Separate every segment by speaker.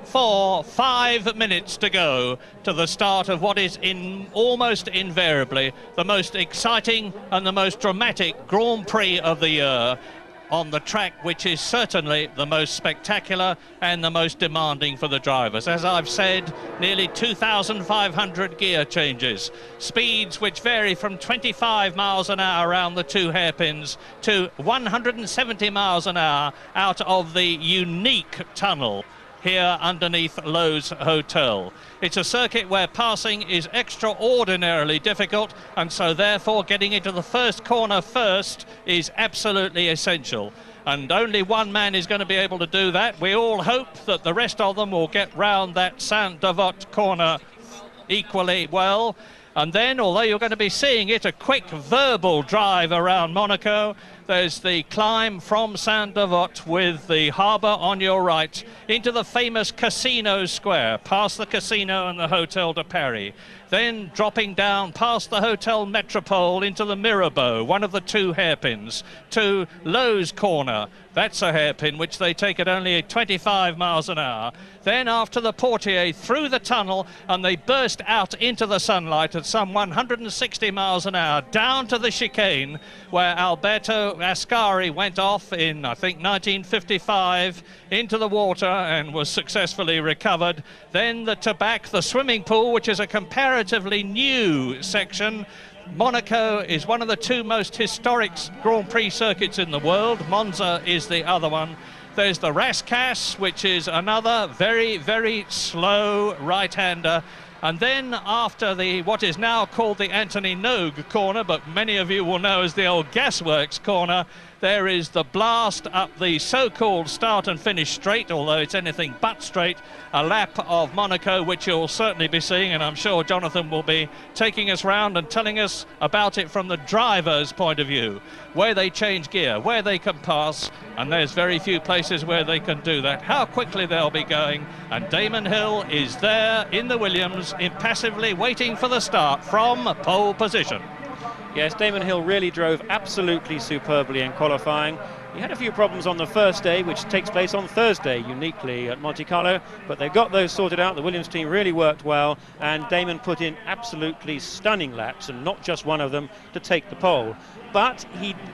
Speaker 1: for 5 minutes to go to the start of what is almost invariably the most exciting and the most dramatic Grand Prix of the year, on the track which is certainly the most spectacular and the most demanding for the drivers. As I've said, nearly 2,500 gear changes, speeds which vary from 25 miles an hour around the two hairpins to 170 miles an hour out of the unique tunnel here underneath Lowe's Hotel. It's a circuit where passing is extraordinarily difficult, and so therefore getting into the first corner first is absolutely essential. And only one man is going to be able to do that. We all hope that the rest of them will get round that Saint-Devote corner equally well. And then, although you're going to be seeing it, a quick verbal drive around Monaco. There's the climb from Saint-Devote with the harbour on your right into the famous Casino Square, past the casino and the Hotel de Paris. Then dropping down past the Hotel Metropole into the Mirabeau, one of the two hairpins, to Lowe's Corner. That's a hairpin which they take at only 25 miles an hour. Then after the Portier, through the tunnel, and they burst out into the sunlight at some 160 miles an hour, down to the chicane, where Alberto Ascari went off in, I think, 1955, into the water and was successfully recovered. Then the Tabac, the swimming pool, which is a comparatively new section. Monaco is one of the two most historic Grand Prix circuits in the world. Monza is the other one. There's the Rascasse, which is another very, very slow right-hander. And then after the what is now called the Anthony Nogue corner, but many of you will know as the old Gasworks corner, there is the blast up the so-called start and finish straight, although it's anything but straight, a lap of Monaco, which you'll certainly be seeing, and I'm sure Jonathan will be taking us round and telling us about it from the driver's point of view, where they change gear, where they can pass, and there's very few places where they can do that, how quickly they'll be going. And Damon Hill is there in the Williams, impassively waiting for the start from pole position.
Speaker 2: Yes, Damon Hill really drove absolutely superbly in qualifying. He had a few problems on the first day, which takes place on Thursday, uniquely at Monte Carlo, but they got those sorted out. The Williams team really worked well, and Damon put in absolutely stunning laps, and not just one of them, to take the pole. But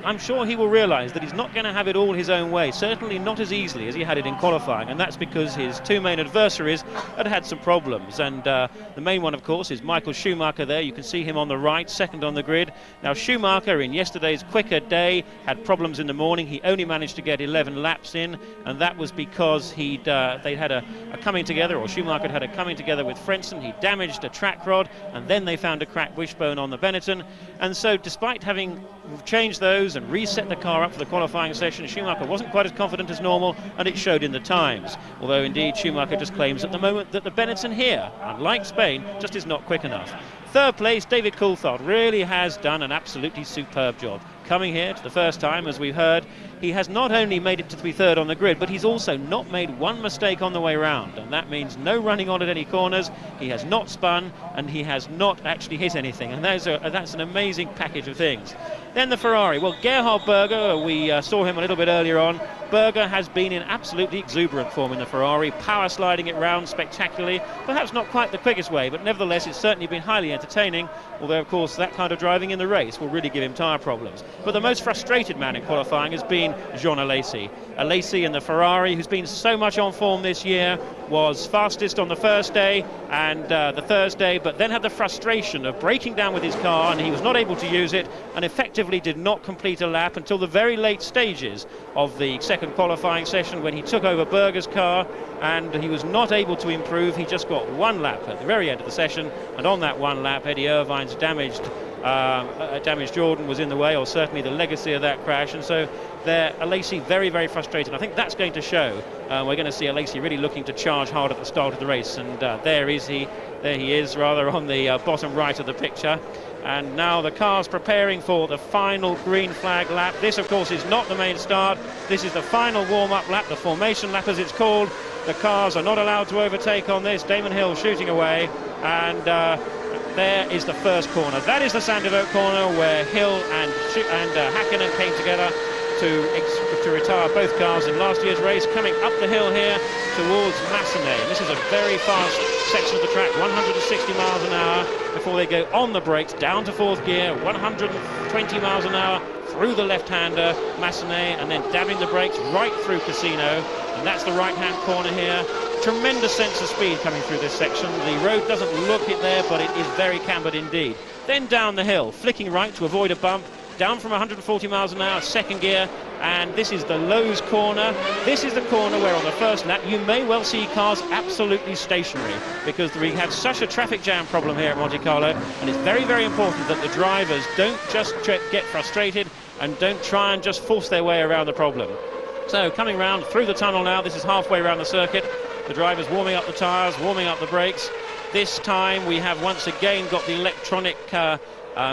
Speaker 2: I'm sure he will realise that he's not going to have it all his own way, certainly not as easily as he had it in qualifying, and that's because his two main adversaries had some problems. And the main one, of course, is Michael Schumacher there. You can see him on the right, second on the grid. Now, Schumacher, in yesterday's quicker day, had problems in the morning. He only managed to get 11 laps in, and that was because they had a coming together, or Schumacher had a coming together with Frentzen. He damaged a track rod, and then they found a cracked wishbone on the Benetton. And so, despite having changed those and reset the car up for the qualifying session, Schumacher wasn't quite as confident as normal, and it showed in the times. Although indeed Schumacher just claims at the moment that the Benetton here, unlike Spain, just is not quick enough. Third place, David Coulthard really has done an absolutely superb job. Coming here to the first time, as we've heard, he has not only made it to be third on the grid, but he's also not made one mistake on the way round, and that means no running on at any corners. He has not spun, and he has not actually hit anything, and that's an amazing package of things. Then the Ferrari. Well, Gerhard Berger, we saw him a little bit earlier on. Berger has been in absolutely exuberant form in the Ferrari, power sliding it round spectacularly. Perhaps not quite the quickest way, but nevertheless it's certainly been highly entertaining, although of course that kind of driving in the race will really give him tyre problems. But the most frustrated man in qualifying has been Jean Alesi. Alesi in the Ferrari, who's been so much on form this year, was fastest on the first day and the Thursday, but then had the frustration of breaking down with his car, and he was not able to use it, and effectively did not complete a lap until the very late stages of the second qualifying session, when he took over Berger's car, and he was not able to improve. He just got one lap at the very end of the session, and on that one lap Eddie Irvine's damaged Jordan was in the way, or certainly the legacy of that crash, and so there Alesi very, very frustrated. I think that's going to show. We're going to see Alesi really looking to charge hard at the start of the race, and there he is rather on the bottom right of the picture. And now the car's preparing for the final green flag lap. This, of course, is not the main start. This is the final warm-up lap, the formation lap as it's called. The cars are not allowed to overtake on this. Damon Hill shooting away, and there is the first corner. That is the Saint-Devote corner where Hill and Hakkinen came together to retire both cars in last year's race, coming up the hill here towards Massenet. And this is a very fast section of the track, 160 miles an hour before they go on the brakes, down to fourth gear, 120 miles an hour through the left-hander, Massenet, and then dabbing the brakes right through Casino. And that's the right-hand corner here. Tremendous sense of speed coming through this section. The road doesn't look it there, but it is very cambered indeed. Then down the hill, flicking right to avoid a bump, down from 140 miles an hour, second gear, and this is the Lowe's corner. This is the corner where on the first lap you may well see cars absolutely stationary, because we had such a traffic jam problem here at Monte Carlo, and it's very, very important that the drivers don't just get frustrated and don't try and just force their way around the problem. So coming round through the tunnel now, this is halfway around the circuit. The drivers warming up the tyres, warming up the brakes. This time we have once again got the electronic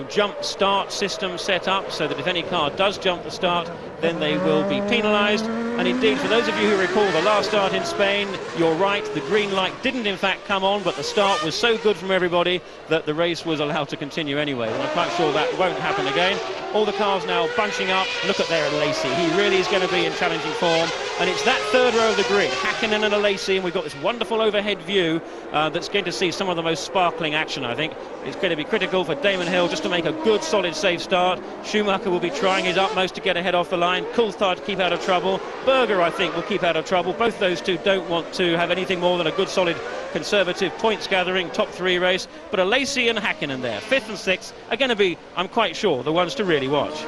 Speaker 2: jump start system set up, so that if any car does jump the start, then they will be penalised. And indeed, for those of you who recall the last start in Spain, you're right, the green light didn't in fact come on, but the start was so good from everybody that the race was allowed to continue anyway. And I'm quite sure that won't happen again. All the cars now bunching up. Look at there at Lacey. He really is going to be in challenging form. And it's that third row of the grid, Hakkinen and Lacey, and we've got this wonderful overhead view that's going to see some of the most sparkling action, I think. It's going to be critical for Damon Hill just to make a good, solid, safe start. Schumacher will be trying his utmost to get ahead off the line. Coulthard to keep out of trouble. Berger, I think, will keep out of trouble. Both those two don't want to have anything more than a good, solid, conservative points-gathering top three race. But Lacey and Hakkinen there, 5th and 6th, are going to be, I'm quite sure, the ones to really watch.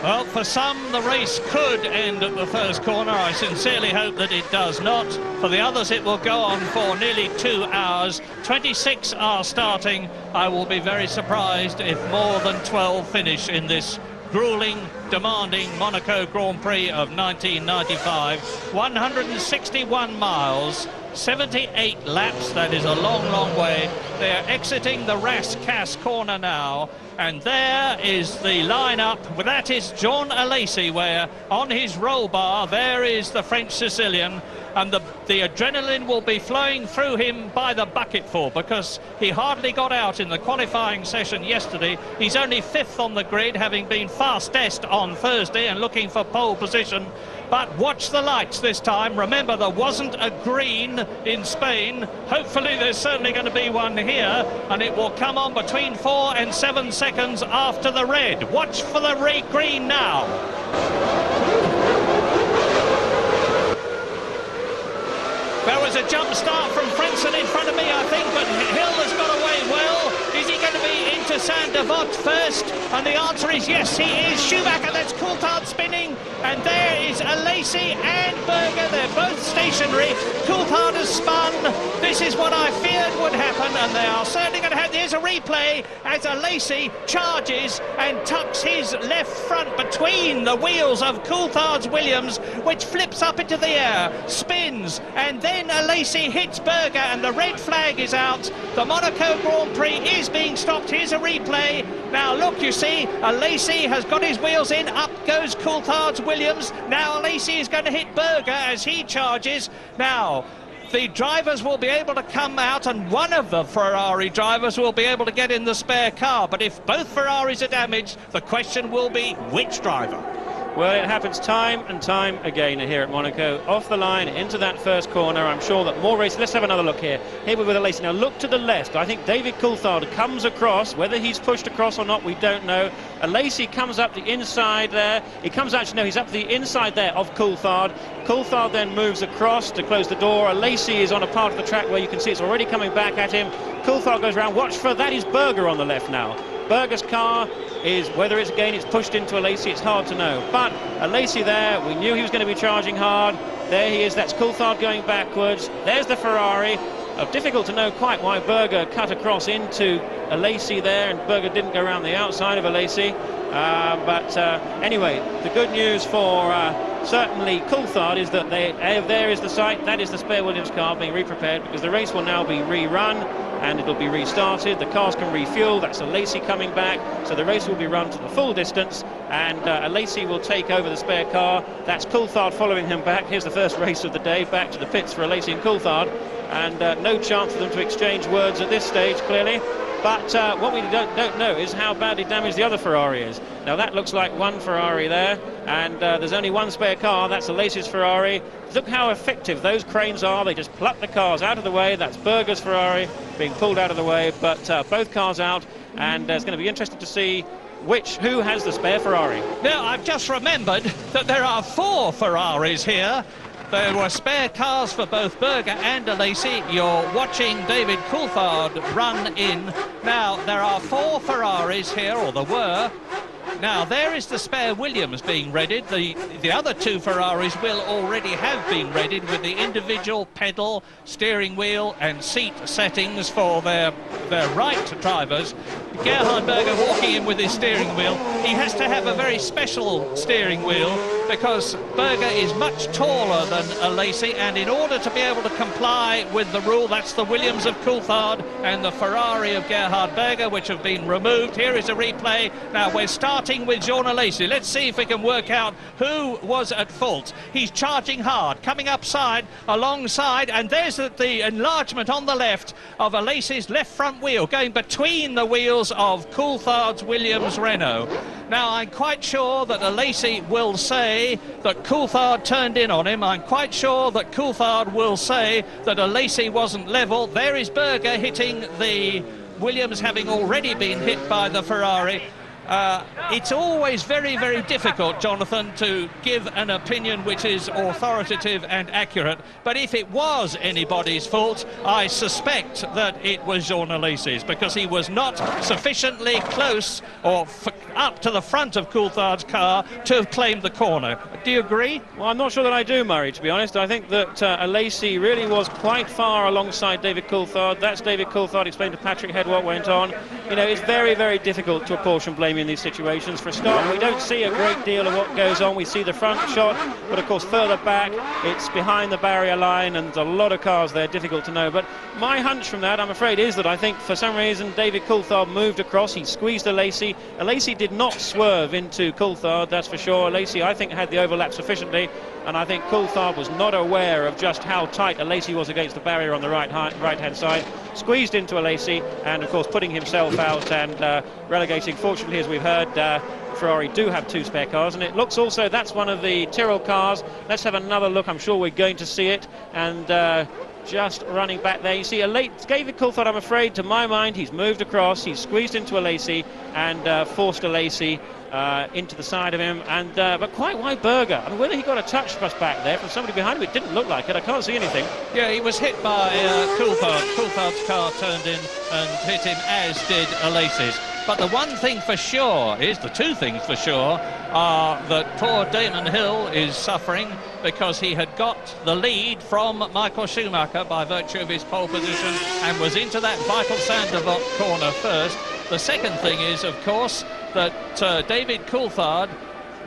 Speaker 1: Well, for some, the race could end at the first corner. I sincerely hope that it does not. For the others, it will go on for nearly 2 hours. 26 are starting. I will be very surprised if more than 12 finish in this grueling, demanding Monaco Grand Prix of 1995. 161 miles, 78 laps. That is a long, long way. They are exiting the Ras-Cas corner now. And there is the lineup. That is John Alesi, where on his roll bar there is the French Sicilian, and the adrenaline will be flowing through him by the bucketful, because he hardly got out in the qualifying session yesterday. He's only 5th on the grid, having been fastest on Thursday and looking for pole position. But watch the lights this time. Remember, there wasn't a green in Spain. Hopefully there's certainly going to be one here, and it will come on between 4 and 7 seconds after the red. Watch for the green now. There was a jump start from Frentzen in front of me, I think, but Hill has got away well. Is he going to be into Saint-Devot first? And the answer is yes, he is. Schumacher, that's Coulthard spinning. And there is Alesi and Berger. They're both stationary. Coulthard has spun. This is what I feared would happen, and they are certainly going to have... There's a replay as Alesi charges and tucks his left front between the wheels of Coulthard's Williams, which flips up into the air, spins, and then Alesi hits Berger, and the red flag is out. The Monaco Grand Prix is being stopped. Here's a replay. Now look, you see, Alesi has got his wheels in. Up goes Coulthard's Williams. Now Alesi is going to hit Berger as he charges. Now the drivers will be able to come out, and one of the Ferrari drivers will be able to get in the spare car. But if both Ferraris are damaged, the question will be which driver?
Speaker 2: Well, it happens time and time again here at Monaco. Off the line, into that first corner. I'm sure that more races... Let's have another look here. Here we're with Alesi. Now look to the left. I think David Coulthard comes across. Whether he's pushed across or not, we don't know. Alesi comes up the inside there. He comes actually, no, he's up the inside there of Coulthard. Coulthard then moves across to close the door. Alesi is on a part of the track where you can see it's already coming back at him. Coulthard goes around. Watch for that is Berger on the left now. Berger's car is, whether it's again it's pushed into Alesi, it's hard to know. But Alesi there, we knew he was going to be charging hard. There he is, that's Coulthard going backwards. There's the Ferrari. Difficult to know quite why Berger cut across into Alesi there, and Berger didn't go around the outside of Alesi. Anyway, the good news for certainly Coulthard is that there is the site, that is the spare Williams car being re-prepared, because the race will now be rerun and it'll be restarted. The cars can refuel. That's Alesi coming back, so the race will be run to the full distance, and Alesi will take over the spare car. That's Coulthard following him back. Here's the first race of the day, back to the pits for Alesi and Coulthard, and no chance for them to exchange words at this stage, clearly. But what we don't know is how badly damaged the other Ferrari is. Now that looks like one Ferrari there, and there's only one spare car. That's Alesi's Ferrari. Look how effective those cranes are. They just pluck the cars out of the way. That's Berger's Ferrari being pulled out of the way, but both cars out, and it's going to be interesting to see who has the spare Ferrari.
Speaker 1: Now, I've just remembered that there are 4 Ferraris here. There were spare cars for both Berger and Alesi. You're watching David Coulthard run in. Now, there are 4 Ferraris here, or there were. Now, there is the spare Williams being readied. The other 2 Ferraris will already have been readied with the individual pedal, steering wheel and seat settings for their right drivers. Gerhard Berger walking in with his steering wheel. He has to have a very special steering wheel because Berger is much taller than Alesi, and in order to be able to comply with the rule, that's the Williams of Coulthard and the Ferrari of Gerhard Berger, which have been removed. Here is a replay. Now we're starting with Jean Alesi. Let's see if we can work out who was at fault. He's charging hard, coming upside, alongside, and there's the enlargement on the left of Alesi's left front wheel, going between the wheels of Coulthard's Williams Renault. Now, I'm quite sure that Alesi will say that Coulthard turned in on him. I'm quite sure that Coulthard will say that Alesi wasn't level. There is Berger hitting the Williams, having already been hit by the Ferrari. It's always very, very difficult, Jonathan, to give an opinion which is authoritative and accurate. But if it was anybody's fault, I suspect that it was Jean Alesi's, because he was not sufficiently close or up to the front of Coulthard's car to have claimed the corner. Do you agree?
Speaker 2: Well, I'm not sure that I do, Murray, to be honest. I think that Alesi really was quite far alongside David Coulthard. That's David Coulthard explained to Patrick Head what went on. You know, it's very, very difficult to apportion blame in these situations. For a start, we don't see a great deal of what goes on. We see the front shot, but of course further back it's behind the barrier line and there's a lot of cars there, difficult to know. But my hunch from that, I'm afraid, is that I think for some reason David Coulthard moved across. He squeezed Alesi. Alesi did not swerve into Coulthard, that's for sure. Alesi, I think, had the overlap sufficiently, and I think Coulthard was not aware of just how tight Alesi was against the barrier on the right-hand side. Squeezed into Alesi and of course putting himself out and relegating. Fortunately, as we've heard, Ferrari do have 2 spare cars, and it looks also that's one of the Tyrrell cars. Let's have another look. I'm sure we're going to see it. And just running back there, you see David Coulthard, I'm afraid, to my mind, he's moved across, he's squeezed into Alesi and forced Alesi into the side of him, and but quite wide Berger. I mean, whether he got a touch thrust back there from somebody behind him, it didn't look like it. I can't see anything.
Speaker 1: Yeah, he was hit by Coulthard. Coulthard's car turned in and hit him, as did Alesi's. But the one thing for sure is, the 2 things for sure, are that poor Damon Hill is suffering because he had got the lead from Michael Schumacher by virtue of his pole position and was into that vital Sandervoort corner first. The second thing is, of course, that David Coulthard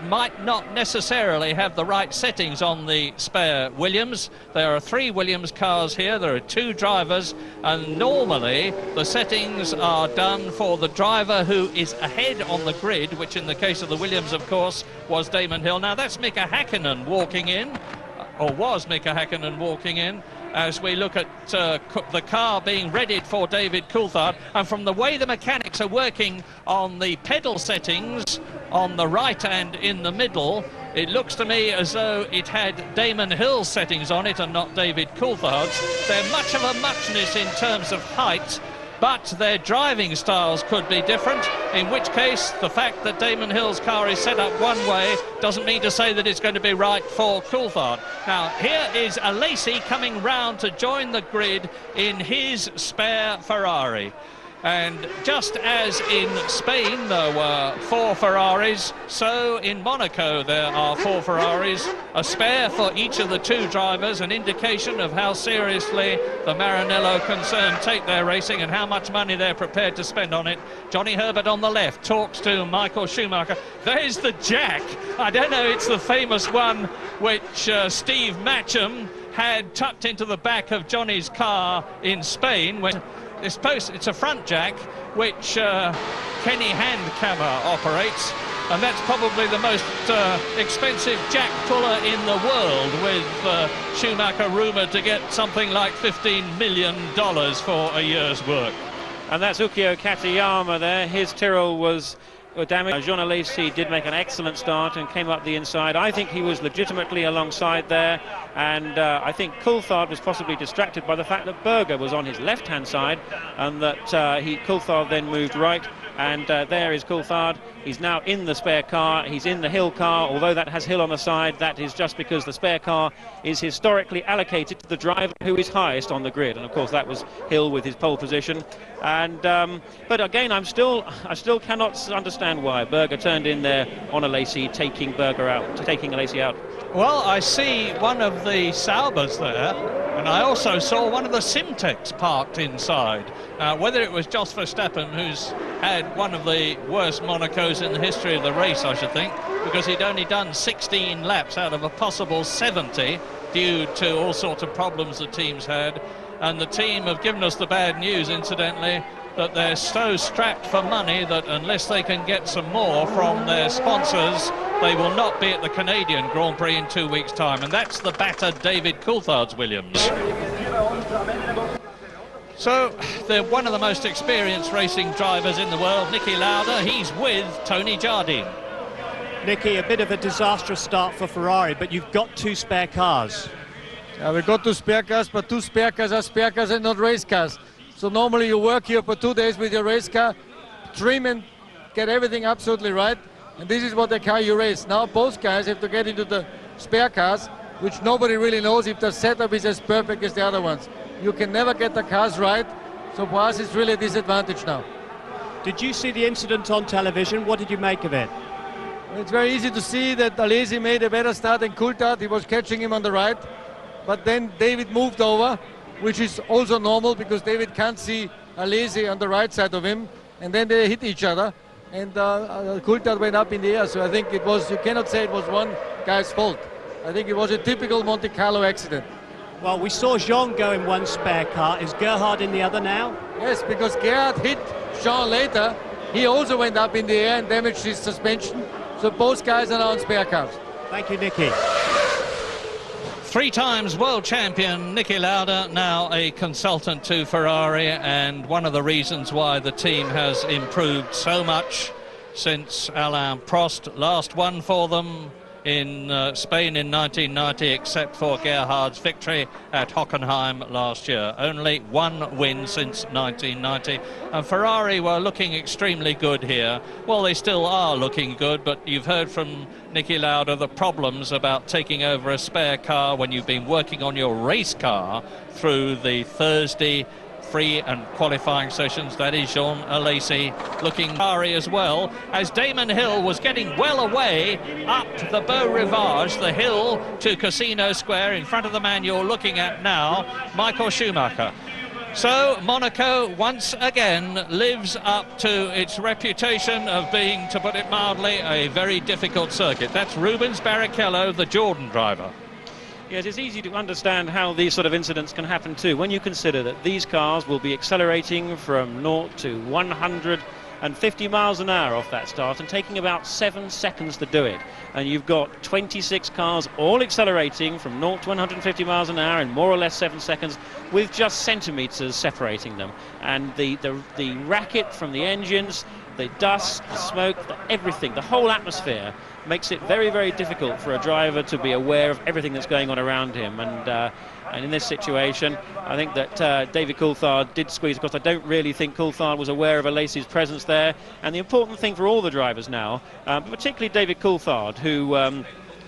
Speaker 1: might not necessarily have the right settings on the spare Williams. There are 3 Williams cars here, there are 2 drivers, and normally the settings are done for the driver who is ahead on the grid, which in the case of the Williams, of course, was Damon Hill. Now that's Mika Häkkinen walking in, or was Mika Häkkinen walking in, as we look at the car being readied for David Coulthard. And from the way the mechanics are working on the pedal settings on the right and in the middle, it looks to me as though it had Damon Hill's settings on it and not David Coulthard's. They're much of a muchness in terms of height, but their driving styles could be different, in which case the fact that Damon Hill's car is set up one way doesn't mean to say that it's going to be right for Coulthard. Now here is Alesi coming round to join the grid in his spare Ferrari. And just as in Spain there were 4 Ferraris, so in Monaco there are 4 Ferraris, a spare for each of the 2 drivers, an indication of how seriously the Maranello concern take their racing and how much money they're prepared to spend on it. Johnny Herbert on the left talks to Michael Schumacher. There's the jack. I don't know, it's the famous one which Steve Matcham had tucked into the back of Johnny's car in Spain when it's a front jack which Kenny Handkammer operates, and that's probably the most expensive jack puller in the world, with Schumacher rumoured to get something like $15 million for a year's work.
Speaker 2: And that's Ukyo Katayama there. His Tyrrell was were damaged. Jean Alesi did make an excellent start and came up the inside. I think he was legitimately alongside there, and I think Coulthard was possibly distracted by the fact that Berger was on his left-hand side, and that Coulthard then moved right. And there is Coulthard. He's now in the spare car. He's in the Hill car, although that has Hill on the side. That is just because the spare car is historically allocated to the driver who is highest on the grid, and of course that was Hill with his pole position. And but again, I still cannot understand why Berger turned in there on Alesi, taking Alesi out.
Speaker 1: Well, I see one of the Saubers there, and I also saw one of the Simtex parked inside. Whether it was Jos Verstappen, who's had one of the worst Monacos in the history of the race, I should think, because he'd only done 16 laps out of a possible 70 due to all sorts of problems the team's had. And the team have given us the bad news, incidentally, that they're so strapped for money that unless they can get some more from their sponsors, they will not be at the Canadian Grand Prix in 2 weeks' time. And that's the battered David Coulthard's Williams. So they're one of the most experienced racing drivers in the world, Niki Lauda. He's with Tony Jardine.
Speaker 3: Niki, a bit of a disastrous start for Ferrari, but you've got 2 spare cars.
Speaker 4: Yeah, we've got 2 spare cars, but 2 spare cars are spare cars and not race cars. So normally you work here for 2 days with your race car, trim and get everything absolutely right, and this is what the car you race. Now both guys have to get into the spare cars, which nobody really knows if the setup is as perfect as the other ones. You can never get the cars right, so for us it's really a disadvantage now.
Speaker 3: Did you see the incident on television? What did you make of it?
Speaker 4: It's very easy to see that Alesi made a better start than Coulthard. He was catching him on the right, but then David moved over, which is also normal because David can't see Alesi on the right side of him, and then they hit each other, and Coulthard went up in the air. So I think it was, you cannot say it was one guy's fault. I think it was a typical Monte Carlo accident.
Speaker 3: Well, we saw Jean go in one spare car. Is Gerhard in the other now?
Speaker 4: Yes, because Gerhard hit Jean later. He also went up in the air and damaged his suspension. So both guys are now on spare cars.
Speaker 3: Thank you, Niki.
Speaker 1: 3 times world champion Niki Lauda, now a consultant to Ferrari, and one of the reasons why the team has improved so much since Alain Prost last won for them in Spain in 1990, except for Gerhard's victory at Hockenheim last year. Only 1 win since 1990, and Ferrari were looking extremely good here. Well, they still are looking good, but you've heard from Niki Lauda the problems about taking over a spare car when you've been working on your race car through the Thursday free and qualifying sessions. That is Jean Alesi looking Ferrari as well, as Damon Hill was getting well away up the Beau Rivage, the hill to Casino Square, in front of the man you're looking at now, Michael Schumacher. So Monaco once again lives up to its reputation of being, to put it mildly, a very difficult circuit. That's Rubens Barrichello, the Jordan driver.
Speaker 2: Yes, it's easy to understand how these sort of incidents can happen too, when you consider that these cars will be accelerating from 0 to 150 miles an hour off that start and taking about 7 seconds to do it. And you've got 26 cars all accelerating from 0 to 150 miles an hour in more or less 7 seconds, with just centimetres separating them. And the racket from the engines, the dust, the smoke, everything, the whole atmosphere makes it very, very difficult for a driver to be aware of everything that's going on around him. And in this situation, I think that David Coulthard did squeeze. Of course, I don't really think Coulthard was aware of Alesi's presence there. And the important thing for all the drivers now, but particularly David Coulthard, who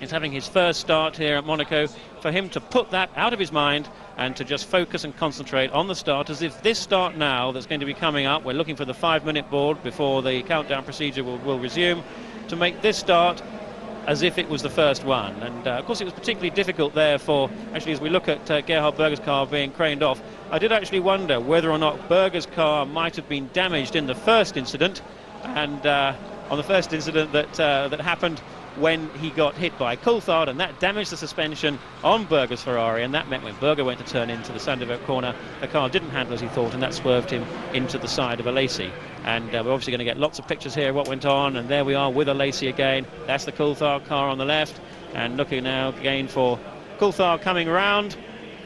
Speaker 2: is having his first start here at Monaco, for him to put that out of his mind and to just focus and concentrate on the start, as if this start now that's going to be coming up, we're looking for the 5-minute board before the countdown procedure will resume, to make this start as if it was the first one. And of course it was particularly difficult there for, actually, as we look at Gerhard Berger's car being craned off, I did actually wonder whether or not Berger's car might have been damaged in the first incident, and on the first incident that happened when he got hit by Coulthard, and that damaged the suspension on Berger's Ferrari, and that meant when Berger went to turn into the Sandoval corner, the car didn't handle as he thought, and that swerved him into the side of Alesi. And we're obviously going to get lots of pictures here of what went on, and there we are with Alesi again. That's the Coulthard car on the left, and looking now again for Coulthard coming around,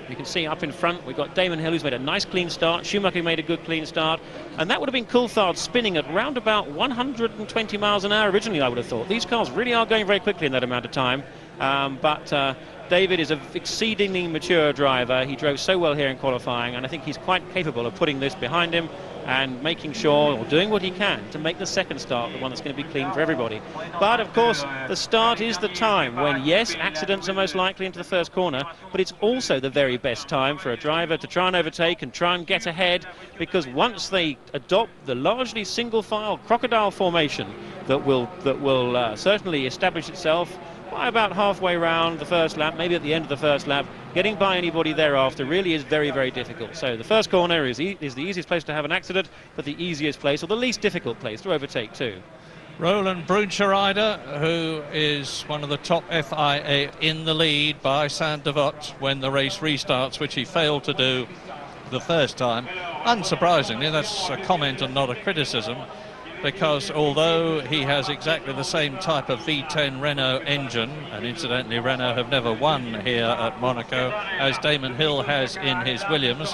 Speaker 2: You can see up in front we've got Damon Hill, who's made a nice clean start. Schumacher made a good clean start, and that would have been Coulthard spinning at round about 120 miles an hour originally, I would have thought. These cars really are going very quickly in that amount of time, but David is an exceedingly mature driver. He drove so well here in qualifying, and I think he's quite capable of putting this behind him and making sure, or doing what he can to make the second start the one that's going to be clean for everybody. But of course the start is the time when, yes, accidents are most likely into the first corner, but it's also the very best time for a driver to try and overtake and try and get ahead, because once they adopt the largely single file crocodile formation that will certainly establish itself by about halfway round the first lap, maybe at the end of the first lap, getting by anybody thereafter really is very, very difficult. So the first corner is the easiest place to have an accident, but the easiest place, or the least difficult place, to overtake too.
Speaker 1: Roland Brunscherider, who is one of the top FIA in the lead by Saint-Devote when the race restarts, which he failed to do the first time. Unsurprisingly, that's a comment and not a criticism, because although he has exactly the same type of V10 Renault engine, and incidentally Renault have never won here at Monaco, as Damon Hill has in his Williams,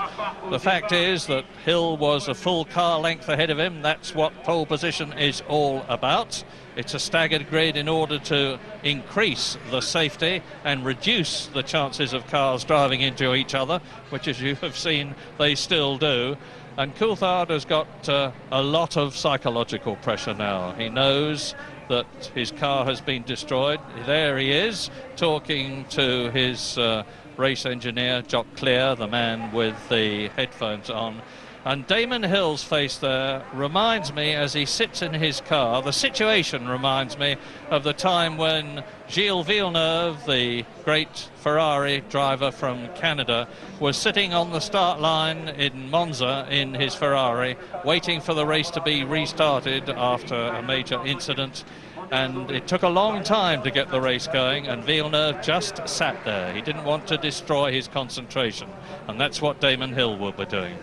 Speaker 1: the fact is that Hill was a full car length ahead of him. That's what pole position is all about. It's a staggered grid in order to increase the safety and reduce the chances of cars driving into each other, which, as you have seen, they still do. And Coulthard has got a lot of psychological pressure now. He knows that his car has been destroyed. There he is, talking to his race engineer, Jock Clear, the man with the headphones on. And Damon Hill's face there reminds me, as he sits in his car, the situation reminds me of the time when Gilles Villeneuve, the great Ferrari driver from Canada, was sitting on the start line in Monza in his Ferrari, waiting for the race to be restarted after a major incident. And it took a long time to get the race going, and Villeneuve just sat there. He didn't want to destroy his concentration, and that's what Damon Hill will be doing.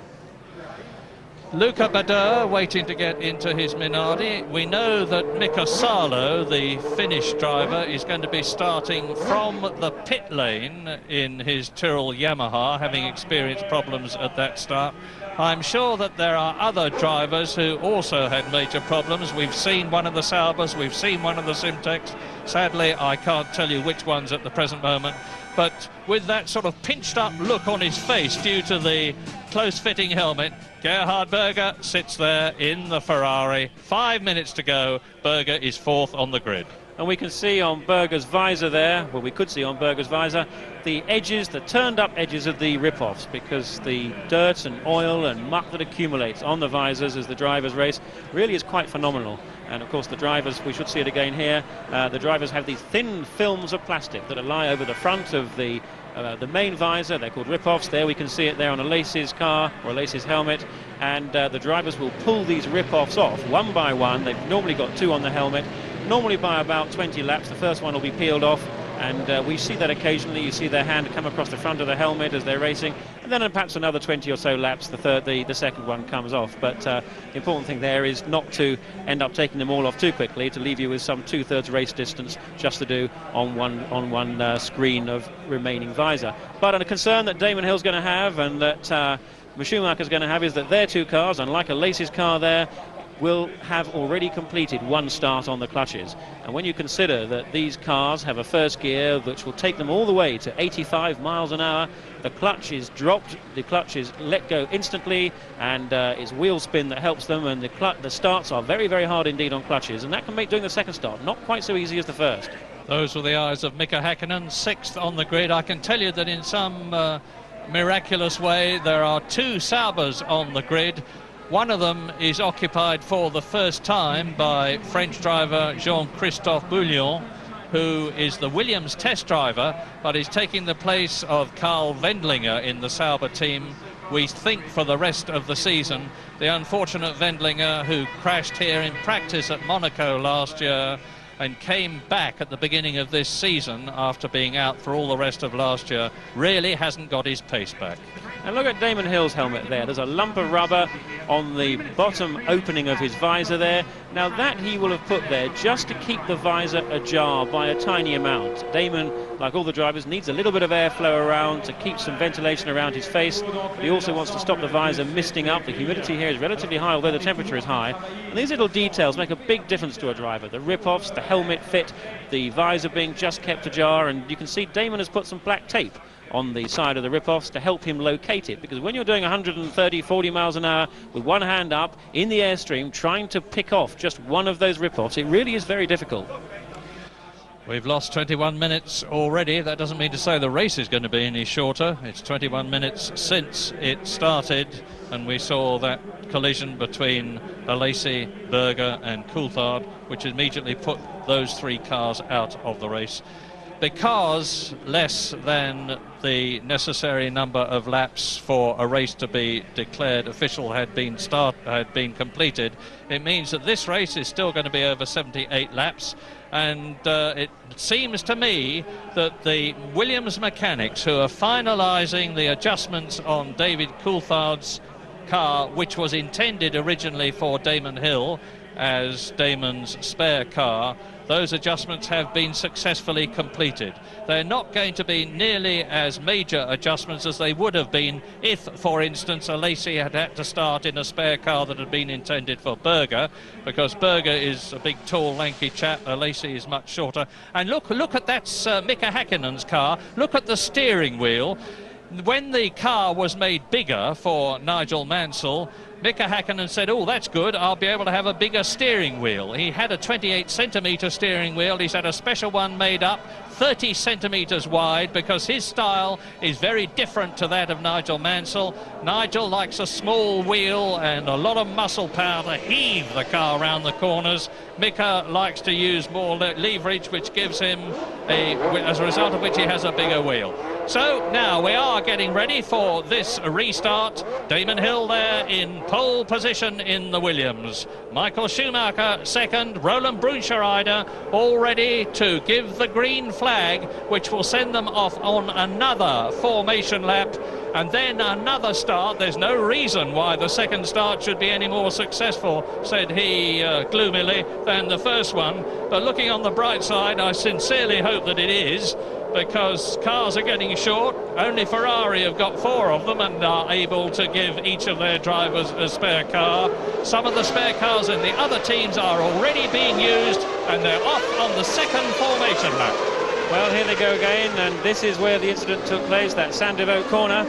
Speaker 1: Luca Badoer waiting to get into his Minardi. We know that Mika Salo, the Finnish driver, is going to be starting from the pit lane in his Tyrrell Yamaha, having experienced problems at that start. I'm sure that there are other drivers who also had major problems. We've seen one of the Saubers, we've seen one of the Simtex. Sadly, I can't tell you which ones at the present moment. But with that sort of pinched up look on his face due to the close-fitting helmet, Gerhard Berger sits there in the Ferrari. 5 minutes to go. Berger is fourth on the grid.
Speaker 2: And we can see on Berger's visor there, well, we could see on Berger's visor, the edges, the turned up edges of the rip-offs, because the dirt and oil and muck that accumulates on the visors as the drivers race really is quite phenomenal. And of course the drivers, we should see it again here, the drivers have these thin films of plastic that lie over the front of the main visor. They're called rip-offs. There we can see it there on a Laces car or a Laces helmet, and the drivers will pull these rip-offs off one by one. They've normally got two on the helmet. Normally by about 20 laps the first one will be peeled off, and we see that occasionally. You see their hand come across the front of the helmet as they're racing, and then in perhaps another 20 or so laps the second one comes off. But the important thing there is not to end up taking them all off too quickly, to leave you with some 2/3 race distance just to do on one screen of remaining visor. But a concern that Damon Hill's going to have, and that Schumacher's going to have, is that their two cars, unlike a Laces car there, will have already completed one start on the clutches. And when you consider that these cars have a first gear which will take them all the way to 85 miles an hour, the clutch is dropped, the clutch is let go instantly, and it's wheel spin that helps them, and the starts are very, very hard indeed on clutches, and that can make doing the second start not quite so easy as the first.
Speaker 1: Those were the eyes of Mika Häkkinen, sixth on the grid. I can tell you that in some miraculous way there are two Saubers on the grid. One of them is occupied for the first time by French driver Jean-Christophe Bouillon, who is the Williams test driver, but is taking the place of Karl Wendlinger in the Sauber team, we think, for the rest of the season. The unfortunate Wendlinger, who crashed here in practice at Monaco last year and came back at the beginning of this season after being out for all the rest of last year, really hasn't got his pace back.
Speaker 2: And look at Damon Hill's helmet there. There's a lump of rubber on the bottom opening of his visor there. Now that he will have put there just to keep the visor ajar by a tiny amount. Damon, like all the drivers, needs a little bit of airflow around to keep some ventilation around his face. He also wants to stop the visor misting up. The humidity here is relatively high, although the temperature is high. And these little details make a big difference to a driver. The rip-offs, the helmet fit, the visor being just kept ajar, and you can see Damon has put some black tape on the side of the rip-offs to help him locate it, because when you're doing 130, 40 miles an hour with one hand up in the airstream trying to pick off just one of those rip-offs, it really is very difficult.
Speaker 1: We've lost 21 minutes already. That doesn't mean to say the race is going to be any shorter. It's 21 minutes since it started, and we saw that collision between Alesi, Berger and Coulthard, which immediately put those three cars out of the race, because less than the necessary number of laps for a race to be declared official had been completed. It means that this race is still going to be over 78 laps, and it seems to me that the Williams mechanics, who are finalising the adjustments on David Coulthard's car, which was intended originally for Damon Hill as Damon's spare car, those adjustments have been successfully completed. They're not going to be nearly as major adjustments as they would have been if, for instance, Alesi had to start in a spare car that had been intended for Berger, because Berger is a big, tall, lanky chap. Alesi is much shorter. And look at that's Mika Häkkinen's car. Look at the steering wheel. When the car was made bigger for Nigel Mansell, Mika Häkkinen said, oh, that's good, I'll be able to have a bigger steering wheel. He had a 28 centimetre steering wheel. He's had a special one made up 30 centimetres wide, because his style is very different to that of Nigel Mansell. Nigel likes a small wheel and a lot of muscle power to heave the car around the corners. Mika likes to use more leverage, which gives him as a result of which he has a bigger wheel. So now we are getting ready for this restart. Damon Hill there in pole position in the Williams. Michael Schumacher second. Roland Brunscheider all ready to give the green flag, which will send them off on another formation lap and then another start. There's no reason why the second start should be any more successful, said he gloomily, than the first one. But looking on the bright side, I sincerely hope that it is, because cars are getting short. Only Ferrari have got 4 of them and are able to give each of their drivers a spare car. Some of the spare cars in the other teams are already being used, and they're off on the second formation lap.
Speaker 2: Well, here they go again, and this is where the incident took place, that Sandovo corner.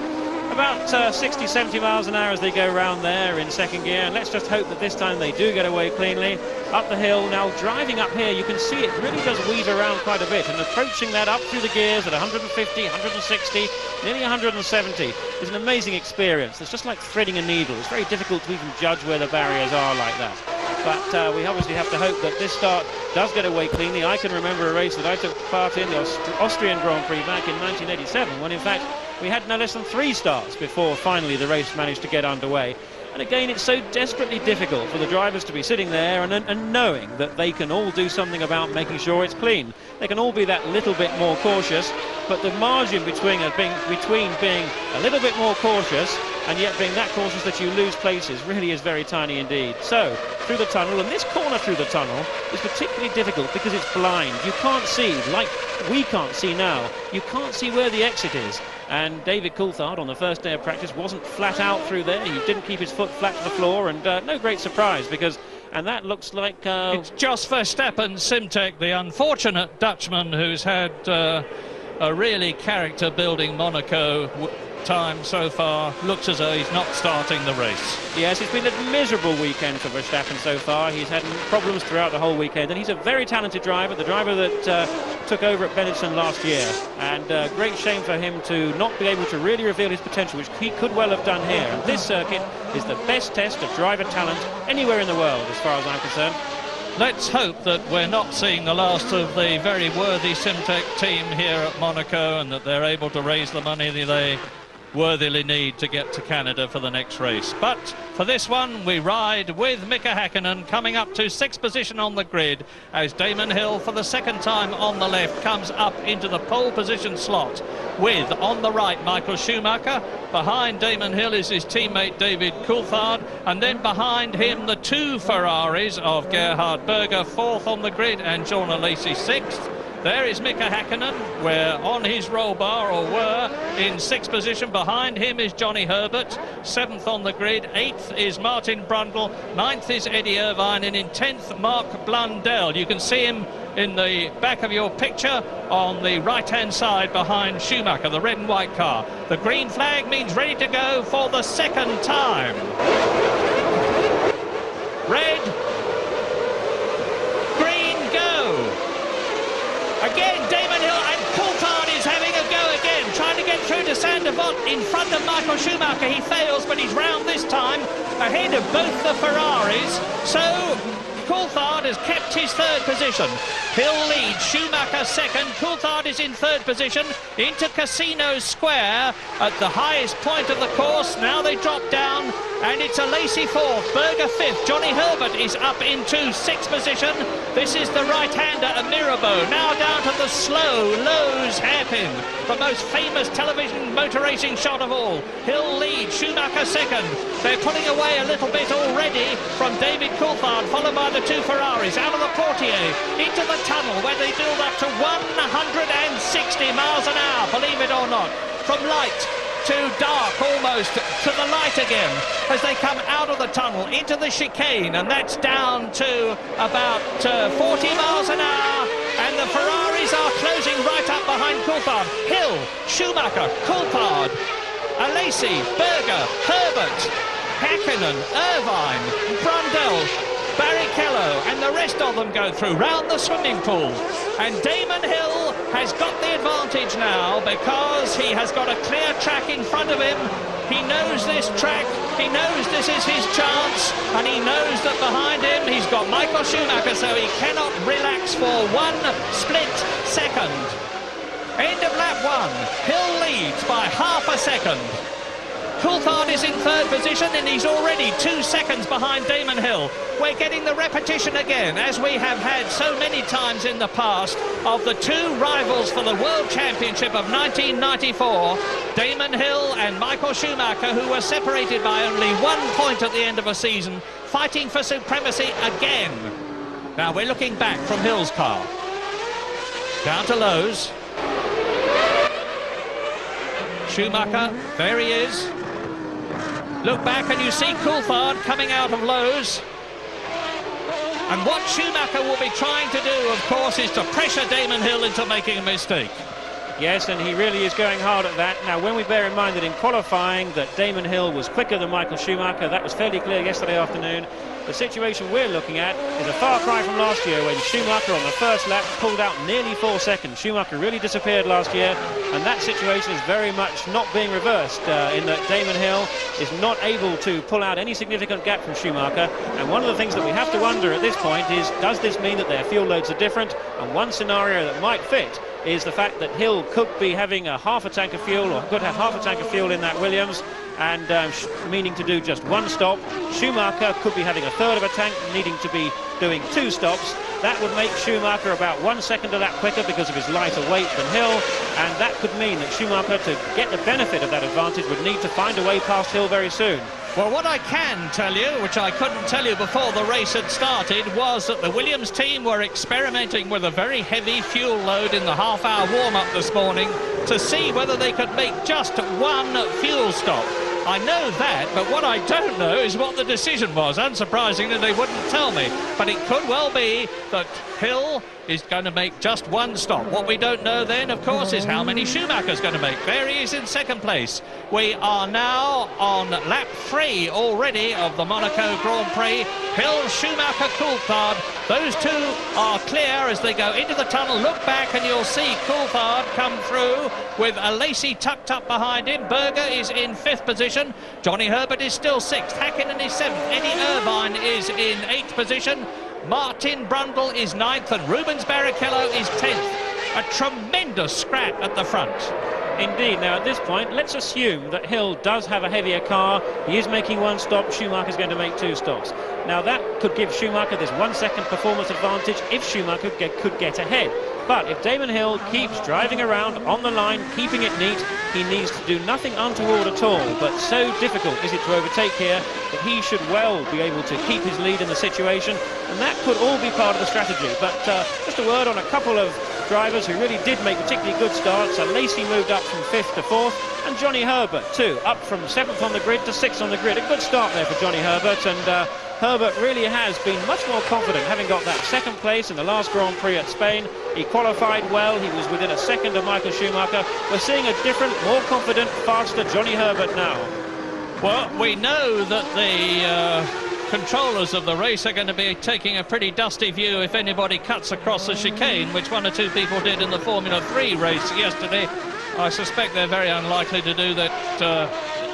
Speaker 2: About 60, 70 miles an hour as they go round there in second gear, and let's just hope that this time they do get away cleanly. Up the hill, now driving up here, you can see it really does weave around quite a bit, and approaching that up through the gears at 150, 160, nearly 170 is an amazing experience. It's just like threading a needle. It's very difficult to even judge where the barriers are like that. But we obviously have to hope that this start does get away cleanly. I can remember a race that I took part in, the Austrian Grand Prix back in 1987, when in fact we had no less than 3 starts before finally the race managed to get underway. And again, it's so desperately difficult for the drivers to be sitting there and knowing that they can all do something about making sure it's clean. They can all be that little bit more cautious, but the margin between being a little bit more cautious and yet being that cautious that you lose places really is very tiny indeed. So, through the tunnel, and this corner through the tunnel is particularly difficult because it's blind. You can't see, like we can't see now, you can't see where the exit is. And David Coulthard on the first day of practice wasn't flat out through there. He didn't keep his foot flat to the floor, and no great surprise, because and that looks like
Speaker 1: it's Jos Verstappen, Simtek, the unfortunate Dutchman who's had a really character building Monaco time so far. Looks as though he's not starting the race.
Speaker 2: Yes, it's been a miserable weekend for Verstappen so far. He's had problems throughout the whole weekend, and he's a very talented driver, the driver that took over at Benetton last year, and great shame for him to not be able to really reveal his potential, which he could well have done here. And this circuit is the best test of driver talent anywhere in the world, as far as I'm concerned.
Speaker 1: Let's hope that we're not seeing the last of the very worthy Simtek team here at Monaco, and that they're able to raise the money that they worthily need to get to Canada for the next race. But for this one, we ride with Mika Häkkinen coming up to 6th position on the grid, as Damon Hill for the second time on the left comes up into the pole position slot, with on the right Michael Schumacher. Behind Damon Hill is his teammate David Coulthard, and then behind him the 2 Ferraris of Gerhard Berger, 4th on the grid, and Jean Alesi 6th. There is Mika Häkkinen. We're on his roll bar, or were, in 6th position. Behind him is Johnny Herbert, 7th on the grid. 8th is Martin Brundle. 9th is Eddie Irvine. And in 10th, Mark Blundell. You can see him in the back of your picture on the right-hand side behind Schumacher, the red and white car. The green flag means ready to go for the 2nd time. Red, green, go. Again, Damon Hill, and Coulthard is having a go again, trying to get through to Sander Vogt in front of Michael Schumacher. He fails, but he's round this time, ahead of both the Ferraris. So Coulthard has kept his 3rd position. Hill leads, Schumacher 2nd. Coulthard is in 3rd position into Casino Square at the highest point of the course. Now they drop down, and it's a Lacey 4th, Berger 5th. Johnny Herbert is up into 6th position. This is the right-hander at Mirabeau. Now down to the slow Lowe's hairpin, the most famous television motor racing shot of all. Hill leads, Schumacher 2nd. They're pulling away a little bit already from David Coulthard, followed by the 2 Ferraris. Out of the Portier into the tunnel, where they build up to 160 miles an hour, believe it or not. From light to dark, almost to the light again, as they come out of the tunnel into the chicane, and that's down to about 40 miles an hour, and the Ferraris are closing right up behind Coulthard. Hill, Schumacher, Coulthard, Alesi, Berger, Herbert, Häkkinen, Irvine, Brundle, Barrichello, and the rest of them go through round the swimming pool. And Damon Hill has got the advantage now, because he has got a clear track in front of him. He knows this track, he knows this is his chance, and he knows that behind him he's got Michael Schumacher, so he cannot relax for 1 split second. End of lap 1. Hill leads by half a second. Coulthard is in 3rd position, and he's already 2 seconds behind Damon Hill. We're getting the repetition again, as we have had so many times in the past, of the 2 rivals for the World Championship of 1994, Damon Hill and Michael Schumacher, who were separated by only 1 point at the end of a season, fighting for supremacy again. Now we're looking back from Hill's car. Down to Lowe's. Schumacher, there he is. Look back and you see Coulthard coming out of Lowe's. And what Schumacher will be trying to do, of course, is to pressure Damon Hill into making a mistake.
Speaker 2: Yes, and he really is going hard at that. Now, when we bear in mind that in qualifying that Damon Hill was quicker than Michael Schumacher, that was fairly clear yesterday afternoon. The situation we're looking at is a far cry from last year, when Schumacher on the first lap pulled out nearly 4 seconds. Schumacher really disappeared last year, and that situation is very much not being reversed, in that Damon Hill is not able to pull out any significant gap from Schumacher. And one of the things that we have to wonder at this point is, does this mean that their fuel loads are different? And one scenario that might fit is the fact that Hill could be having a half a tank of fuel, or could have half a tank of fuel in that Williams, and meaning to do just 1 stop. Schumacher could be having a third of a tank, needing to be doing 2 stops. That would make Schumacher about 1 second of that quicker because of his lighter weight than Hill, and that could mean that Schumacher, to get the benefit of that advantage, would need to find a way past Hill very soon.
Speaker 1: Well, what I can tell you, which I couldn't tell you before the race had started, was that the Williams team were experimenting with a very heavy fuel load in the half-hour warm-up this morning to see whether they could make just 1 fuel stop. I know that, but what I don't know is what the decision was. Unsurprisingly, they wouldn't tell me. But it could well be that Hill is going to make just 1 stop. What we don't know then, of course, is how many Schumacher's going to make. There he is in 2nd place. We are now on lap 3 already of the Monaco Grand Prix. Hill, Schumacher, Coulthard. Those 2 are clear as they go into the tunnel. Look back and you'll see Coulthard come through with Alesi tucked up behind him. Berger is in 5th position. Johnny Herbert is still 6th. Häkkinen is 7th. Eddie Irvine is in 8th position. Martin Brundle is 9th, and Rubens Barrichello is 10th. A tremendous scrap at the front.
Speaker 2: Indeed. Now, at this point, let's assume that Hill does have a heavier car. He is making 1 stop. Schumacher's going to make 2 stops. Now, that could give Schumacher this 1 second performance advantage if Schumacher could get ahead. But if Damon Hill keeps driving around on the line, keeping it neat, he needs to do nothing untoward at all. But so difficult is it to overtake here that he should well be able to keep his lead in the situation. And that could all be part of the strategy. But just a word on a couple of drivers who really did make particularly good starts. So Lacey moved up from 5th to 4th, and Johnny Herbert too, up from 7th on the grid to 6th on the grid. A good start there for Johnny Herbert, and Herbert really has been much more confident, having got that 2nd place in the last Grand Prix at Spain. He qualified well, he was within a second of Michael Schumacher. We're seeing a different, more confident, faster Johnny Herbert now.
Speaker 1: Well, we know that the controllers of the race are going to be taking a pretty dusty view if anybody cuts across the chicane, which 1 or 2 people did in the Formula 3 race yesterday. I suspect they're very unlikely to do that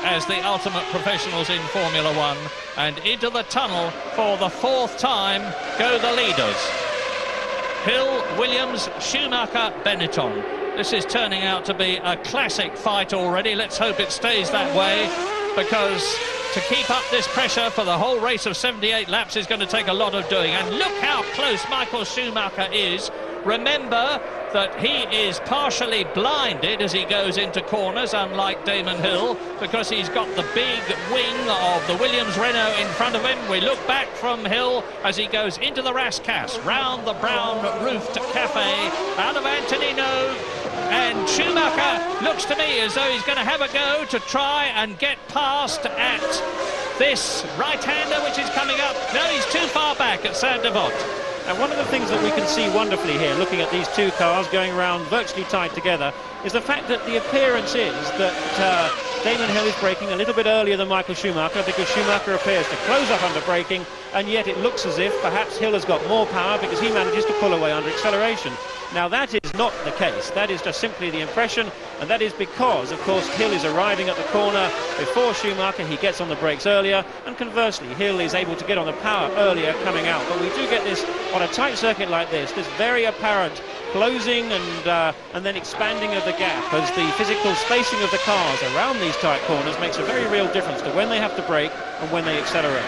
Speaker 1: as the ultimate professionals in Formula 1. And into the tunnel for the 4th time go the leaders. Hill, Williams, Schumacher, Benetton. This is turning out to be a classic fight already. Let's hope it stays that way, because to keep up this pressure for the whole race of 78 laps is going to take a lot of doing. And look how close Michael Schumacher is. Remember that he is partially blinded as he goes into corners, unlike Damon Hill, because he's got the big wing of the Williams Renault in front of him. We look back from Hill as he goes into the Rascasse, round the brown roofed cafe, out of Antonino, and Schumacher looks to me as though he's going to have a go to try and get past at this right-hander which is coming up. No, he's too far back at Saint-Devote.
Speaker 2: And one of the things that we can see wonderfully here, looking at these 2 cars going around virtually tied together, is the fact that the appearance is that Damon Hill is braking a little bit earlier than Michael Schumacher, because Schumacher appears to close up under braking, and yet it looks as if perhaps Hill has got more power because he manages to pull away under acceleration. Now that is not the case, that is just simply the impression, and that is because, of course, Hill is arriving at the corner before Schumacher. He gets on the brakes earlier, and conversely, Hill is able to get on the power earlier coming out. But we do get this on a tight circuit like this very apparent closing and then expanding of the gap, as the physical spacing of the cars around these tight corners makes a very real difference to when they have to brake and when they accelerate.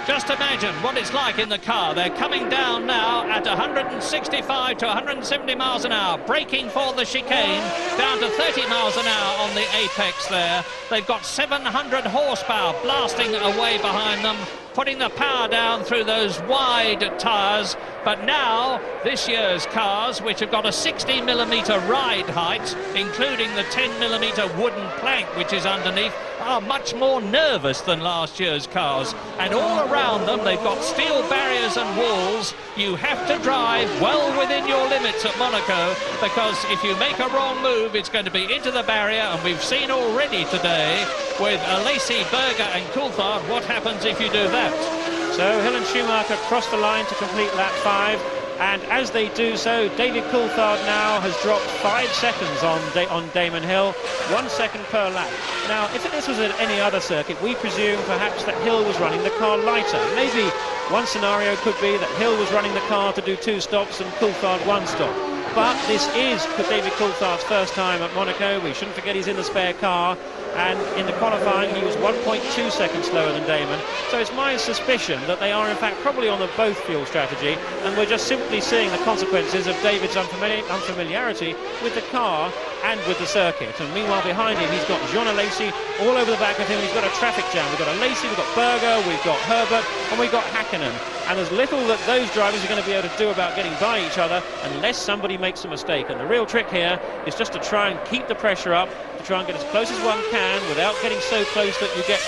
Speaker 1: Just imagine what it's like in the car. They're coming down now at 165 to 170 miles an hour, braking for the chicane, down to 30 miles an hour on the apex there. They've got 700 horsepower blasting away behind them, putting the power down through those wide tyres. But now, this year's cars, which have got a 60mm ride height, including the 10mm wooden plank which is underneath, are much more nervous than last year's cars. And all around them, they've got steel barriers and walls. You have to drive well within your limits at Monaco, because if you make a wrong move, it's going to be into the barrier. And we've seen already today with Lacey, Berger and Coulthard what happens if you do that.
Speaker 2: So Hill and Schumacher cross the line to complete lap 5, and as they do so, David Coulthard now has dropped 5 seconds on Damon Hill, 1 second per lap. Now, if this was at any other circuit, we presume perhaps that Hill was running the car lighter. Maybe one scenario could be that Hill was running the car to do 2 stops and Coulthard 1 stop. But this is David Coulthard's first time at Monaco. We shouldn't forget he's in the spare car, and in the qualifying he was 1.2 seconds slower than Damon. So it's my suspicion that they are in fact probably on the both fuel strategy, and we're just simply seeing the consequences of David's unfamiliarity with the car and with the circuit. And meanwhile behind him he's got Jean Lacey all over the back of him. He's got a traffic jam. We've got a Lacey, we've got Berger, we've got Herbert, and we've got Hakkinen. And there's little that those drivers are going to be able to do about getting by each other unless somebody makes a mistake. And the real trick here is just to try and keep the pressure up, to try and get as close as one can without getting so close that you get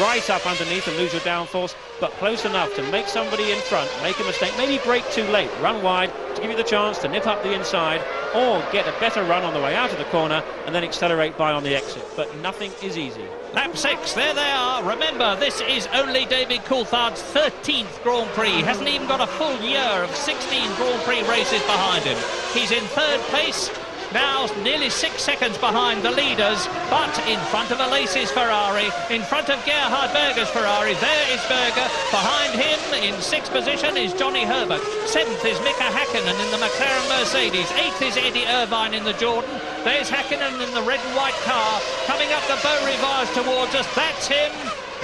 Speaker 2: right up underneath and lose your downforce, but close enough to make somebody in front make a mistake, maybe brake too late, run wide to give you the chance to nip up the inside, or get a better run on the way out of the corner and then accelerate by on the exit. But nothing is easy.
Speaker 1: Lap 6, there they are. Remember, this is only David Coulthard's 13th Grand Prix. He hasn't even got a full year of 16 Grand Prix races behind him. He's in 3rd place, now nearly 6 seconds behind the leaders, but in front of Lacey's Ferrari, in front of Gerhard Berger's Ferrari. There is Berger. Behind him in 6th position is Johnny Herbert. 7th is Mika Hakkinen in the McLaren Mercedes. 8th is Eddie Irvine in the Jordan. There's Hakkinen in the red and white car, coming up the Beau Rivage towards us. That's him,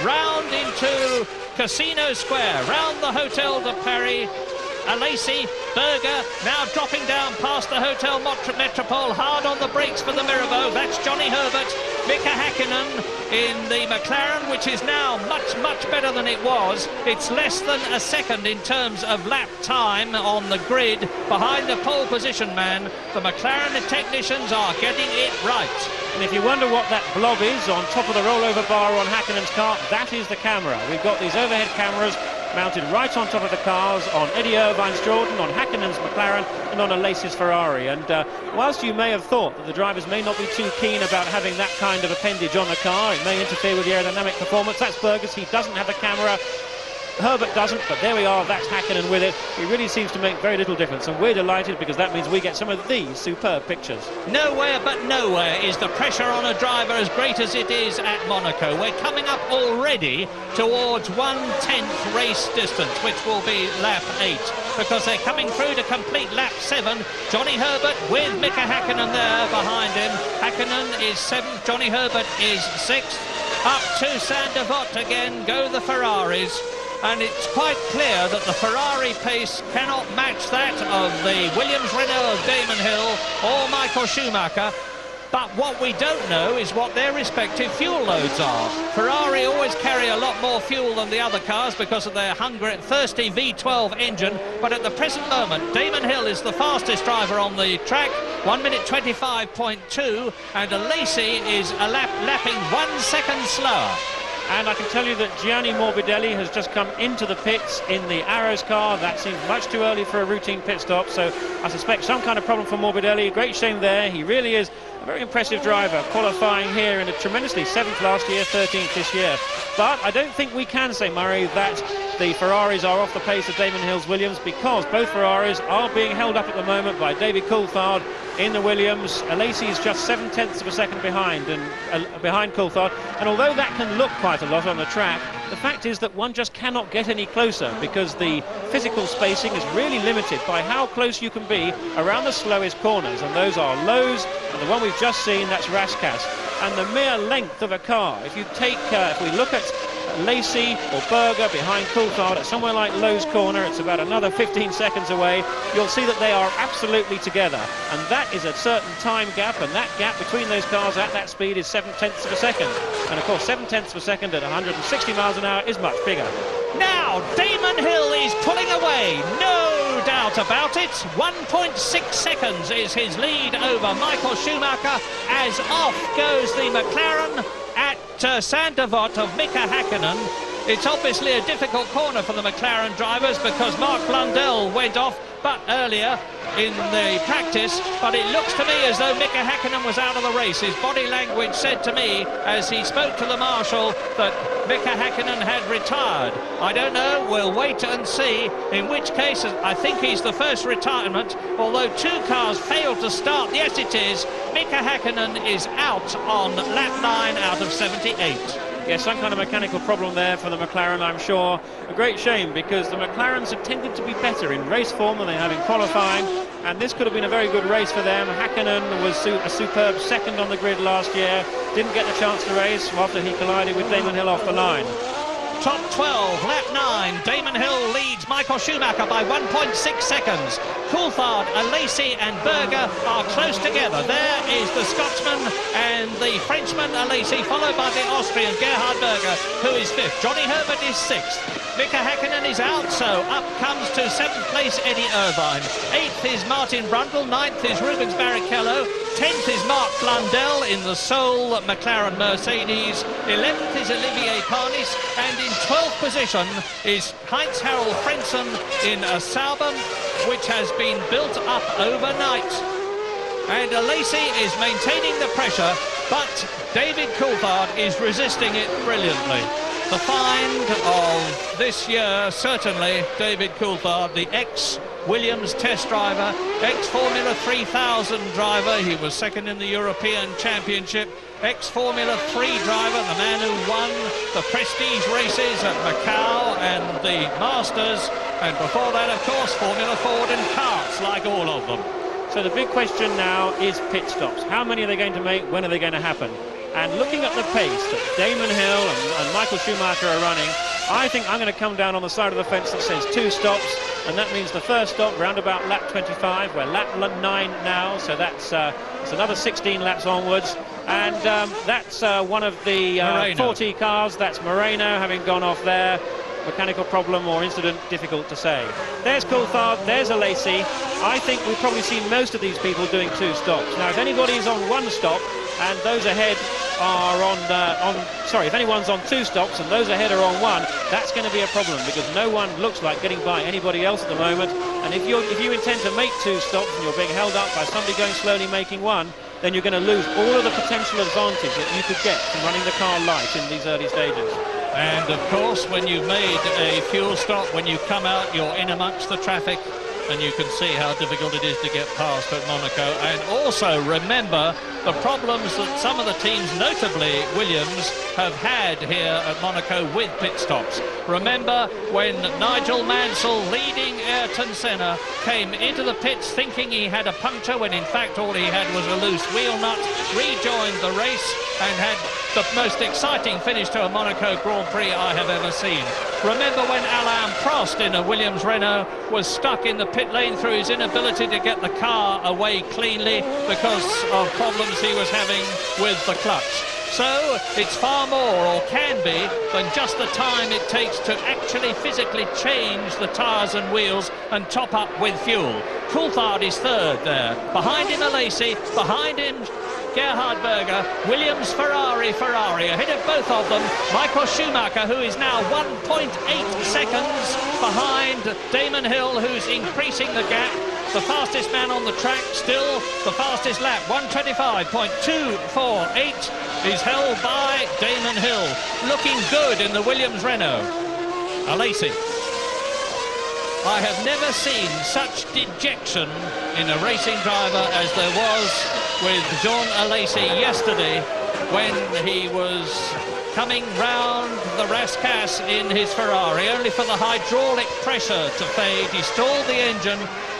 Speaker 1: round into Casino Square, round the Hotel de Paris. Alesi, Berger now dropping down past the Hotel Metropole, hard on the brakes for the Mirabeau. That's Johnny Herbert. Mika Häkkinen in the McLaren, which is now much, much better than it was. It's less than a second in terms of lap time on the grid behind the pole position man. The McLaren technicians are getting it right.
Speaker 2: And if you wonder what that blob is on top of the rollover bar on Häkkinen's car, that is the camera. We've got these overhead cameras mounted right on top of the cars on Eddie Irvine's Jordan, on Häkkinen's McLaren and on Alesi's Ferrari. And whilst you may have thought that the drivers may not be too keen about having that kind of appendage on the car, it may interfere with the aerodynamic performance, that's Berger's. He doesn't have the camera. Herbert doesn't, but there we are, that's Häkkinen with it. It really seems to make very little difference, and we're delighted because that means we get some of these superb pictures.
Speaker 1: Nowhere but nowhere is the pressure on a driver as great as it is at Monaco. We're coming up already towards 1/10 race distance, which will be lap 8, because they're coming through to complete lap 7. Johnny Herbert with Mika Häkkinen there behind him. Häkkinen is 7th, Johnny Herbert is 6th. Up to Sander Vogt again go the Ferraris. And it's quite clear that the Ferrari pace cannot match that of the Williams-Renault of Damon Hill or Michael Schumacher. But what we don't know is what their respective fuel loads are. Ferrari always carry a lot more fuel than the other cars because of their thirsty V12 engine. But at the present moment, Damon Hill is the fastest driver on the track, 1 minute 25.2, and Alesi is lapping 1 second slower.
Speaker 2: And I can tell you that Gianni Morbidelli has just come into the pits in the Arrows car. That seems much too early for a routine pit stop, so I suspect some kind of problem for Morbidelli. Great shame there. He really is a very impressive driver, qualifying here in a tremendously 7th last year, 13th this year. But I don't think we can say, Murray, that the Ferraris are off the pace of Damon Hill's Williams, because both Ferraris are being held up at the moment by David Coulthard in the Williams. Alesi is just 7/10 of a second behind Coulthard, and although that can look quite a lot on the track, the fact is that one just cannot get any closer because the physical spacing is really limited by how close you can be around the slowest corners, and those are Lowe's and the one we've just seen, that's Raskas. And the mere length of a car, if you take, if we look at Alesi or Berger behind Coulthard at somewhere like Lowe's corner, it's about another 15 seconds away, you'll see that they are absolutely together, and that is a certain time gap, and that gap between those cars at that speed is 7/10 of a second, and of course 7/10 of a second at 160 miles an hour is much bigger.
Speaker 1: Now Damon Hill is pulling away, no doubt about it. 1.6 seconds is his lead over Michael Schumacher, as off goes the McLaren at Sander Vogt of Mika Häkkinen. It's obviously a difficult corner for the McLaren drivers because Mark Blundell went off but earlier in the practice, but it looks to me as though Mika Häkkinen was out of the race. His body language said to me as he spoke to the marshal that Mika Häkkinen had retired. I don't know, we'll wait and see, in which case I think he's the first retirement, although 2 cars failed to start. Yes, it is. Mika Häkkinen is out on lap 9 out of 78.
Speaker 2: Yes, some kind of mechanical problem there for the McLaren, I'm sure. A great shame, because the McLarens have tended to be better in race form than they have in qualifying, and this could have been a very good race for them. Häkkinen was a superb second on the grid last year, didn't get the chance to race after he collided with Damon Hill off the line.
Speaker 1: Top 12, lap 9, Damon Hill leads Michael Schumacher by 1.6 seconds. Coulthard, Alesi and Berger are close together. There is the Scotsman and the Frenchman Alesi, followed by the Austrian Gerhard Berger, who is 5th. Johnny Herbert is 6th. Mika Häkkinen is out, so up comes to 7th place Eddie Irvine. 8th is Martin Brundle, 9th is Rubens Barrichello, 10th is Mark Blundell in the sole McLaren Mercedes, 11th is Olivier Panis, and in 12th position is Heinz-Harald Frentzen in a Sauber which has been built up overnight. And Alesi is maintaining the pressure, but David Coulthard is resisting it brilliantly. The find of this year, certainly, David Coulthard, the ex-Williams test driver, ex-Formula 3000 driver. He was 2nd in the European Championship. Ex-Formula 3 driver, the man who won the prestige races at Macau and the Masters. And before that, of course, Formula Ford and karts, like all of them.
Speaker 2: So the big question now is pit stops. How many are they going to make? When are they going to happen? And looking at the pace that Damon Hill and Michael Schumacher are running, I think I'm going to come down on the side of the fence that says 2 stops. and that means the first stop round about lap 25. We're lap 9 now, so that's it's another 16 laps onwards. And that's one of the 40 cars. That's Moreno having gone off there. Mechanical problem or incident, difficult to say. There's Coulthard, there's Alesi. I think we've probably seen most of these people doing 2 stops. Now, if anybody's on 1 stop and those ahead are if anyone's on 2 stops and those ahead are on 1, that's going to be a problem because no one looks like getting by anybody else at the moment. And if you intend to make 2 stops and you're being held up by somebody going slowly making 1, then you're going to lose all of the potential advantage that you could get from running the car light in these early stages.
Speaker 1: And of course, when you've made a fuel stop, when you come out, you're in amongst the traffic, and you can see how difficult it is to get past at Monaco. And also remember the problems that some of the teams, notably Williams, have had here at Monaco with pit stops. Remember when Nigel Mansell, leading Ayrton Senna, came into the pits thinking he had a puncture, when in fact all he had was a loose wheel nut, rejoined the race and had the most exciting finish to a Monaco Grand Prix I have ever seen. Remember when Alain Prost in a Williams Renault was stuck in the pit lane through his inability to get the car away cleanly because of problems he was having with the clutch. So it's far more, or can be, than just the time it takes to actually physically change the tyres and wheels and top up with fuel. Coulthard is third there. Behind him Alesi, behind him Gerhard Berger, Williams, Ferrari, ahead of both of them, Michael Schumacher, who is now 1.8 seconds behind Damon Hill, who's increasing the gap. The fastest man on the track, still the fastest lap, 1:25.248, is held by Damon Hill. Looking good in the Williams Renault. Alesi. I have never seen such dejection in a racing driver as there was with Jean Alesi yesterday when he was coming round the Rascasse in his Ferrari, only for the hydraulic pressure to fade. He stalled the engine.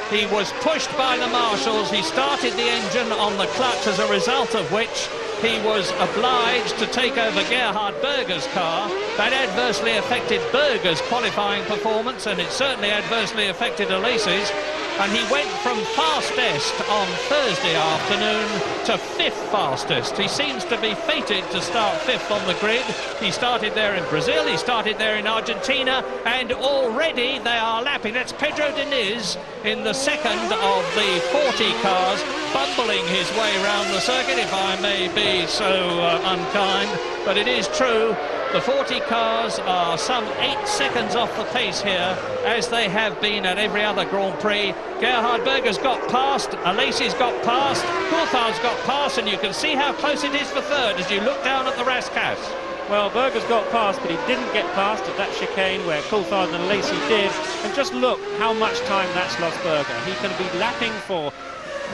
Speaker 1: He was pushed by the marshals. He started the engine on the clutch, as a result of which he was obliged to take over Gerhard Berger's car. That adversely affected Berger's qualifying performance, and it certainly adversely affected Alesi's. And he went from fastest on Thursday afternoon to 5th fastest. He seems to be fated to start 5th on the grid. He started there in Brazil, he started there in Argentina, and already they are lapping. That's Pedro Diniz in the second of the 40 cars, bumbling his way around the circuit, if I may be so unkind. But it is true, the 40 cars are some 8 seconds off the pace here, as they have been at every other Grand Prix. Gerhard Berger's got past, Alesi's got past, Coulthard's got past, and you can see how close it is for third as you look down at the Rascasse.
Speaker 2: Well, Berger's got past, but he didn't get past at that chicane where Coulthard and Alesi did. And just look how much time that's lost Berger. He can be lapping for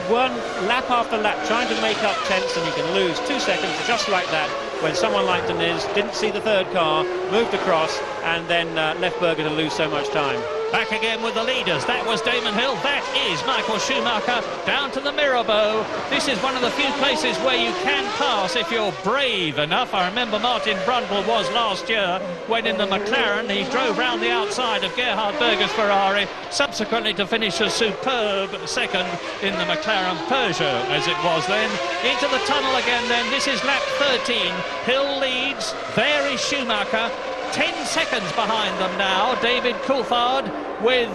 Speaker 2: one lap after lap, trying to make up tenths, and he can lose 2 seconds just like that when someone like Diniz didn't see the third car, moved across, and then left Berger to lose so much time.
Speaker 1: Back again with the leaders. That was Damon Hill. That is Michael Schumacher down to the Mirabeau. This is one of the few places where you can pass if you're brave enough. I remember Martin Brundle was last year when in the McLaren he drove round the outside of Gerhard Berger's Ferrari, subsequently to finish a superb second in the McLaren Peugeot, as it was then. Into the tunnel again then. This is lap 13. Hill leads. There is Schumacher. 10 seconds behind them now, David Coulthard, with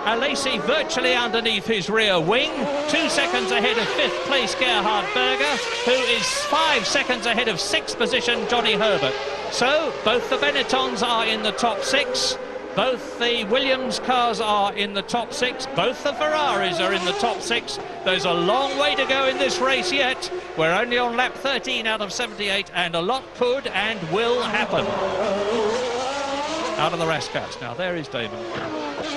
Speaker 1: Alesi virtually underneath his rear wing. 2 seconds ahead of 5th place Gerhard Berger, who is 5 seconds ahead of 6th position Johnny Herbert. So both the Benettons are in the top 6. Both the Williams cars are in the top 6. Both the Ferraris are in the top 6. There's a long way to go in this race yet. We're only on lap 13 out of 78, and a lot could and will happen. Out of the Rascasse. Now there is Damon.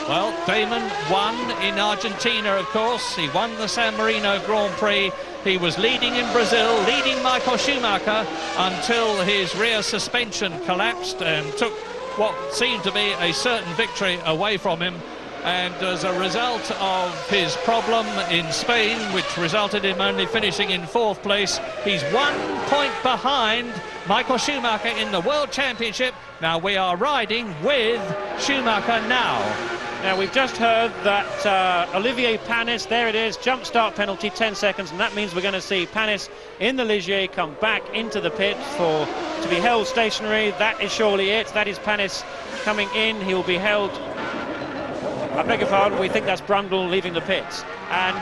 Speaker 1: Well, Damon won in Argentina, of course. He won the San Marino Grand Prix. He was leading in Brazil, leading Michael Schumacher until his rear suspension collapsed and took what seemed to be a certain victory away from him. And as a result of his problem in Spain, which resulted in him only finishing in 4th place, he's 1 point behind Michael Schumacher in the World Championship. Now we are riding with Schumacher now.
Speaker 2: Now, we've just heard that Olivier Panis, there it is, jump start penalty, 10 seconds, and that means we're going to see Panis in the Ligier come back into the pit to be held stationary. That is surely it. That is Panis coming in. He'll be held. I beg your pardon, we think that's Brundle leaving the pits. And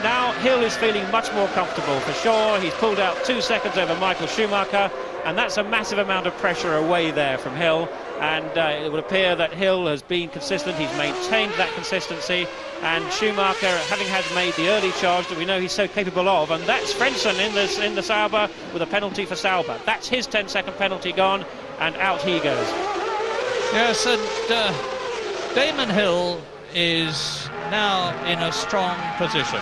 Speaker 2: now Hill is feeling much more comfortable for sure. He's pulled out 2 seconds over Michael Schumacher, and that's a massive amount of pressure away there from Hill. And it would appear that Hill has been consistent. He's maintained that consistency, and Schumacher, having had made the early charge that we know he's so capable of, and that's Frentzen in the Sauber with a penalty for Sauber. That's his 10-second penalty gone, and out he goes.
Speaker 1: Yes, and Damon Hill is now in a strong position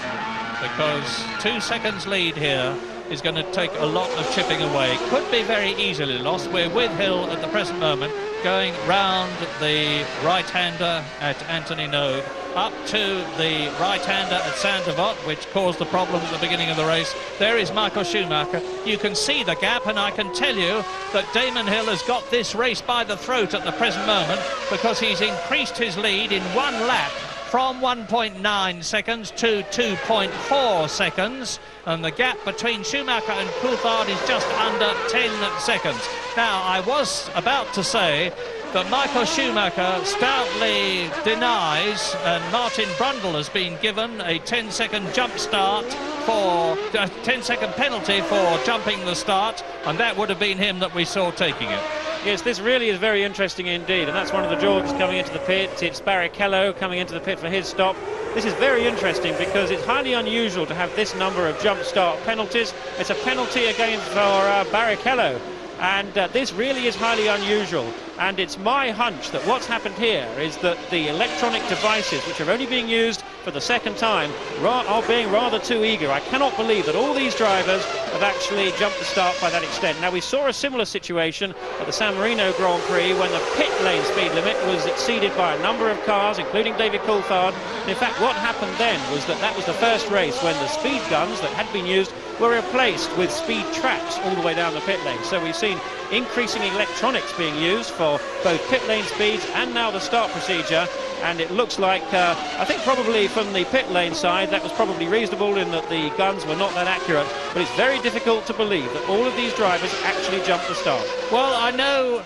Speaker 1: because 2 seconds lead here is going to take a lot of chipping away. Could be very easily lost. We're with Hill at the present moment, going round the right-hander at Anthony Nogue, up to the right-hander at Saint-Devot, which caused the problem at the beginning of the race. There is Michael Schumacher. You can see the gap, and I can tell you that Damon Hill has got this race by the throat at the present moment because he's increased his lead in 1 lap from 1.9 seconds to 2.4 seconds, and the gap between Schumacher and Coulthard is just under 10 seconds. Now, I was about to say that Michael Schumacher stoutly denies, and Martin Brundle has been given a 10-second jump start for a 10-second penalty for jumping the start, and that would have been him that we saw taking it.
Speaker 2: Yes, this really is very interesting indeed, and that's one of the Georges coming into the pit. It's Barrichello coming into the pit for his stop. This is very interesting because it's highly unusual to have this number of jump start penalties. It's a penalty again for Barrichello, and this really is highly unusual. And it's my hunch that what's happened here is that the electronic devices, which are only being used for the second time, are being rather too eager. I cannot believe that all these drivers have actually jumped the start by that extent. Now, we saw a similar situation at the San Marino Grand Prix when the pit lane speed limit was exceeded by a number of cars, including David Coulthard. And in fact, what happened then was that was the first race when the speed guns that had been used were replaced with speed traps all the way down the pit lane. So we've seen increasing electronics being used for both pit lane speeds and now the start procedure, and it looks like I think probably from the pit lane side that was probably reasonable in that the guns were not that accurate, but it's very difficult to believe that all of these drivers actually jumped the start.
Speaker 1: Well, I know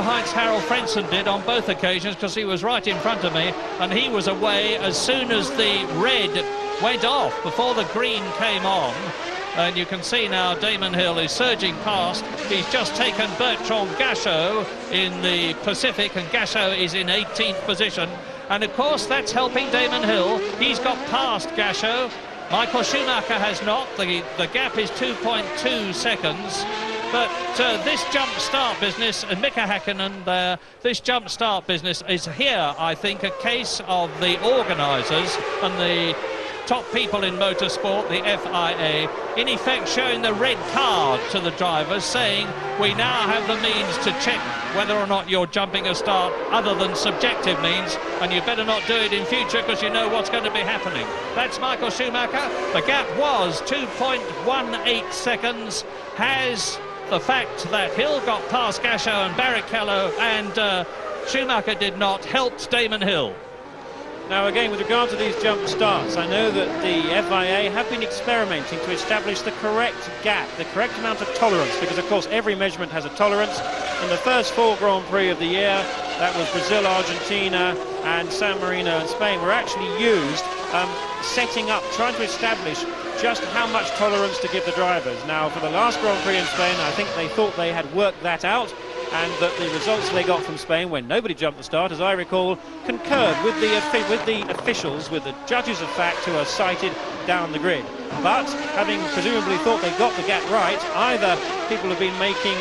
Speaker 1: Heinz-Harald Frentzen did on both occasions because he was right in front of me, and he was away as soon as the red went off, before the green came on. And you can see now Damon Hill is surging past. He's just taken Bertrand Gachot in the Pacific, and Gachot is in 18th position. And of course that's helping Damon Hill. He's got past Gachot. Michael Schumacher has not. The gap is 2.2 seconds. But this jump start business, and Mika Häkkinen there, this jump start business is here, I think, a case of the organisers and the top people in motorsport, the FIA, in effect showing the red card to the drivers, saying we now have the means to check whether or not you're jumping a start other than subjective means, and you better not do it in future because you know what's going to be happening. That's Michael Schumacher. The gap was 2.18 seconds. Has the fact that Hill got past Gachot and Barrichello and Schumacher did not helped Damon Hill.
Speaker 2: Now again, with regard to these jump starts, I know that the FIA have been experimenting to establish the correct gap, the correct amount of tolerance, because of course every measurement has a tolerance. In the first 4 Grand Prix of the year, that was Brazil, Argentina and San Marino and Spain, were actually used setting up, trying to establish just how much tolerance to give the drivers. Now for the last Grand Prix in Spain, I think they thought they had worked that out, and that the results they got from Spain when nobody jumped the start, as I recall, concurred with the officials, with the judges of fact who are cited down the grid. But having presumably thought they got the gap right, either people have been making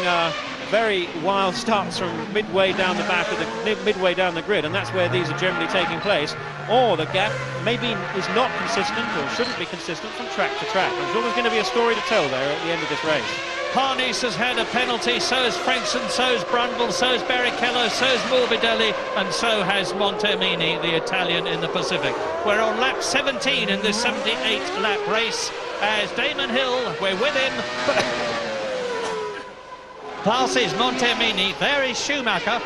Speaker 2: very wild starts from midway down the back of the midway down the grid, and that's where these are generally taking place, or the gap maybe is not consistent or shouldn't be consistent from track to track. I'm sure there's going to be a story to tell there at the end of this race.
Speaker 1: Parnis has had a penalty, so has Frentzen, so has Brundle, so has Barrichello, so has Morbidelli, and so has Montemini, the Italian in the Pacific. We're on lap 17 in this 78-lap race as Damon Hill, we're with him, passes Montemini. There is Schumacher.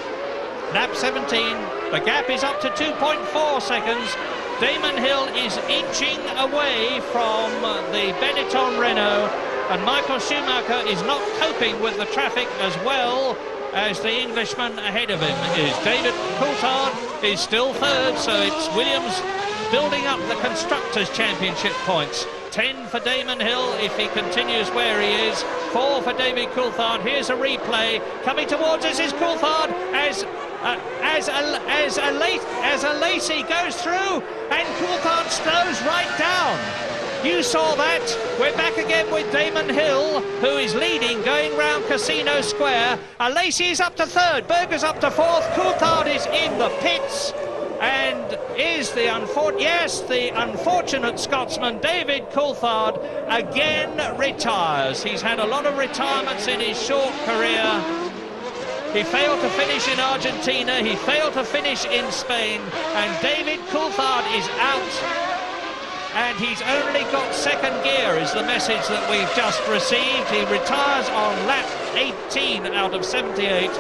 Speaker 1: lap 17. The gap is up to 2.4 seconds. Damon Hill is inching away from the Benetton Renault, and Michael Schumacher is not coping with the traffic as well as the Englishman ahead of him is. David Coulthard is still third, so it's Williams building up the Constructors' Championship points. 10 for Damon Hill if he continues where he is. 4 for David Coulthard. Here's a replay. Coming towards us is Coulthard as Lacey goes through, and Coulthard slows right down. You saw that. We're back again with Damon Hill, who is leading, going round Casino Square. Lacey is up to third, Berger's up to fourth, Coulthard is in the pits, and is the unfortunate Scotsman David Coulthard again retires. He's had a lot of retirements in his short career. He failed to finish in Argentina, he failed to finish in Spain, and David Coulthard is out. And he's only got second gear is the message that we've just received. He retires on lap 18 out of 78.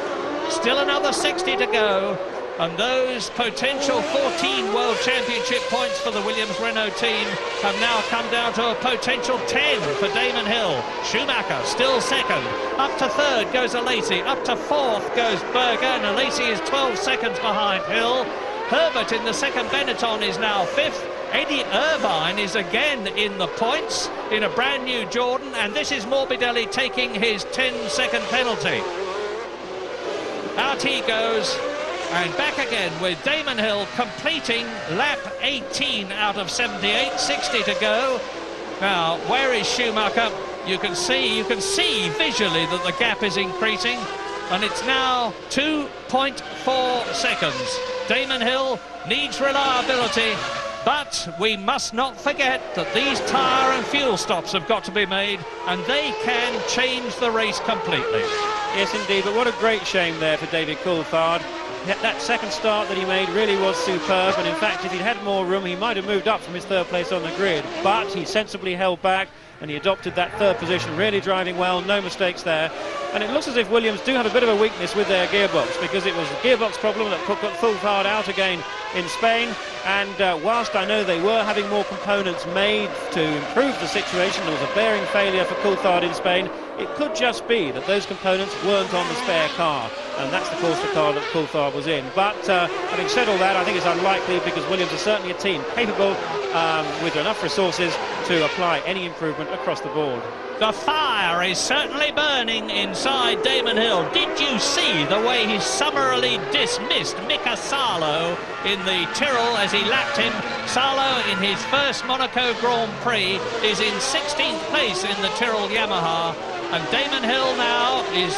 Speaker 1: Still another 60 to go. And those potential 14 World Championship points for the Williams-Renault team have now come down to a potential 10 for Damon Hill. Schumacher still second. Up to third goes Alesi. Up to fourth goes Berger. And Alesi is 12 seconds behind Hill. Herbert in the second Benetton is now fifth. Eddie Irvine is again in the points in a brand new Jordan, and this is Morbidelli taking his 10-second penalty. Out he goes, and back again with Damon Hill completing lap 18 out of 78, 60 to go. Now, where is Schumacher? You can see visually that the gap is increasing, and it's now 2.4 seconds. Damon Hill needs reliability. But we must not forget that these tyre and fuel stops have got to be made, and they can change the race completely.
Speaker 2: Yes, indeed, but what a great shame there for David Coulthard. That second start that he made really was superb, and in fact, if he'd had more room, he might have moved up from his third place on the grid, but he sensibly held back, and he adopted that third position, really driving well, no mistakes there. And it looks as if Williams do have a bit of a weakness with their gearbox, because it was the gearbox problem that put Coulthard out again in Spain. And whilst I know they were having more components made to improve the situation, there was a bearing failure for Coulthard in Spain. It could just be that those components weren't on the spare car, and that's the Corsa car that Coulthard was in. But having said all that, I think it's unlikely, because Williams is certainly a team capable with enough resources to apply any improvement across the board.
Speaker 1: The fire is certainly burning inside Damon Hill. Did you see the way he summarily dismissed Mika Salo in the Tyrrell as he lapped him? Salo, in his first Monaco Grand Prix, is in 16th place in the Tyrrell Yamaha. And Damon Hill now is,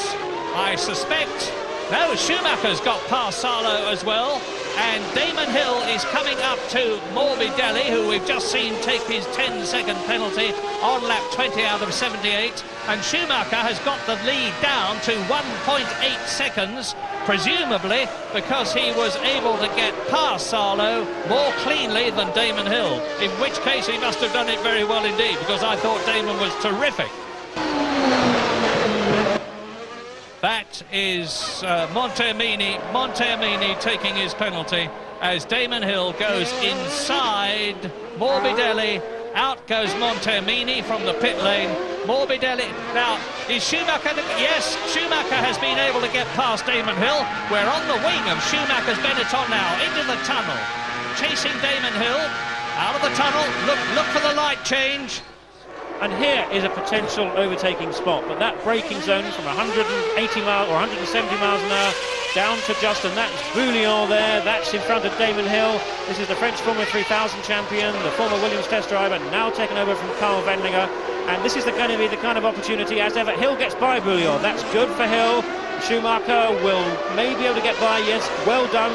Speaker 1: I suspect, no, Schumacher's got past Salo as well. And Damon Hill is coming up to Morbidelli, who we've just seen take his 10-second penalty on lap 20 out of 78. And Schumacher has got the lead down to 1.8 seconds, presumably because he was able to get past Salo more cleanly than Damon Hill, in which case he must have done it very well indeed, because I thought Damon was terrific. That is Montermini taking his penalty as Damon Hill goes inside Morbidelli. Out goes Montermini from the pit lane. Morbidelli, now, is Schumacher, yes, Schumacher has been able to get past Damon Hill. We're on the wing of Schumacher's Benetton now, into the tunnel. Chasing Damon Hill, out of the tunnel, look for the light change.
Speaker 2: And here is a potential overtaking spot, but that braking zone from 180 miles or 170 miles an hour down to just, and that's Bouillon there, that's in front of Damon Hill. This is the French Formula 3000 champion, the former Williams test driver, now taken over from Carl Wendlinger. And this is going to be the kind of opportunity, as ever, Hill gets by Bouillon. That's good for Hill. Schumacher will maybe be able to get by, yes, well done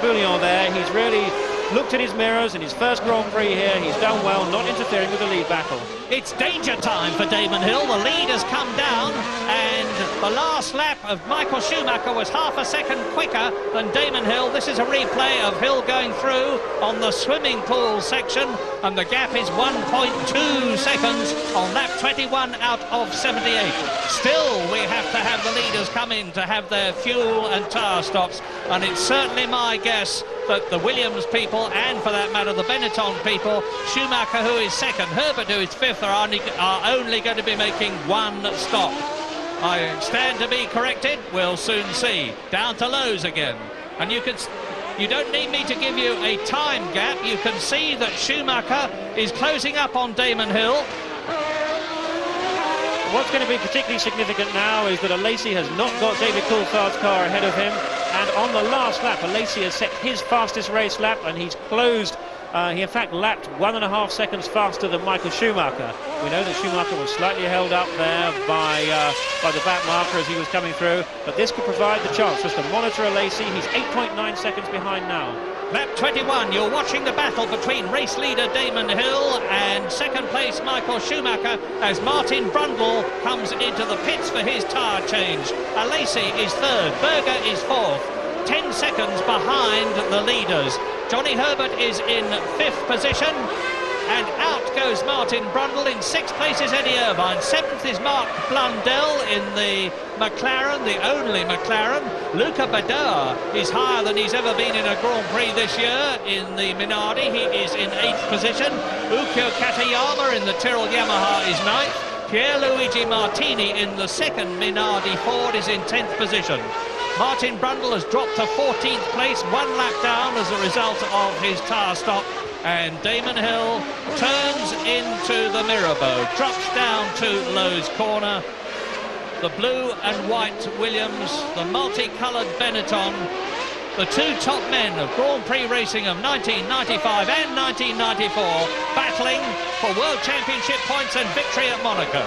Speaker 2: Bouillon there. He's really looked at his mirrors in his first Grand Prix here. He's done well, not interfering with the lead battle.
Speaker 1: It's danger time for Damon Hill. The lead has come down, and The last lap of Michael Schumacher was half a second quicker than Damon Hill. This is a replay of Hill going through on the swimming pool section, and the gap is 1.2 seconds on lap 21 out of 78. Still, we have to have the leaders come in to have their fuel and tyre stops, and it's certainly my guess that the Williams people, and for that matter the Benetton people, Schumacher, who is second, Herbert, who is fifth, are only going to be making one stop. I stand to be corrected. We'll soon see. Down to Lowe's again, and you don't need me to give you a time gap. You can see that Schumacher is closing up on Damon Hill.
Speaker 2: What's going to be particularly significant now is that Alesi has not got David Coulthard's car ahead of him, and on the last lap Alesi has set his fastest race lap, and he's closed. He in fact lapped 1.5 seconds faster than Michael Schumacher. We know that Schumacher was slightly held up there by the back marker as he was coming through, but this could provide the chance just to monitor Alesi. He's 8.9 seconds behind now.
Speaker 1: Lap 21, you're watching the battle between race leader Damon Hill and second place Michael Schumacher as Martin Brundle comes into the pits for his tyre change. Alesi is third, Berger is fourth, 10 seconds behind the leaders. Johnny Herbert is in fifth position, and out goes Martin Brundle. In sixth place is Eddie Irvine. Seventh is Mark Blundell in the McLaren, the only McLaren. Luca Badoer is higher than he's ever been in a Grand Prix this year in the Minardi. He is in eighth position. Ukyo Katayama in the Tyrrell Yamaha is ninth. Pierluigi Martini in the second Minardi Ford is in 10th position. Martin Brundle has dropped to 14th place, one lap down as a result of his tyre stop, and Damon Hill turns into the Mirabeau, drops down to Lowe's corner. The blue and white Williams, the multicoloured Benetton, the two top men of Grand Prix racing of 1995 and 1994, battling for World Championship points and victory at Monaco.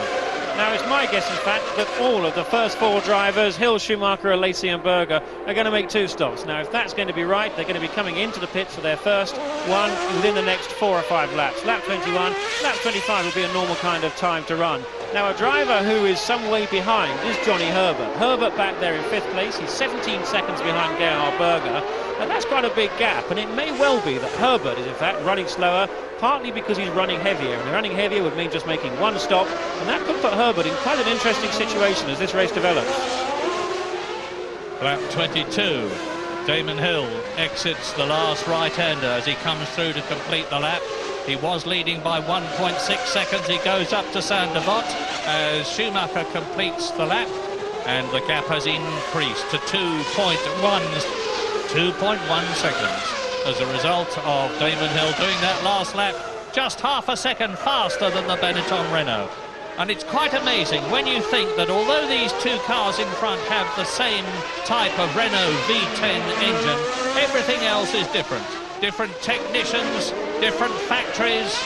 Speaker 2: Now, it's my guess, in fact, that all of the first four drivers, Hill, Schumacher, Alesi and Berger, are going to make two stops. Now, if that's going to be right, they're going to be coming into the pits for their first one within the next 4 or 5 laps. Lap 21, lap 25 will be a normal kind of time to run. Now, a driver who is some way behind is Johnny Herbert. Herbert back there in 5th place. He's 17 seconds behind Gerhard Berger. And that's quite a big gap, and it may well be that Herbert is, in fact, running slower, partly because he's running heavier, and running heavier would mean just making one stop, and that could put Herbert in quite an interesting situation as this race develops.
Speaker 1: Lap 22, Damon Hill exits the last right-hander as he comes through to complete the lap. He was leading by 1.6 seconds. He goes up to Saint-Devot as Schumacher completes the lap, and the gap has increased to 2.1 seconds as a result of Damon Hill doing that last lap just half a second faster than the Benetton Renault. And it's quite amazing when you think that although these two cars in front have the same type of Renault V10 engine, everything else is different. Different technicians, different factories,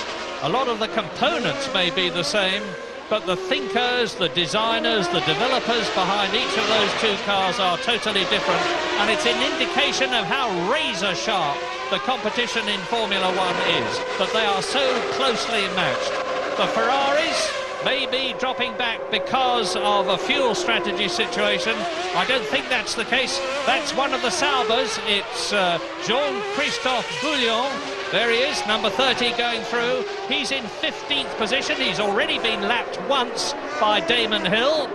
Speaker 1: a lot of the components may be the same, but the thinkers, the designers, the developers behind each of those two cars are totally different, and it's an indication of how razor sharp the competition in Formula One is, that they are so closely matched. The Ferraris may be dropping back because of a fuel strategy situation. I don't think that's the case. That's one of the Saubers. It's Jean-Christophe Bouillon. There he is, number 30 going through. He's in 15th position. He's already been lapped once by Damon Hill,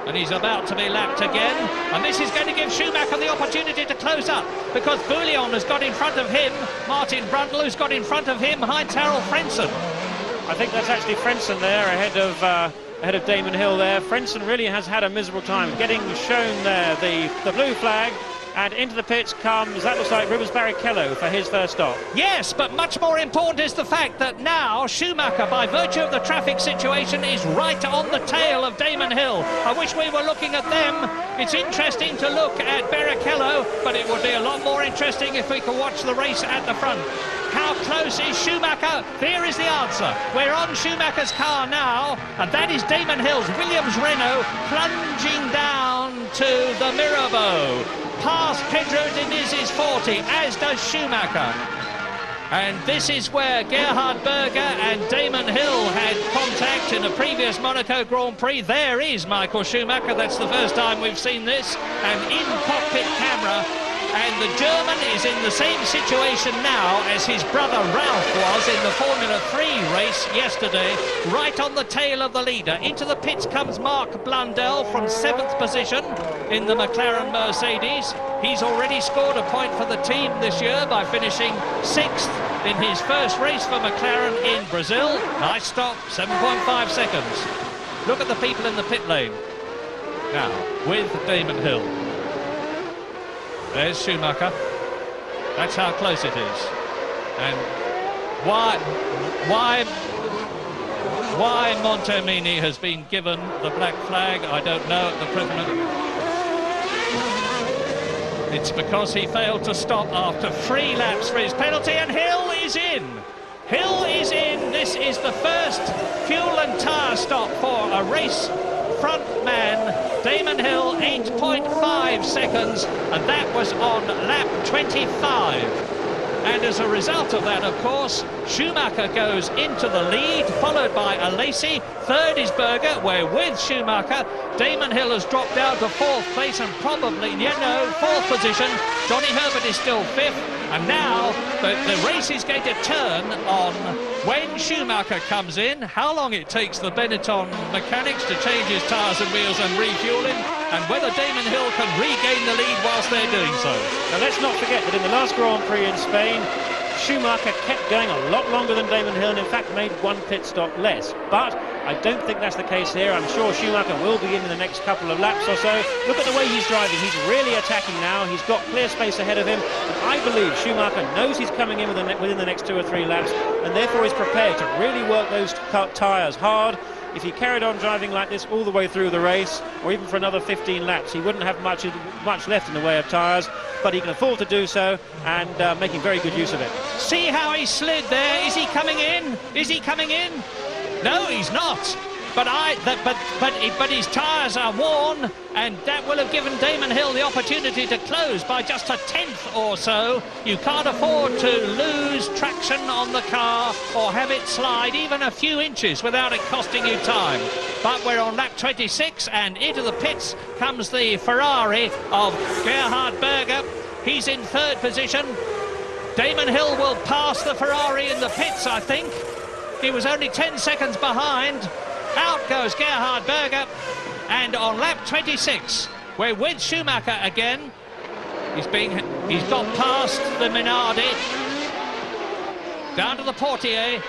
Speaker 1: and he's about to be lapped again. And this is going to give Schumacher the opportunity to close up, because Bouillon has got in front of him Martin Brundle, who's got in front of him Heinz-Harald Frentzen.
Speaker 2: I think that's actually Frentzen there ahead of Damon Hill there. Frentzen really has had a miserable time getting shown there the blue flag, and into the pits comes, that looks like Rubens Barrichello for his first stop.
Speaker 1: Yes, but much more important is the fact that now Schumacher, by virtue of the traffic situation, is right on the tail of Damon Hill. I wish we were looking at them. It's interesting to look at Barrichello, but it would be a lot more interesting if we could watch the race at the front. How close is Schumacher? Here is the answer. We're on Schumacher's car now, and that is Damon Hill's Williams Renault plunging down to the Mirabeau. Past Pedro Diniz's 40, as does Schumacher. And this is where Gerhard Berger and Damon Hill had contact in a previous Monaco Grand Prix. There is Michael Schumacher. That's the first time we've seen this. And in cockpit camera. And the German is in the same situation now as his brother Ralph was in the Formula 3 race yesterday, right on the tail of the leader. Into the pits comes Mark Blundell from 7th position in the McLaren Mercedes. He's already scored a point for the team this year by finishing 6th in his first race for McLaren in Brazil. Nice stop, 7.5 seconds. Look at the people in the pit lane now with Damon Hill. There's Schumacher. That's how close it is. And why Montemini has been given the black flag, I don't know at the present. It's because he failed to stop after 3 laps for his penalty, and Hill is in. Hill is in. This is the first fuel and tyre stop for a race front man. Damon Hill, 8.5 seconds, and that was on lap 25. And as a result of that, of course, Schumacher goes into the lead, followed by Alesi. 3rd is Berger, where with Schumacher, Damon Hill has dropped down to 4th place and probably, 4th position. Johnny Herbert is still 5th. And now the race is going to turn on when Schumacher comes in, how long it takes the Benetton mechanics to change his tyres and wheels and refuel him, and whether Damon Hill can regain the lead whilst they're doing so.
Speaker 2: Now let's not forget that in the last Grand Prix in Spain, Schumacher kept going a lot longer than Damon Hill and in fact made 1 pit stop less. But I don't think that's the case here. I'm sure Schumacher will be in the next couple of laps or so. Look at the way he's driving. He's really attacking now. He's got clear space ahead of him. And I believe Schumacher knows he's coming in within the next 2 or 3 laps, and therefore is prepared to really work those tyres hard. If he carried on driving like this all the way through the race, or even for another 15 laps, he wouldn't have much left in the way of tyres, but he can afford to do so, and making very good use of it.
Speaker 1: See how he slid there? Is he coming in? Is he coming in? No, he's not. But his tyres are worn, and that will have given Damon Hill the opportunity to close by just a 10th or so. You can't afford to lose traction on the car or have it slide even a few inches without it costing you time. But we're on lap 26, and into the pits comes the Ferrari of Gerhard Berger. He's in 3rd position. Damon Hill will pass the Ferrari in the pits, I think. He was only 10 seconds behind. Out goes Gerhard Berger, and on lap 26, we're with Schumacher again. He's got past the Minardi, down to the Portier.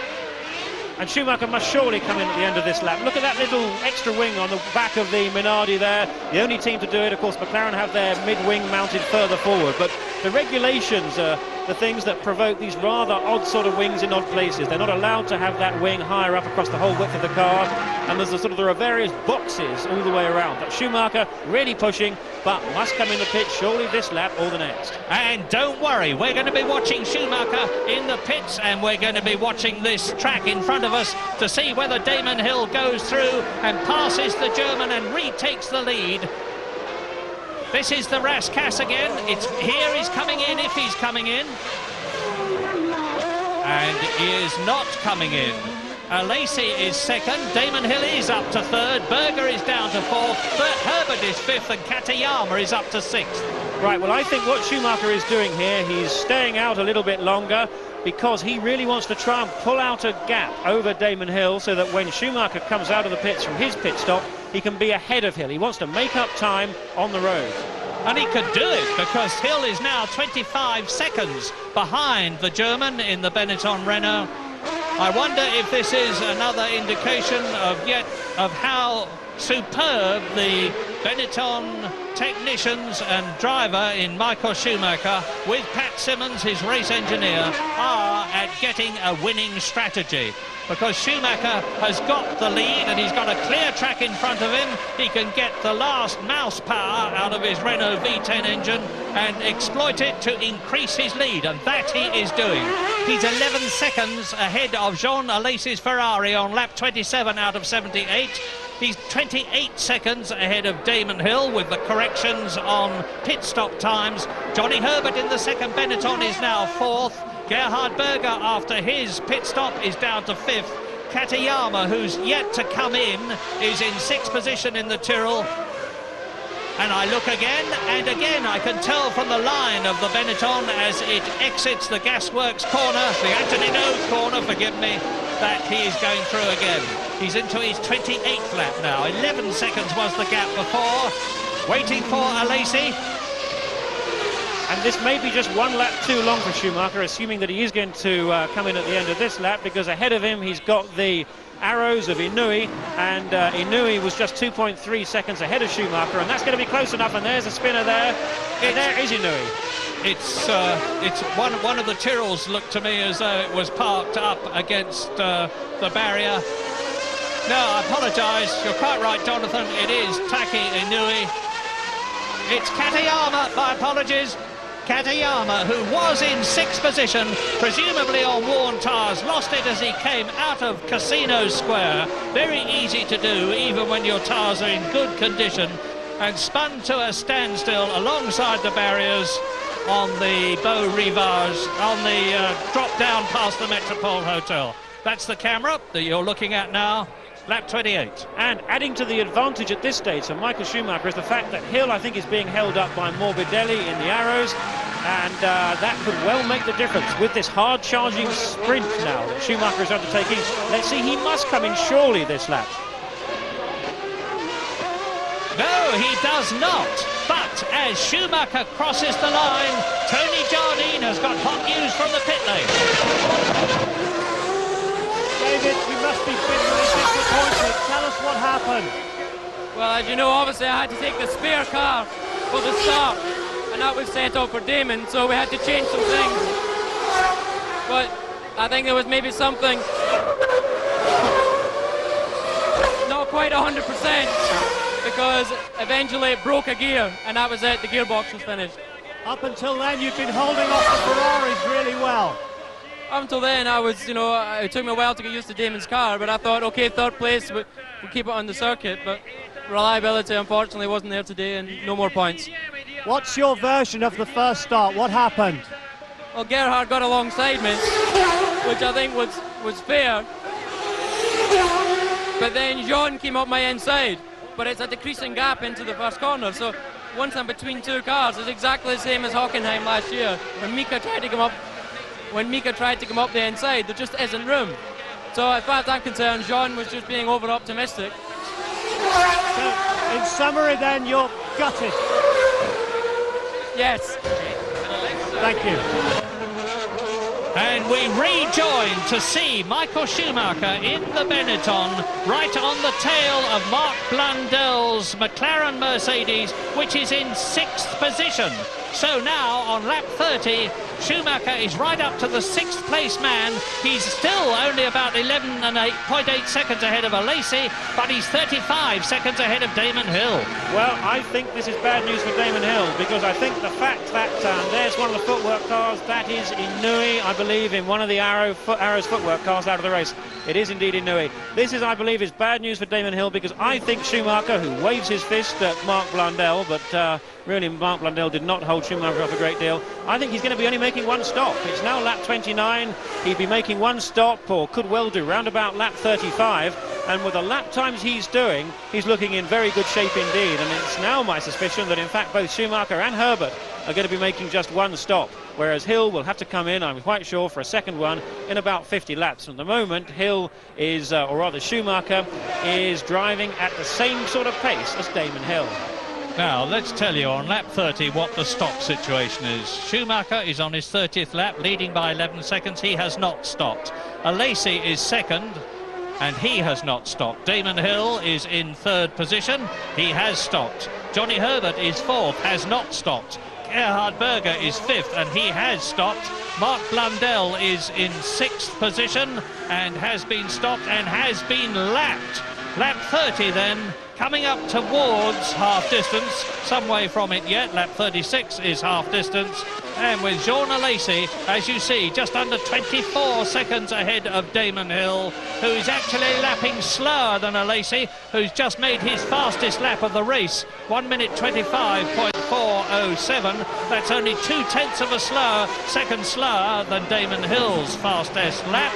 Speaker 2: And Schumacher must surely come in at the end of this lap. Look at that little extra wing on the back of the Minardi there. The only team to do it, of course, McLaren have their mid-wing mounted further forward, but the regulations are the things that provoke these rather odd sort of wings in odd places. They're not allowed to have that wing higher up across the whole width of the car, and there are various boxes all the way around. But Schumacher really pushing, but must come in the pit surely this lap or the next.
Speaker 1: And don't worry, we're going to be watching Schumacher in the pits, and we're going to be watching this track in front of us to see whether Damon Hill goes through and passes the German and retakes the lead. This is the Rascasse again. Here he's coming in, if he's coming in. And he is not coming in. Alesi is 2nd, Damon Hill is up to 3rd, Berger is down to 4th, Herbert is 5th, and Katayama is up to 6th.
Speaker 2: Right, well, I think what Schumacher is doing here, he's staying out a little bit longer because he really wants to try and pull out a gap over Damon Hill so that when Schumacher comes out of the pits from his pit stop, he can be ahead of Hill. He wants to make up time on the road.
Speaker 1: And he could do it because Hill is now 25 seconds behind the German in the Benetton Renault. I wonder if this is another indication of how superb the Benetton technicians and driver in Michael Schumacher with Pat Simmons, his race engineer, are at getting a winning strategy. Because Schumacher has got the lead and he's got a clear track in front of him. He can get the last mouse power out of his Renault V10 engine and exploit it to increase his lead, and that he is doing. He's 11 seconds ahead of Jean Alesi's Ferrari on lap 27 out of 78. He's 28 seconds ahead of Damon Hill with the corrections on pit stop times. Johnny Herbert in the 2nd Benetton is now 4th. Gerhard Berger, after his pit stop, is down to 5th. Katayama, who's yet to come in, is in 6th position in the Tyrrell. And I look again, and again I can tell from the line of the Benetton as it exits the gasworks corner, the Anthony Nose corner, forgive me, that he is going through again. He's into his 28th lap now. 11 seconds was the gap before. Waiting for Alesi.
Speaker 2: And this may be just one lap too long for Schumacher, assuming that he is going to come in at the end of this lap, because ahead of him he's got the arrows of Inouye, and Inouye was just 2.3 seconds ahead of Schumacher, and that's going to be close enough. And there's a spinner there. There is Inouye.
Speaker 1: It's one of the Tyrrells looked to me as though it was parked up against the barrier. No, I apologise. You're quite right, Jonathan. It is Taki Inouye. It's Katayama. My apologies. Katayama, who was in 6th position, presumably on worn tyres, lost it as he came out of Casino Square. Very easy to do, even when your tyres are in good condition, and spun to a standstill alongside the barriers on the Beau Rivage, on the drop down past the Metropole Hotel. That's the camera that you're looking at now. Lap 28.
Speaker 2: And adding to the advantage at this stage for Michael Schumacher is the fact that Hill, I think, is being held up by Morbidelli in the arrows, and that could well make the difference with this hard-charging sprint now that Schumacher is undertaking. Let's see, he must come in surely this lap.
Speaker 1: No, he does not. But as Schumacher crosses the line, Tony Jardine has got hot news from the pit lane.
Speaker 3: David, you must be bitterly disappointed. Tell us what happened.
Speaker 5: Well, as you know, obviously I had to take the spare car for the start, and that was set up for Damon, so we had to change some things. But I think there was maybe something not quite 100%, because eventually it broke a gear, and that was it. The gearbox was finished.
Speaker 3: Up until then, you've been holding off the Ferraris really well.
Speaker 5: Up until then, I was, you know, it took me a while to get used to Damon's car, but I thought, okay, 3rd place, we'll keep it on the circuit. But reliability, unfortunately, wasn't there today, and no more points.
Speaker 3: What's your version of the first start? What happened?
Speaker 5: Well, Gerhard got alongside me, which I think was fair. But then Jean came up my inside, but it's a decreasing gap into the first corner. So once I'm between two cars, it's exactly the same as Hockenheim last year, when Mika tried to come up. When Mika tried to come up the inside, there just isn't room. So as far as I'm concerned, Jean was just being over-optimistic.
Speaker 3: So, in summary then, you're gutted.
Speaker 5: Yes.
Speaker 3: Thank you.
Speaker 1: And we rejoin to see Michael Schumacher in the Benetton, right on the tail of Mark Blundell's McLaren Mercedes, which is in 6th position. So now on lap 30, Schumacher is right up to the 6th place man. He's still only about 11.8 seconds ahead of Alesi, but he's 35 seconds ahead of Damon Hill.
Speaker 2: Well, I think this is bad news for Damon Hill, because I think the fact that there's one of the footwork cars, that is Inouye, I believe, in one of the Arrows footwork cars out of the race. It is indeed Inouye. This is, I believe, is bad news for Damon Hill, because I think Schumacher, who waves his fist at Mark Blundell, but really Mark Blundell did not hold Schumacher off a great deal, I think he's going to be only making one stop. It's now lap 29. He'd be making one stop, or could well do, round about lap 35. And with the lap times he's doing, he's looking in very good shape indeed. And it's now my suspicion that, in fact, both Schumacher and Herbert are going to be making just one stop, whereas Hill will have to come in, I'm quite sure, for a second one in about 50 laps. At the moment, Hill is, or rather Schumacher, is driving at the same sort of pace as Damon Hill.
Speaker 1: Now, let's tell you on lap 30 what the stop situation is. Schumacher is on his 30th lap, leading by 11 seconds. He has not stopped. Alesi is 2nd, and he has not stopped. Damon Hill is in 3rd position. He has stopped. Johnny Herbert is 4th, has not stopped. Gerhard Berger is 5th, and he has stopped. Mark Blundell is in 6th position and has been stopped and has been lapped. Lap 30 then, coming up towards half distance, some way from it yet. Lap 36 is half distance. And with Jean Alesi, as you see, just under 24 seconds ahead of Damon Hill, who is actually lapping slower than Alesi, who's just made his fastest lap of the race, 1 minute 25.407. That's only 2/10 of a second slower than Damon Hill's fastest lap.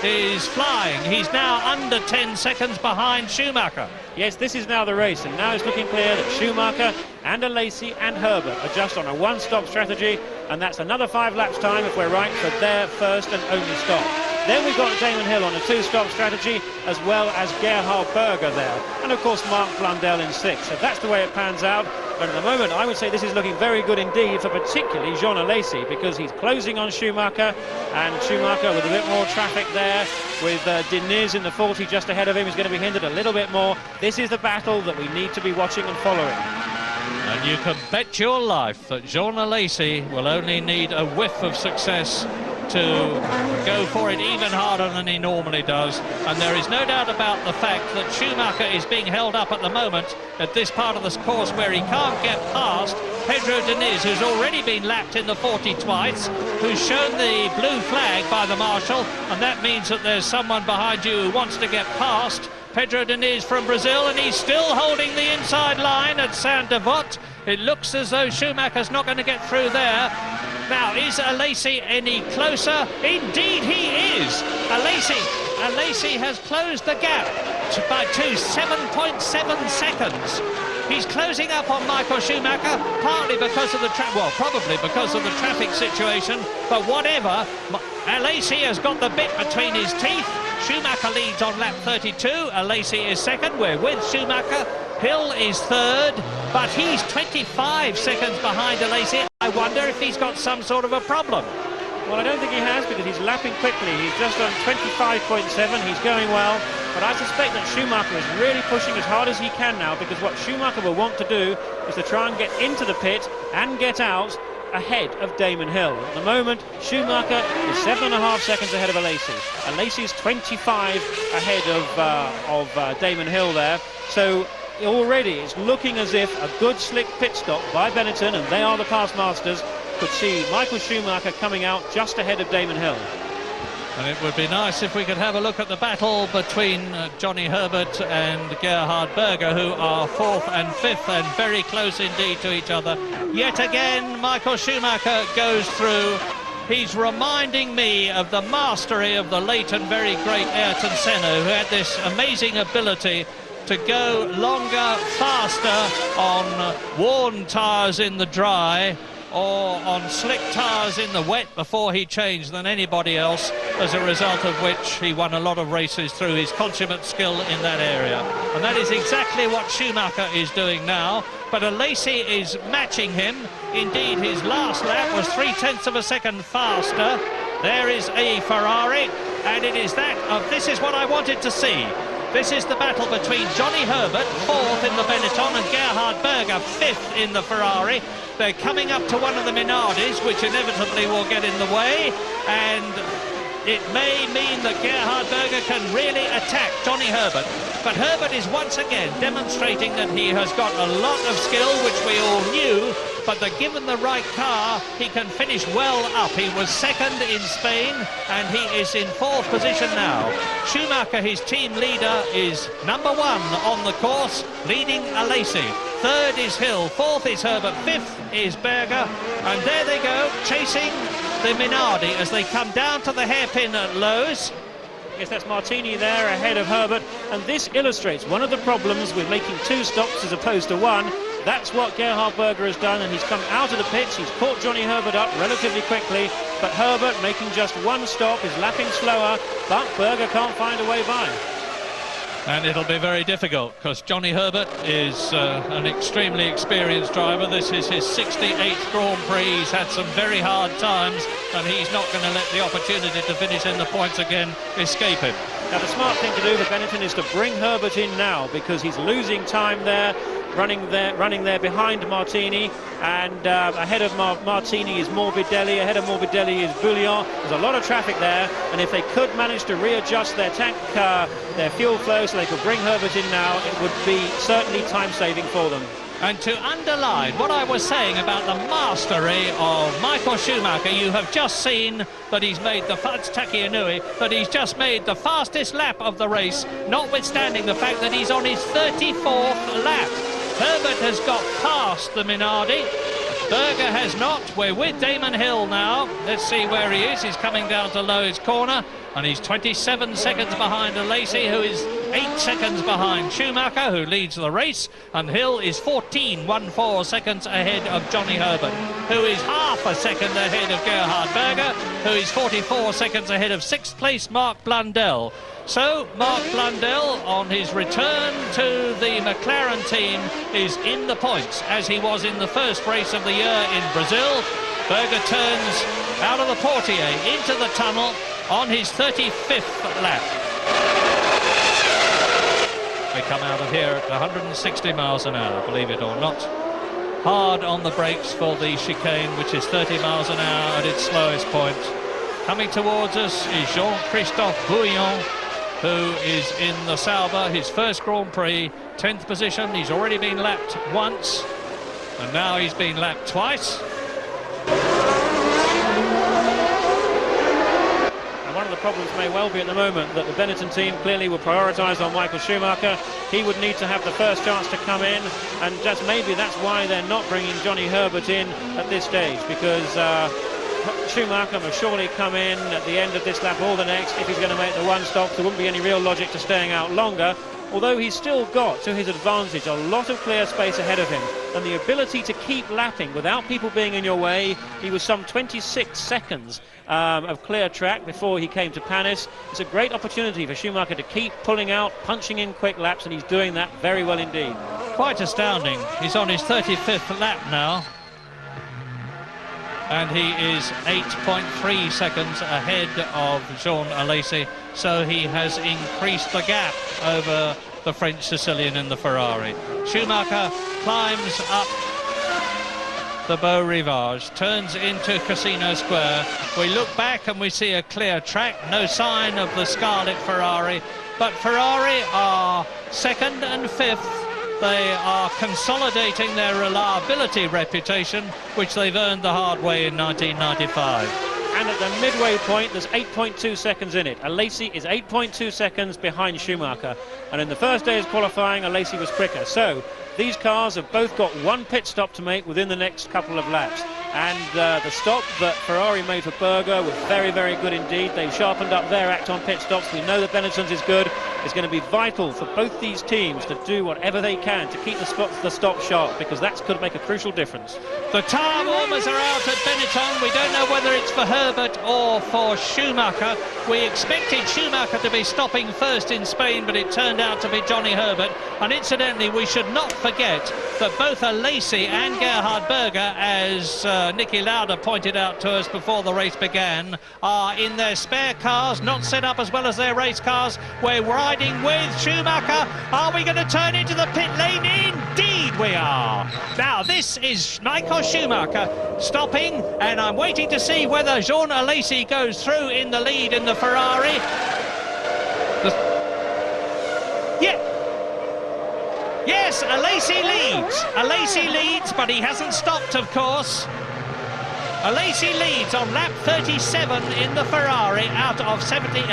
Speaker 1: Is flying. He's now under 10 seconds behind Schumacher.
Speaker 2: Yes, this is now the race, and now it's looking clear that Schumacher and Alesi and Herbert are just on a one-stop strategy, and that's another 5 laps time if we're right for their first and only stop. Then we've got Damon Hill on a 2-stop strategy, as well as Gerhard Berger there, and of course Mark Blundell in 6th. So that's the way it pans out. But at the moment, I would say this is looking very good indeed for particularly Jean Alesi, because he's closing on Schumacher, and Schumacher with a bit more traffic there, with Diniz in the 40 just ahead of him, is going to be hindered a little bit more. This is the battle that we need to be watching and following.
Speaker 1: And you can bet your life that Jean Alesi will only need a whiff of success to go for it even harder than he normally does. And there is no doubt about the fact that Schumacher is being held up at the moment at this part of the course where he can't get past Pedro Diniz, who's already been lapped in the 40 twice, who's shown the blue flag by the marshal, and that means that there's someone behind you who wants to get past Pedro Diniz from Brazil, and he's still holding the inside line at Saint-Devote. It looks as though Schumacher's not going to get through there. Now, is Alesi any closer? Indeed he is. Alesi has closed the gap by 7.7 seconds. He's closing up on Michael Schumacher, partly because of the probably because of the traffic situation, but whatever, Alesi has got the bit between his teeth. Schumacher leads on lap 32, Alesi is second, we're with Schumacher. Hill is third, but he's 25 seconds behind Alesi. I wonder if he's got some sort of a problem.
Speaker 2: Well, I don't think he has, because he's lapping quickly. He's just on 25.7, he's going well, but I suspect that Schumacher is really pushing as hard as he can now, because what Schumacher will want to do is to try and get into the pit and get out ahead of Damon Hill. At the moment, Schumacher is 7.5 seconds ahead of Alesi. Alesi's 25 ahead of Damon Hill there. So already it's looking as if a good slick pit stop by Benetton, and they are the past masters, could see Michael Schumacher coming out just ahead of Damon Hill.
Speaker 1: And it would be nice if we could have a look at the battle between Johnny Herbert and Gerhard Berger, who are 4th and 5th and very close indeed to each other. Yet again, Michael Schumacher goes through. He's reminding me of the mastery of the late and very great Ayrton Senna, who had this amazing ability to go longer, faster on worn tyres in the dry or on slick tyres in the wet before he changed than anybody else, as a result of which he won a lot of races through his consummate skill in that area. And that is exactly what Schumacher is doing now, but Alesi is matching him. Indeed, his last lap was 0.3 of a second faster. There is a Ferrari, and it is this is what I wanted to see. This is the battle between Johnny Herbert, 4th in the Benetton, and Gerhard Berger, 5th in the Ferrari. They're coming up to one of the Minardis, which inevitably will get in the way, and it may mean that Gerhard Berger can really attack Johnny Herbert. But Herbert is once again demonstrating that he has got a lot of skill, which we all knew, but that given the right car, he can finish well up. He was second in Spain, and he is in 4th position now. Schumacher, his team leader, is number 1 on the course, leading Alesi. 3rd is Hill, 4th is Herbert, 5th is Berger, and there they go, chasing the Minardi as they come down to the hairpin at Lowe's.
Speaker 2: Yes, that's Martini there ahead of Herbert, and this illustrates one of the problems with making 2 stops as opposed to 1. That's what Gerhard Berger has done, and he's come out of the pits. He's caught Johnny Herbert up relatively quickly, but Herbert, making just 1 stop, is lapping slower, but Berger can't find a way by.
Speaker 1: And it'll be very difficult, because Johnny Herbert is an extremely experienced driver. This is his 68th Grand Prix. He's had some very hard times, and he's not going to let the opportunity to finish in the points again escape him.
Speaker 2: Now, the smart thing to do for Benetton is to bring Herbert in now, because he's losing time there, running there behind Martini, and ahead of Martini is Morbidelli, ahead of Morbidelli is Bouillon. There's a lot of traffic there, and if they could manage to readjust their tank, their fuel flow, so they could bring Herbert in now, it would be certainly time-saving for them.
Speaker 1: And to underline what I was saying about the mastery of Michael Schumacher, you have just seen that he's made the that he's just made the fastest lap of the race, notwithstanding the fact that he's on his 34th lap. Herbert has got past the Minardi. Berger has not. We're with Damon Hill now. Let's see where he is. He's coming down to Lowe's corner, and he's 27 seconds behind Alesi, who is 8 seconds behind Schumacher, who leads the race, and Hill is 14 seconds ahead of Johnny Herbert, who is half a second ahead of Gerhard Berger, who is 44 seconds ahead of 6th place Mark Blundell. So Mark Blundell, on his return to the McLaren team, is in the points, as he was in the first race of the year in Brazil. Berger turns out of the Portier into the tunnel on his 35th lap. They come out of here at 160 miles an hour, believe it or not. Hard on the brakes for the chicane, which is 30 miles an hour at its slowest point. Coming towards us is Jean-Christophe Bouillon, who is in the Sauber, his first Grand Prix, 10th position. He's already been lapped once, and now he's been lapped twice.
Speaker 2: And one of the problems may well be at the moment that the Benetton team clearly will prioritise on Michael Schumacher. He would need to have the first chance to come in, and just maybe that's why they're not bringing Johnny Herbert in at this stage, because Schumacher must surely come in at the end of this lap or the next if he's going to make the one stop. There wouldn't be any real logic to staying out longer, although he's still got to his advantage a lot of clear space ahead of him and the ability to keep lapping without people being in your way. He was some 26 seconds of clear track before he came to Panis. It's a great opportunity for Schumacher to keep pulling out, punching in quick laps, and he's doing that very well indeed.
Speaker 1: Quite astounding. He's on his 35th lap now, and he is 8.3 seconds ahead of Jean Alesi, so he has increased the gap over the French Sicilian in the Ferrari. Schumacher climbs up the Beau Rivage, turns into Casino Square. We look back and we see a clear track, no sign of the Scarlet Ferrari, but Ferrari are 2nd and 5th. They are consolidating their reliability reputation, which they've earned the hard way in 1995.
Speaker 2: And at the midway point, there's 8.2 seconds in it. Alesi is 8.2 seconds behind Schumacher. And in the first day's qualifying, Alesi was quicker. So these cars have both got one pit stop to make within the next couple of laps. And the stop that Ferrari made for Berger was very, very good indeed. They've sharpened up their act on pit stops. We know that Benetton's is good. It's going to be vital for both these teams to do whatever they can to keep the stop sharp, because that could make a crucial difference.
Speaker 1: The tyre warmers are out at Benetton. We don't know whether it's for Herbert or for Schumacher. We expected Schumacher to be stopping first in Spain, but it turned out to be Johnny Herbert. And incidentally, we should not forget that both Alesi and Gerhard Berger, as Niki Lauda pointed out to us before the race began, are in their spare cars, not set up as well as their race cars. We're riding with Schumacher. Are we going to turn into the pit lane? Indeed we are. Now this is Michael Schumacher stopping, and I'm waiting to see whether Jean Alesi goes through in the lead in the Ferrari. Yes, Alesi leads. Alesi leads, but he hasn't stopped, of course. Alesi leads on lap 37 in the Ferrari out of 78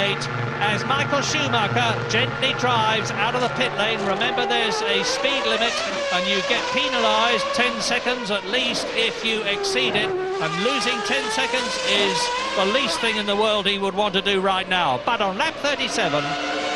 Speaker 1: as Michael Schumacher gently drives out of the pit lane. Remember, there's a speed limit and you get penalised 10 seconds at least if you exceed it, and losing 10 seconds is the least thing in the world he would want to do right now. But on lap 37,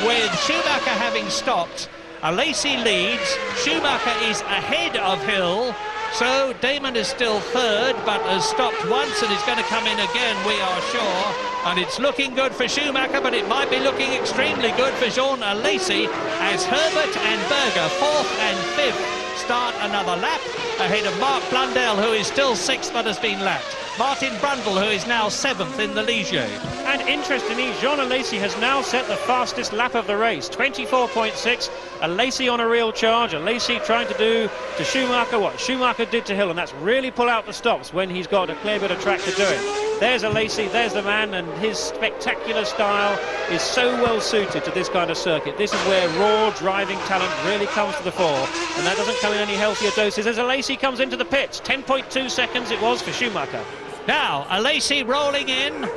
Speaker 1: with Schumacher having stopped, Alesi leads. Schumacher is ahead of Hill. So Damon is still third, but has stopped once and is going to come in again, we are sure. And it's looking good for Schumacher, but it might be looking extremely good for Jean Alesi as Herbert and Berger, 4th and 5th, start another lap ahead of Mark Blundell, who is still 6th but has been lapped. Martin Brundle, who is now 7th in the Ligier.
Speaker 2: And interestingly, Jean Alesi has now set the fastest lap of the race, 24.6. Alesi on a real charge. Alesi trying to do to Schumacher what Schumacher did to Hill, and that's really pull out the stops when he's got a clear bit of track to do it. There's Alesi, there's the man, and his spectacular style is so well suited to this kind of circuit. This is where raw driving talent really comes to the fore, and that doesn't come in any healthier doses as Alesi comes into the pits. 10.2 seconds it was for Schumacher.
Speaker 1: Now, Alesi rolling in.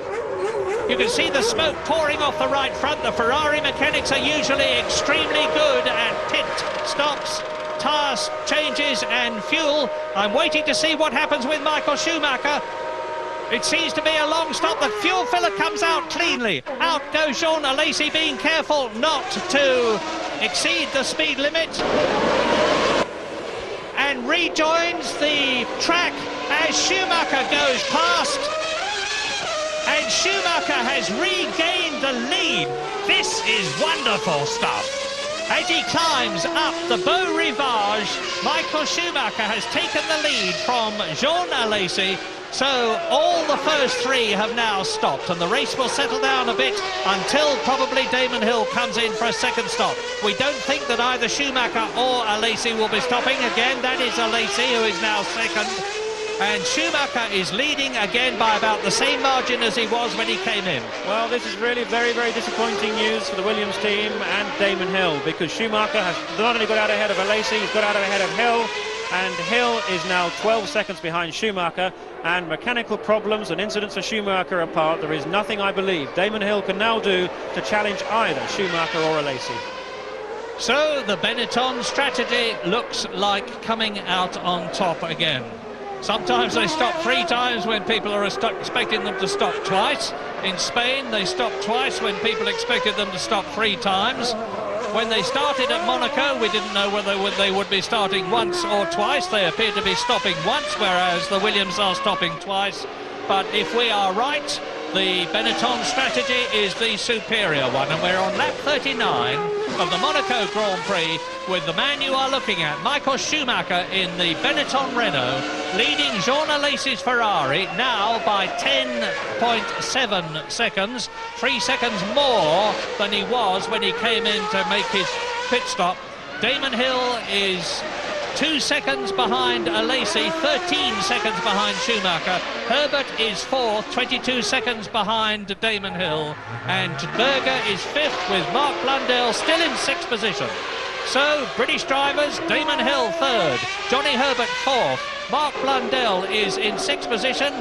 Speaker 1: You can see the smoke pouring off the right front. The Ferrari mechanics are usually extremely good at pit stops, tyre changes and fuel. I'm waiting to see what happens with Michael Schumacher. It seems to be a long stop. The fuel filler comes out cleanly. Out goes Jean Alesi, being careful not to exceed the speed limit. And rejoins the track as Schumacher goes past. And Schumacher has regained the lead. This is wonderful stuff. As he climbs up the Beau Rivage, Michael Schumacher has taken the lead from Jean Alesi. So all the first three have now stopped, and the race will settle down a bit until probably Damon Hill comes in for a second stop. We don't think that either Schumacher or Alesi will be stopping. Again, that is Alesi, who is now second. And Schumacher is leading again by about the same margin as he was when he came in.
Speaker 2: Well, this is really very, very disappointing news for the Williams team and Damon Hill, because Schumacher has not only got out ahead of Alesi, he's got out ahead of Hill, and Hill is now 12 seconds behind Schumacher, and mechanical problems and incidents for Schumacher apart, there is nothing, I believe, Damon Hill can now do to challenge either Schumacher or Alesi.
Speaker 1: So the Benetton strategy looks like coming out on top again. Sometimes they stop 3 times when people are expecting them to stop twice. In Spain, they stopped twice when people expected them to stop 3 times. When they started at Monaco, we didn't know whether they would be starting once or twice. They appear to be stopping once, whereas the Williams are stopping twice. But if we are right, the Benetton strategy is the superior one, and we're on lap 39 of the Monaco Grand Prix with the man you are looking at, Michael Schumacher, in the Benetton Renault, leading Jean Alesi's Ferrari now by 10.7 seconds, 3 seconds more than he was when he came in to make his pit stop. Damon Hill is 2 seconds behind Alesi, 13 seconds behind Schumacher. Herbert is 4th, 22 seconds behind Damon Hill. And Berger is 5th, with Mark Blundell still in 6th position. So, British drivers, Damon Hill 3rd, Johnny Herbert 4th, Mark Blundell is in 6th position.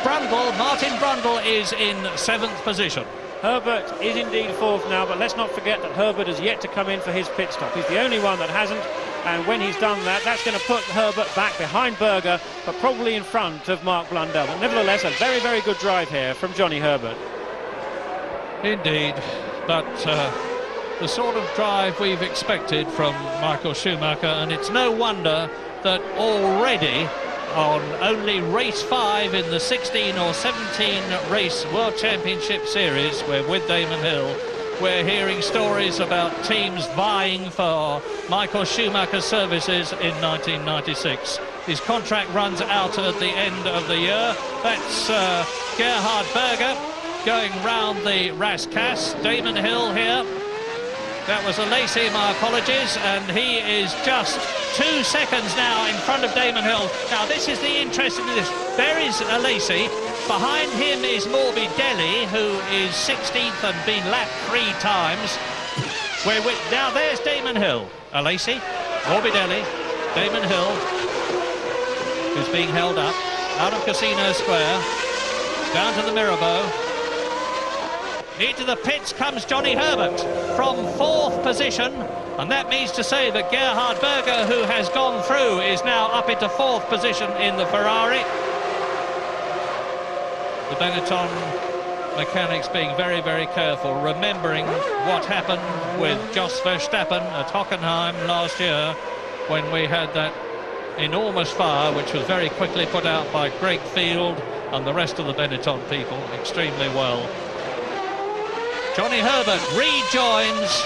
Speaker 1: Martin Brundle is in 7th position.
Speaker 2: Herbert is indeed 4th now, but let's not forget that Herbert has yet to come in for his pit stop. He's the only one that hasn't, and when he's done that, that's going to put Herbert back behind Berger, but probably in front of Mark Blundell. But nevertheless, a very, very good drive here from Johnny Herbert.
Speaker 1: Indeed, but the sort of drive we've expected from Michael Schumacher, and it's no wonder that already on only race 5 in the 16 or 17 race World Championship Series, where with Damon Hill, we're hearing stories about teams vying for Michael Schumacher's services in 1996. His contract runs out at the end of the year. That's Gerhard Berger going round the Rascasse. Damon Hill here. That was Alesi, my apologies, and he is just 2 seconds now in front of Damon Hill. Now, this is the interesting of this. There is Alesi. Behind him is Morbidelli, who is 16th and been lapped 3 times. Now, there's Damon Hill. Alesi, Morbidelli, Damon Hill, who's being held up out of Casino Square, down to the Mirabeau. Into the pits comes Johnny Herbert from 4th position, and that means to say that Gerhard Berger, who has gone through, is now up into 4th position in the Ferrari. The Benetton mechanics being very, very careful, remembering what happened with Jos Verstappen at Hockenheim last year when we had that enormous fire, which was very quickly put out by Greg Field and the rest of the Benetton people extremely well. Johnny Herbert rejoins.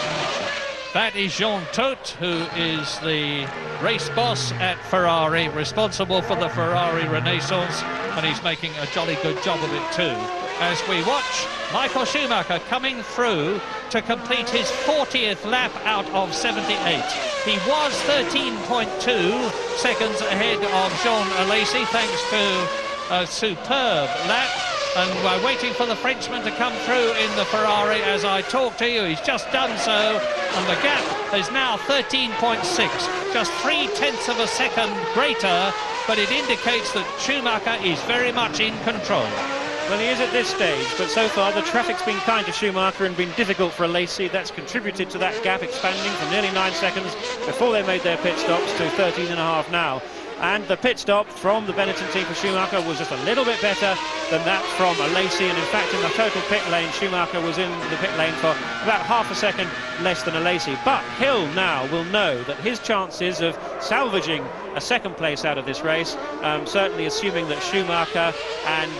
Speaker 1: That is Jean Todt, who is the race boss at Ferrari, responsible for the Ferrari Renaissance, and he's making a jolly good job of it too. As we watch Michael Schumacher coming through to complete his 40th lap out of 78. He was 13.2 seconds ahead of Jean Alesi, thanks to a superb lap. and we're waiting for the Frenchman to come through in the Ferrari as I talk to you. He's just done so, and the gap is now 13.6, just 0.3 of a second greater, but it indicates that Schumacher is very much in control.
Speaker 2: Well, he is at this stage, but so far the traffic's been kind to Schumacher and been difficult for Alesi. That's contributed to that gap expanding from nearly 9 seconds before they made their pit stops to 13.5 now. And the pit stop from the Benetton team for Schumacher was just a little bit better than that from Alesi, and in fact in the total pit lane Schumacher was in the pit lane for about half a second less than Alesi. But Hill now will know that his chances of salvaging a second place out of this race, certainly assuming that Schumacher and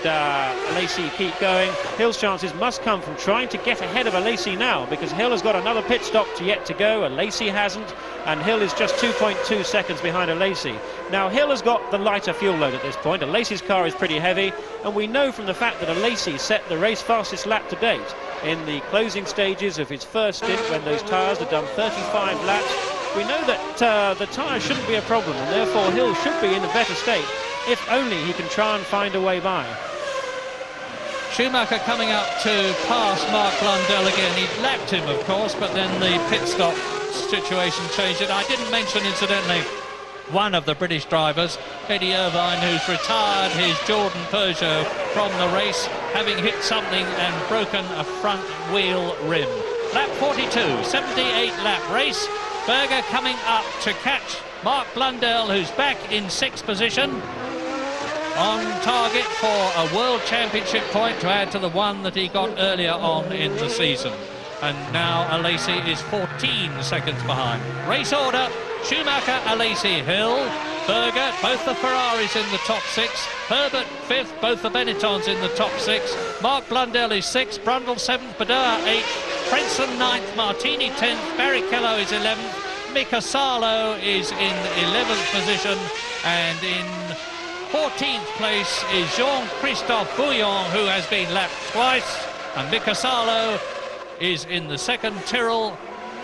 Speaker 2: Alesi keep going, Hill's chances must come from trying to get ahead of Alesi now, because Hill has got another pit stop yet to go, Alesi hasn't, and Hill is just 2.2 seconds behind Alesi. Now Hill has got the lighter fuel load at this point. Alesi's car is pretty heavy, and we know from the fact that Alesi set the race fastest lap to date in the closing stages of his first stint when those tyres had done 35 laps. We know that the tyres shouldn't be a problem, and therefore Hill should be in a better state if only he can try and find a way by.
Speaker 1: Schumacher coming up to pass Mark Blundell again. He lapped him, of course, but then the pit stop situation changed it. I didn't mention, incidentally, one of the British drivers, Eddie Irvine, who's retired his Jordan Peugeot from the race, having hit something and broken a front wheel rim. Lap 42, 78 lap race. Berger coming up to catch Mark Blundell, who's back in 6th position, on target for a World Championship point to add to the one that he got earlier on in the season. And now Alesi is 14 seconds behind. Race order: Schumacher, Alesi, Hill, Berger, both the Ferraris in the top 6, Herbert 5th, both the Benettons in the top 6, Mark Blundell is 6th, Brundle 7th, Badeur 8th, Frentzen 9th, Martini 10th, Barrichello is 11th, Mika Salo is in 11th position, and in 14th place is Jean-Christophe Bouillon, who has been lapped twice, and Mika Salo is in the 2nd. Tyrrell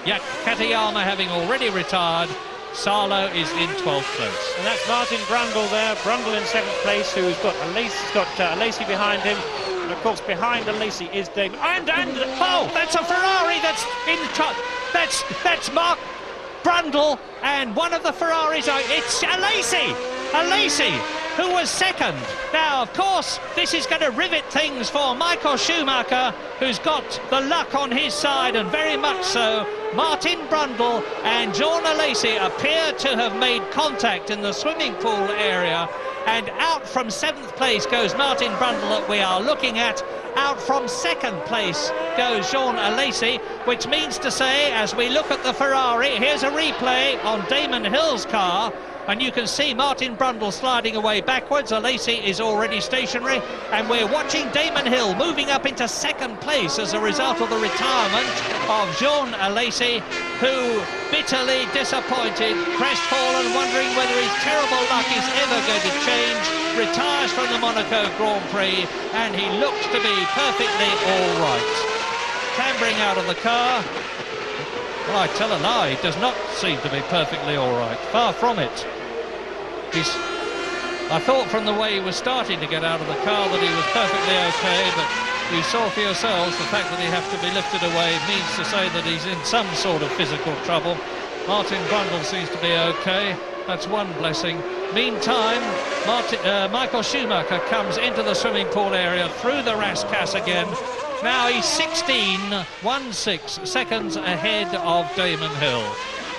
Speaker 1: Katayama having already retired. Salo is in 12th place.
Speaker 2: And that's Martin Brundle there, Brundle in 7th place, who's got Alesi behind him. And of course behind Alesi is Damon. And
Speaker 1: oh, that's a Ferrari that's in top. That's Mark Brundle, and one of the Ferraris, it's Alesi, who was 2nd. Now, of course, this is going to rivet things for Michael Schumacher, who's got the luck on his side, and very much so. Martin Brundle and Jean Alesi appear to have made contact in the swimming pool area, and out from 7th place goes Martin Brundle that we are looking at. Out from 2nd place goes Jean Alesi, which means to say, as we look at the Ferrari, here's a replay on Damon Hill's car, and you can see Martin Brundle sliding away backwards. Alesi is already stationary, and we're watching Damon Hill moving up into 2nd place as a result of the retirement of Jean Alesi, who, bitterly disappointed, crestfallen, wondering whether his terrible luck is ever going to change, retires from the Monaco Grand Prix, and he looks to be perfectly all right. Clambering out of the car. Well, I tell a lie, he does not seem to be perfectly all right. Far from it. I thought from the way he was starting to get out of the car that he was perfectly okay, but you saw for yourselves the fact that he has to be lifted away means to say that he's in some sort of physical trouble. Martin Brundle seems to be okay. That's one blessing. Meantime, Michael Schumacher comes into the swimming pool area through the Rascasse again. Now he's 16 seconds ahead of Damon Hill.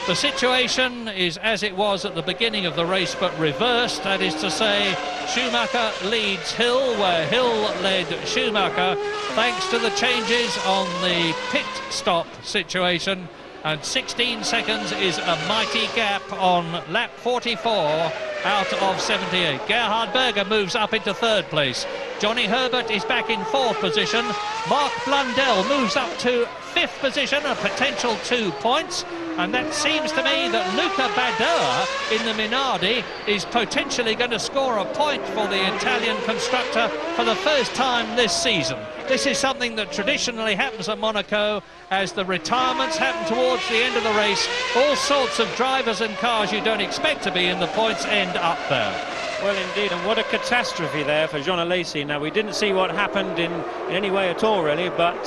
Speaker 1: The situation is as it was at the beginning of the race, but reversed. That is to say, Schumacher leads Hill, where Hill led Schumacher, thanks to the changes on the pit stop situation. And 16 seconds is a mighty gap on lap 44 out of 78. Gerhard Berger moves up into 3rd place. Johnny Herbert is back in 4th position. Mark Blundell moves up to 5th position, a potential 2 points. And that seems to me that Luca Badeur in the Minardi is potentially going to score a point for the Italian constructor for the first time this season. This is something that traditionally happens at Monaco as the retirements happen towards the end of the race. All sorts of drivers and cars you don't expect to be in the points end up there.
Speaker 2: Well, indeed, and what a catastrophe there for Jean Alesi. Now, we didn't see what happened in any way at all, really, but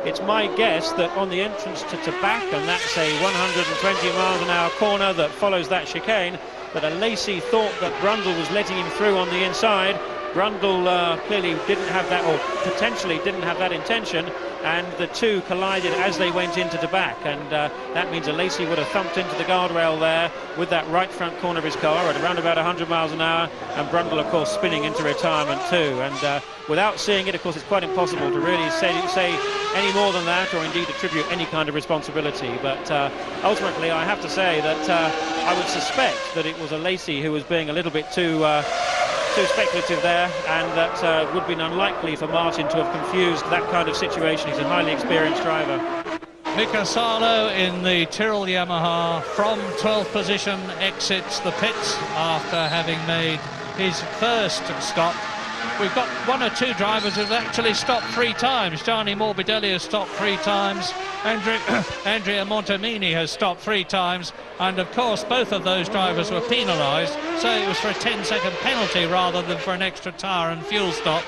Speaker 2: it's my guess that on the entrance to Tabac, and that's a 120 miles an hour corner that follows that chicane, that Alesi thought that Brundle was letting him through on the inside. Brundle clearly didn't have that, or potentially didn't have that intention, and the two collided as they went into Tabac, and that means Alesi would have thumped into the guardrail there with that right front corner of his car at around about 100 miles an hour, and Brundle, of course, spinning into retirement too. And without seeing it, of course, it's quite impossible to really say any more than that, or indeed attribute any kind of responsibility. But ultimately, I have to say that I would suspect that it was Alesi who was being a little bit too speculative there, and that would have been unlikely for Martin to have confused that kind of situation. He's a highly experienced driver.
Speaker 1: Mika Salo in the Tyrrell Yamaha from 12th position exits the pits after having made his first stop. We've got one or two drivers who've actually stopped 3 times. Gianni Morbidelli has stopped 3 times. Andrea Montemini has stopped 3 times. And of course, both of those drivers were penalised. So it was for a 10-second penalty rather than for an extra tyre and fuel stop.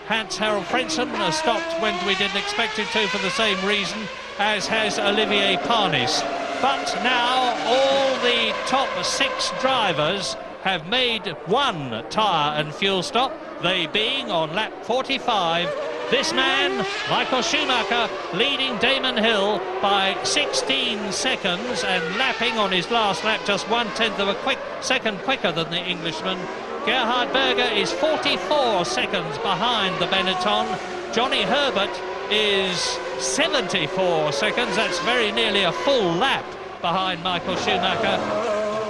Speaker 1: Hans-Harald Frentzen has stopped when we didn't expect him to for the same reason, as has Olivier Panis. But now all the top 6 drivers have made 1 tyre and fuel stop, they being on lap 45. This man, Michael Schumacher, leading Damon Hill by 16 seconds and lapping on his last lap just 1/10 of a second quicker than the Englishman. Gerhard Berger is 44 seconds behind the Benetton. Johnny Herbert is 74 seconds. That's very nearly a full lap behind Michael Schumacher.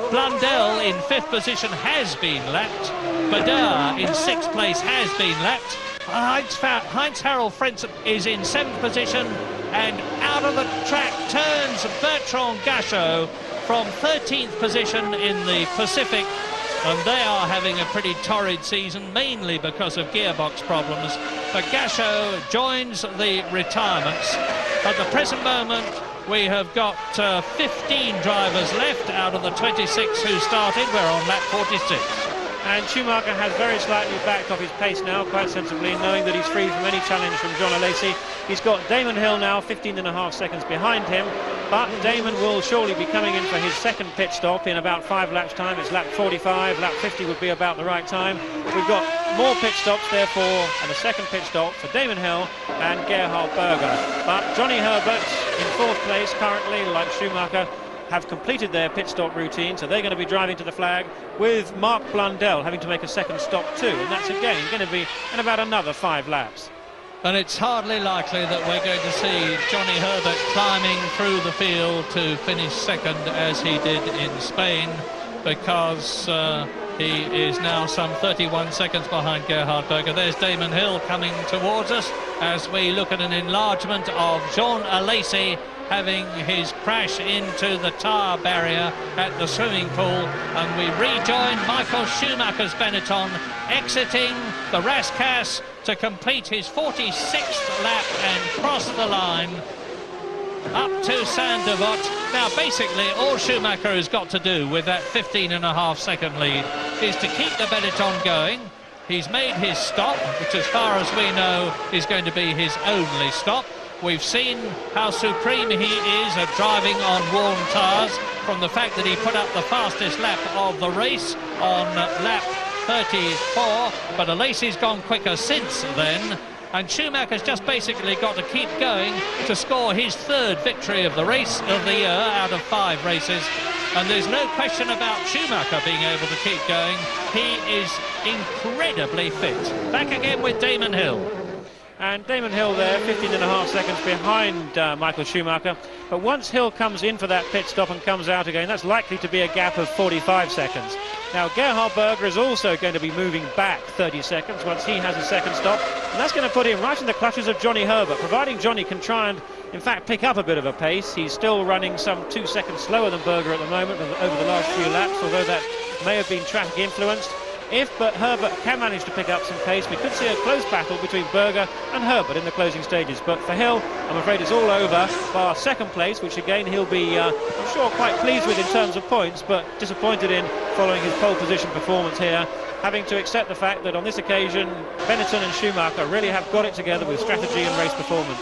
Speaker 1: Blundell in 5th position has been lapped. Badeur in 6th place has been lapped. Heinz-Harald Frentzen is in 7th position, and out of the track turns Bertrand Gachot from 13th position in the Pacific, and they are having a pretty torrid season, mainly because of gearbox problems. But Gachot joins the retirements. At the present moment, we have got 15 drivers left out of the 26 who started. We're on lap 46.
Speaker 2: And Schumacher has very slightly backed off his pace now, quite sensibly, knowing that he's free from any challenge from Jean Alesi. He's got Damon Hill now 15.5 seconds behind him, but Damon will surely be coming in for his second pit stop in about 5 laps' time. It's lap 45, lap 50 would be about the right time. We've got more pit stops, therefore, and a second pit stop for Damon Hill and Gerhard Berger. But Johnny Herbert in 4th place currently, like Schumacher, have completed their pit stop routine, so they're going to be driving to the flag, with Mark Blundell having to make a second stop too, and that's again going to be in about another 5 laps.
Speaker 1: And it's hardly likely that we're going to see Johnny Herbert climbing through the field to finish second as he did in Spain, because he is now some 31 seconds behind Gerhard Berger. There's Damon Hill coming towards us as we look at an enlargement of Jean Alesi having his crash into the tyre barrier at the swimming pool, and we rejoin Michael Schumacher's Benetton exiting the Rascasse to complete his 46th lap and cross the line up to Saint-Devote. Now basically all Schumacher has got to do with that 15.5 second lead is to keep the Benetton going. He's made his stop, which as far as we know is going to be his only stop. We've seen how supreme he is at driving on worn tyres, from the fact that he put up the fastest lap of the race on lap 34, but Alesi's gone quicker since then, and Schumacher's just basically got to keep going to score his 3rd victory of the race of the year out of 5 races. And there's no question about Schumacher being able to keep going. He is incredibly fit. Back again with Damon Hill.
Speaker 2: And Damon Hill there, 15.5 seconds behind Michael Schumacher. But once Hill comes in for that pit stop and comes out again, that's likely to be a gap of 45 seconds. Now, Gerhard Berger is also going to be moving back 30 seconds once he has a second stop. And that's going to put him right in the clutches of Johnny Herbert, providing Johnny can try and, in fact, pick up a bit of a pace. He's still running some 2 seconds slower than Berger at the moment over the last few laps, although that may have been traffic influenced. If Herbert can manage to pick up some pace, we could see a close battle between Berger and Herbert in the closing stages. But for Hill, I'm afraid it's all over, bar 2nd place, which again he'll be, I'm sure, quite pleased with in terms of points, but disappointed in following his pole position performance here. having to accept the fact that on this occasion, Benetton and Schumacher really have got it together with strategy and race performance.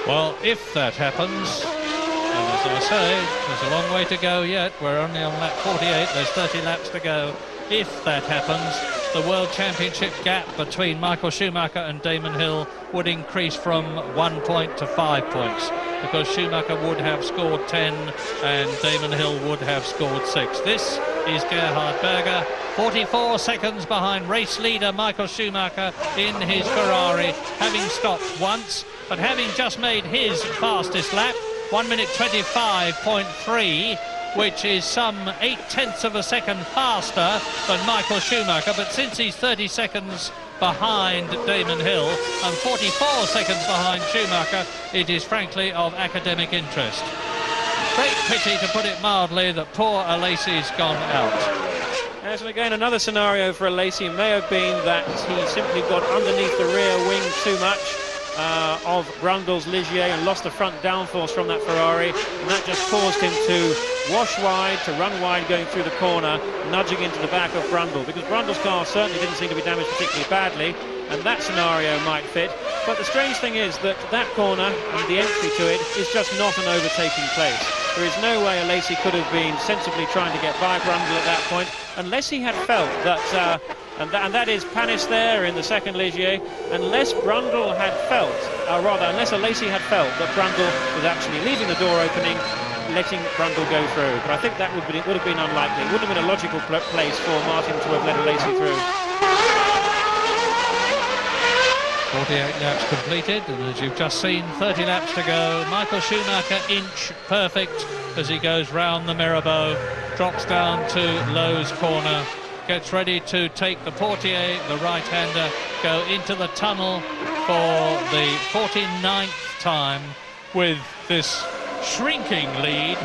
Speaker 1: Well, if that happens, and as I say, there's a long way to go yet. We're only on lap 48. There's 30 laps to go. If that happens, the World Championship gap between Michael Schumacher and Damon Hill would increase from 1 point to 5 points, because Schumacher would have scored 10 and Damon Hill would have scored 6. This is Gerhard Berger, 44 seconds behind race leader Michael Schumacher in his Ferrari, having stopped once, but having just made his fastest lap, 1 minute 25.3, which is some 0.8 of a second faster than Michael Schumacher. But since he's 30 seconds behind Damon Hill and 44 seconds behind Schumacher, it is frankly of academic interest. Great pity, to put it mildly, that poor Alesi's gone out.
Speaker 2: Yes, and again, another scenario for Alesi may have been that he simply got underneath the rear wing too much of Brundle's Ligier and lost the front downforce from that Ferrari, and that just caused him to wash wide, to run wide going through the corner, nudging into the back of Brundle, because Brundle's car certainly didn't seem to be damaged particularly badly, and that scenario might fit. But the strange thing is that that corner and the entry to it is just not an overtaking place. There is no way Alesi could have been sensibly trying to get by Brundle at that point, unless he had felt that and that is Panis there in the second Ligier, unless Brundle had felt, unless Alesi had felt that Brundle was actually leaving the door opening, letting Brundle go through. But I think that would have been unlikely. It wouldn't have been a logical place for Martin to have let Alesi through.
Speaker 1: 48 laps completed, and as you've just seen, 30 laps to go. Michael Schumacher inch perfect as he goes round the Mirabeau, drops down to Lowe's corner, gets ready to take the Portier, the right-hander, go into the tunnel for the 49th time with this shrinking lead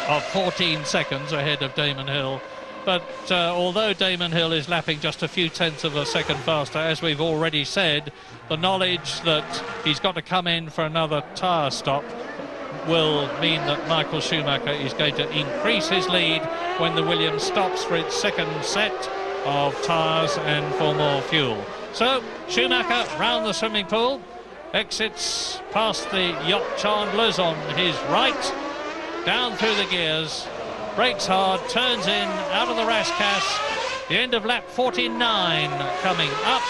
Speaker 1: of 14 seconds ahead of Damon Hill. But although Damon Hill is lapping just a few tenths of a second faster, as we've already said, the knowledge that he's got to come in for another tyre stop will mean that Michael Schumacher is going to increase his lead when the Williams stops for its second set of tyres and for more fuel. So Schumacher round the swimming pool, exits past the yacht chandlers on his right, down through the gears, brakes hard, turns in, out of the Rascasse, the end of lap 49 coming up,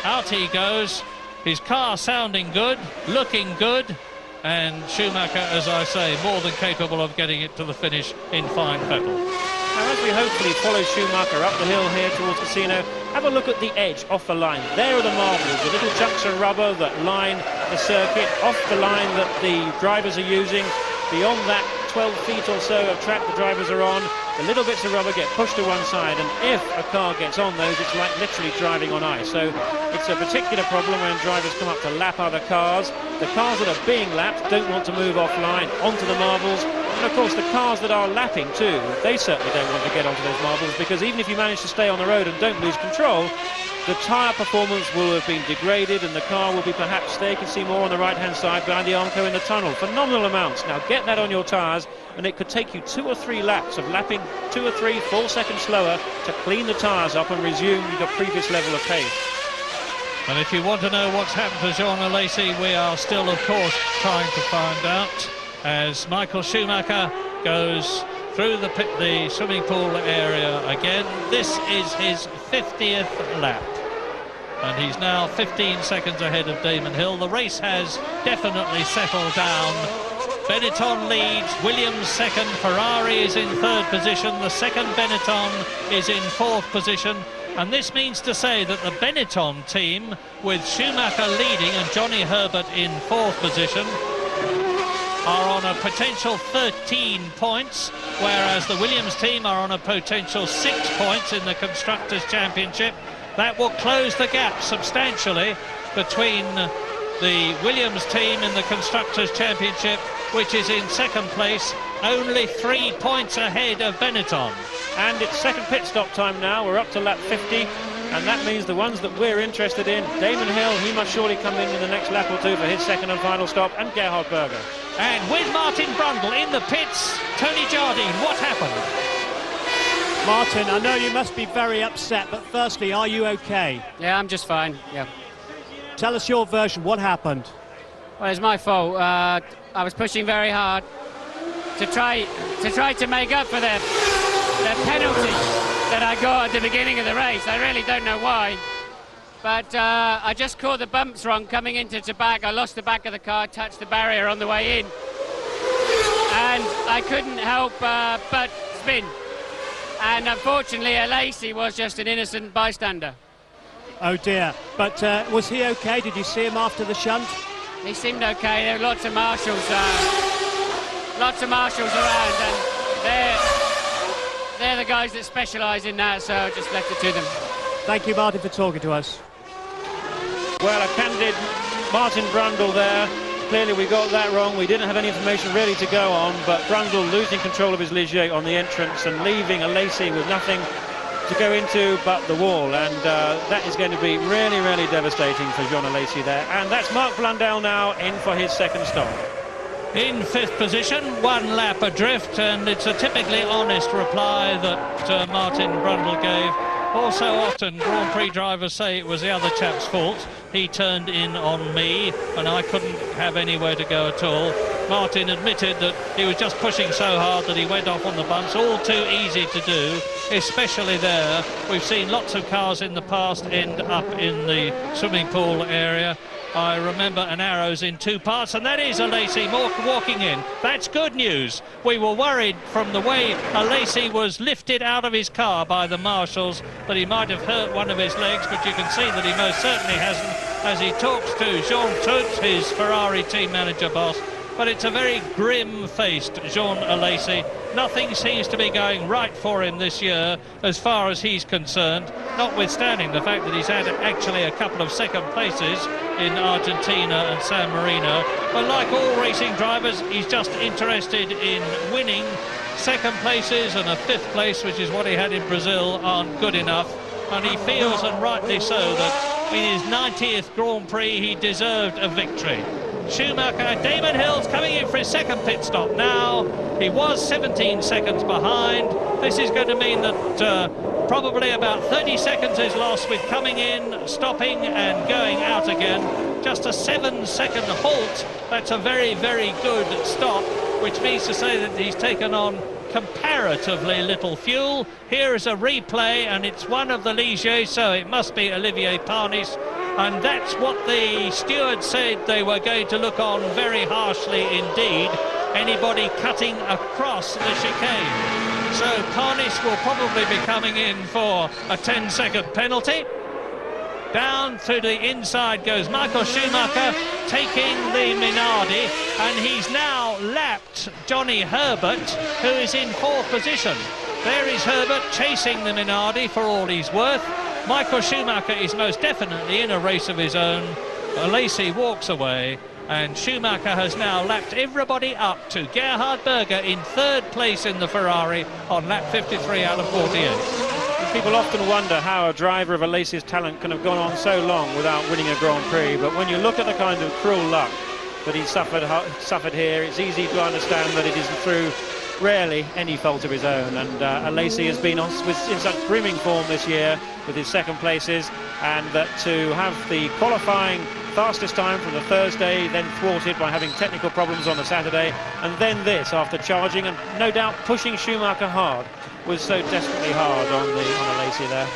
Speaker 1: out he goes, his car sounding good, looking good, and Schumacher, as I say, more than capable of getting it to the finish in fine fettle.
Speaker 2: Now, as we hopefully follow Schumacher up the hill here towards Casino, have a look at the edge off the line. There are the marbles, the little chunks of rubber that line the circuit, off the line that the drivers are using. Beyond that 12 feet or so of track the drivers are on, the little bits of rubber get pushed to one side, and if a car gets on those, it's like literally driving on ice. So it's a particular problem when drivers come up to lap other cars. The cars that are being lapped don't want to move offline onto the marbles, and of course the cars that are lapping too, they certainly don't want to get onto those marbles, because even if you manage to stay on the road and don't lose control, the tyre performance will have been degraded and the car will be perhaps, there you can see more on the right hand side behind the Armco in the tunnel. Phenomenal amounts. Now get that on your tyres, and it could take you 2 or 3 laps of lapping 2 or 3 full seconds slower to clean the tyres up and resume your previous level of pace.
Speaker 1: And if you want to know what's happened to Jean Alesi, we are still of course trying to find out, as Michael Schumacher goes through the swimming pool area again. This is his 50th lap, and he's now 15 seconds ahead of Damon Hill. The race has definitely settled down. Benetton leads, Williams second, Ferrari is in third position, the second Benetton is in fourth position, and this means to say that the Benetton team, with Schumacher leading and Johnny Herbert in fourth position, are on a potential 13 points, whereas the Williams team are on a potential 6 points in the Constructors' Championship. That will close the gap substantially between the Williams team in the Constructors' Championship, which is in second place, only 3 points ahead of Benetton.
Speaker 2: And it's second pit stop time now. We're up to lap 50, and that means the ones that we're interested in, Damon Hill, he must surely come in the next lap or two for his second and final stop, and Gerhard Berger.
Speaker 1: And with Martin Brundle in the pits, Tony Jardine, what happened?
Speaker 3: Martin, I know you must be very upset, but firstly, are you okay?
Speaker 6: Yeah, I'm just fine, yeah.
Speaker 3: Tell us your version. What happened?
Speaker 6: Well, it's my fault. I was pushing very hard to try to make up for the penalty that I got at the beginning of the race. I really don't know why. But I just caught the bumps wrong coming into back. I lost the back of the car, touched the barrier on the way in. And I couldn't help but spin. And unfortunately, Lacey was just an innocent bystander.
Speaker 3: Oh dear. But was he okay? Did you see him after the shunt?
Speaker 6: He seemed okay. There were lots of marshals around, and they're the guys that specialise in that, so just left it to them.
Speaker 3: Thank you, Martin, for talking to us.
Speaker 2: Well, a candid Martin Brundle there. Clearly we got that wrong. We didn't have any information really to go on, but Brundle losing control of his Ligier on the entrance and leaving a Lacey with nothing to go into but the wall, and that is going to be really, really devastating for Jean Lacey there. And that's Mark Blundell now in for his second stop.
Speaker 1: In fifth position, 1 lap adrift, and it's a typically honest reply that Martin Brundle gave. All so often, Grand Prix drivers say it was the other chap's fault. He turned in on me, and I couldn't have anywhere to go at all. Martin admitted that he was just pushing so hard that he went off on the bumps. All too easy to do, especially there. We've seen lots of cars in the past end up in the swimming pool area. I remember an Arrows in 2 parts, and that is a Lacey walking in. That's good news. We were worried from the way a Lacey was lifted out of his car by the marshals that he might have hurt one of his legs, but you can see that he most certainly hasn't as he talks to Jean Todt, his Ferrari team manager boss. But it's a very grim-faced Jean Lacey. Nothing seems to be going right for him this year as far as he's concerned, notwithstanding the fact that he's had actually a couple of second places in Argentina and San Marino. But like all racing drivers, he's just interested in winning. Second places and a 5th place, which is what he had in Brazil, aren't good enough. And he feels, and rightly so, that in his 90th Grand Prix he deserved a victory. Schumacher, Damon Hill's coming in for his second pit stop now. He was 17 seconds behind. This is going to mean that probably about 30 seconds is lost with coming in, stopping and going out again. Just a 7-second halt. That's a very, very good stop, which means to say that he's taken on comparatively little fuel. Here is a replay, and it's one of the Ligier, so it must be Olivier Panis. And that's what the steward said they were going to look on very harshly indeed, anybody cutting across the chicane. So Panis will probably be coming in for a 10-second penalty. Down to the inside goes Michael Schumacher, taking the Minardi, and he's now lapped Johnny Herbert, who is in 4th position. There is Herbert chasing the Minardi for all he's worth. Michael Schumacher is most definitely in a race of his own. Lacey walks away, and Schumacher has now lapped everybody up to Gerhard Berger in 3rd place in the Ferrari on lap 53 out of 48.
Speaker 2: People often wonder how a driver of a Lacey's talent can have gone on so long without winning a Grand Prix, but when you look at the kind of cruel luck that he suffered here, it's easy to understand that it isn't through rarely any fault of his own. And Lacey has been in such brimming form this year with his second places, and that to have the qualifying fastest time from the Thursday, then thwarted by having technical problems on the Saturday, and then this after charging and no doubt pushing Schumacher hard, was so desperately hard on the Lacey there.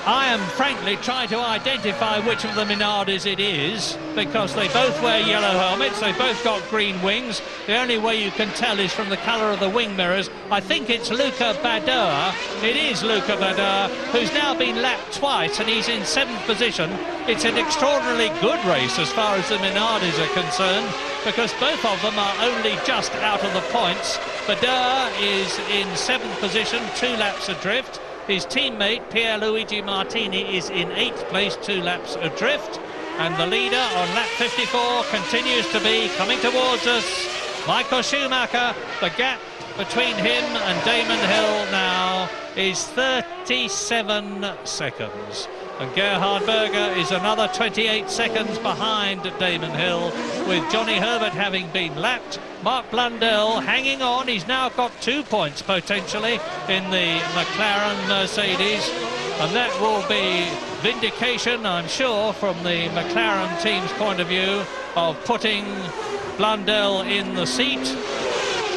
Speaker 1: I am frankly trying to identify which of the Minardis it is, because they both wear yellow helmets, they both got green wings. The only way you can tell is from the colour of the wing mirrors. I think it's Luca Badoer. It is Luca Badoer, who's now been lapped twice, and he's in 7th position. It's an extraordinarily good race as far as the Minardis are concerned, because both of them are only just out of the points. Badoer is in 7th position, 2 laps adrift. His teammate, Pierluigi Martini, is in 8th place, 2 laps adrift. And the leader on lap 54 continues to be coming towards us, Michael Schumacher. The gap between him and Damon Hill now is 37 seconds. And Gerhard Berger is another 28 seconds behind Damon Hill, with Johnny Herbert having been lapped. Mark Blundell hanging on. He's now got 2 points potentially in the McLaren Mercedes, and that will be vindication, I'm sure, from the McLaren team's point of view, of putting Blundell in the seat,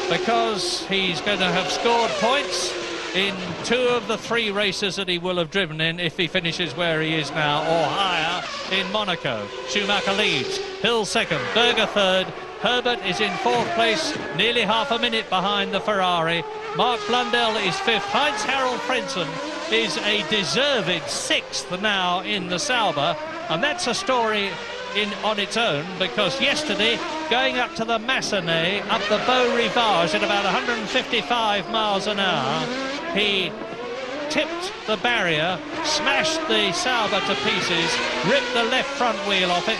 Speaker 1: because he's going to have scored points in 2 of the 3 races that he will have driven in if he finishes where he is now or higher in Monaco. Schumacher leads, Hill second, Berger third, Herbert is in 4th place, nearly half a minute behind the Ferrari. Mark Blundell is 5th. Heinz-Harald Frentzen is a deserved 6th now in the Sauber, and that's a story on its own, because yesterday, going up to the Massenet, up the Beau Rivage at about 155 miles an hour, he tipped the barrier, smashed the Sauber to pieces, ripped the left front wheel off it,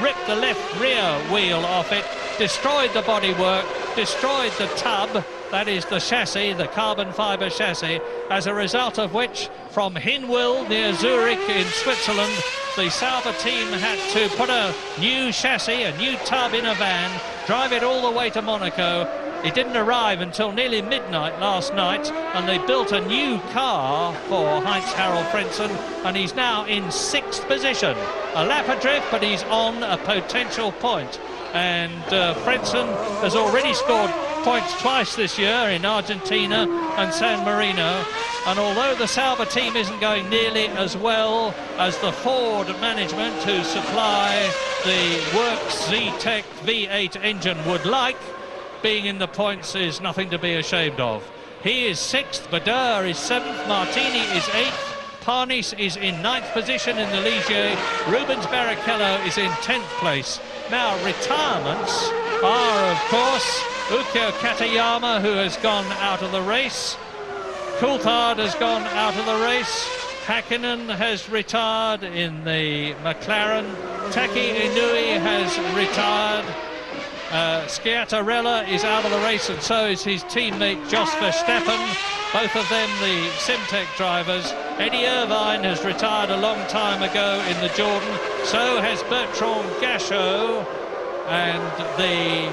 Speaker 1: ripped the left rear wheel off it, destroyed the bodywork, destroyed the tub, that is the chassis, the carbon fibre chassis, as a result of which, from Hinwil near Zurich in Switzerland, the Sauber team had to put a new chassis, a new tub in a van, drive it all the way to Monaco. It didn't arrive until nearly midnight last night, and they built a new car for Heinz-Harald Frentzen, and he's now in 6th position. A lap adrift, but he's on a potential point. And Frentzen has already scored points twice this year in Argentina and San Marino, and although the Sauber team isn't going nearly as well as the Ford management who supply the Works Z-Tech V8 engine would like, being in the points is nothing to be ashamed of. He is 6th, Badeur is 7th, Martini is 8th, Parnis is in 9th position in the Ligier, Rubens Barrichello is in 10th place. Now, retirements are, of course, Ukko Katayama, who has gone out of the race. Coulthard has gone out of the race. Hakkinen has retired in the McLaren. Taki Inui has retired. Sciattarella is out of the race, and so is his teammate Jos Verstappen, both of them the Simtek drivers. Eddie Irvine has retired a long time ago in the Jordan, so has Bertrand Gachot, and the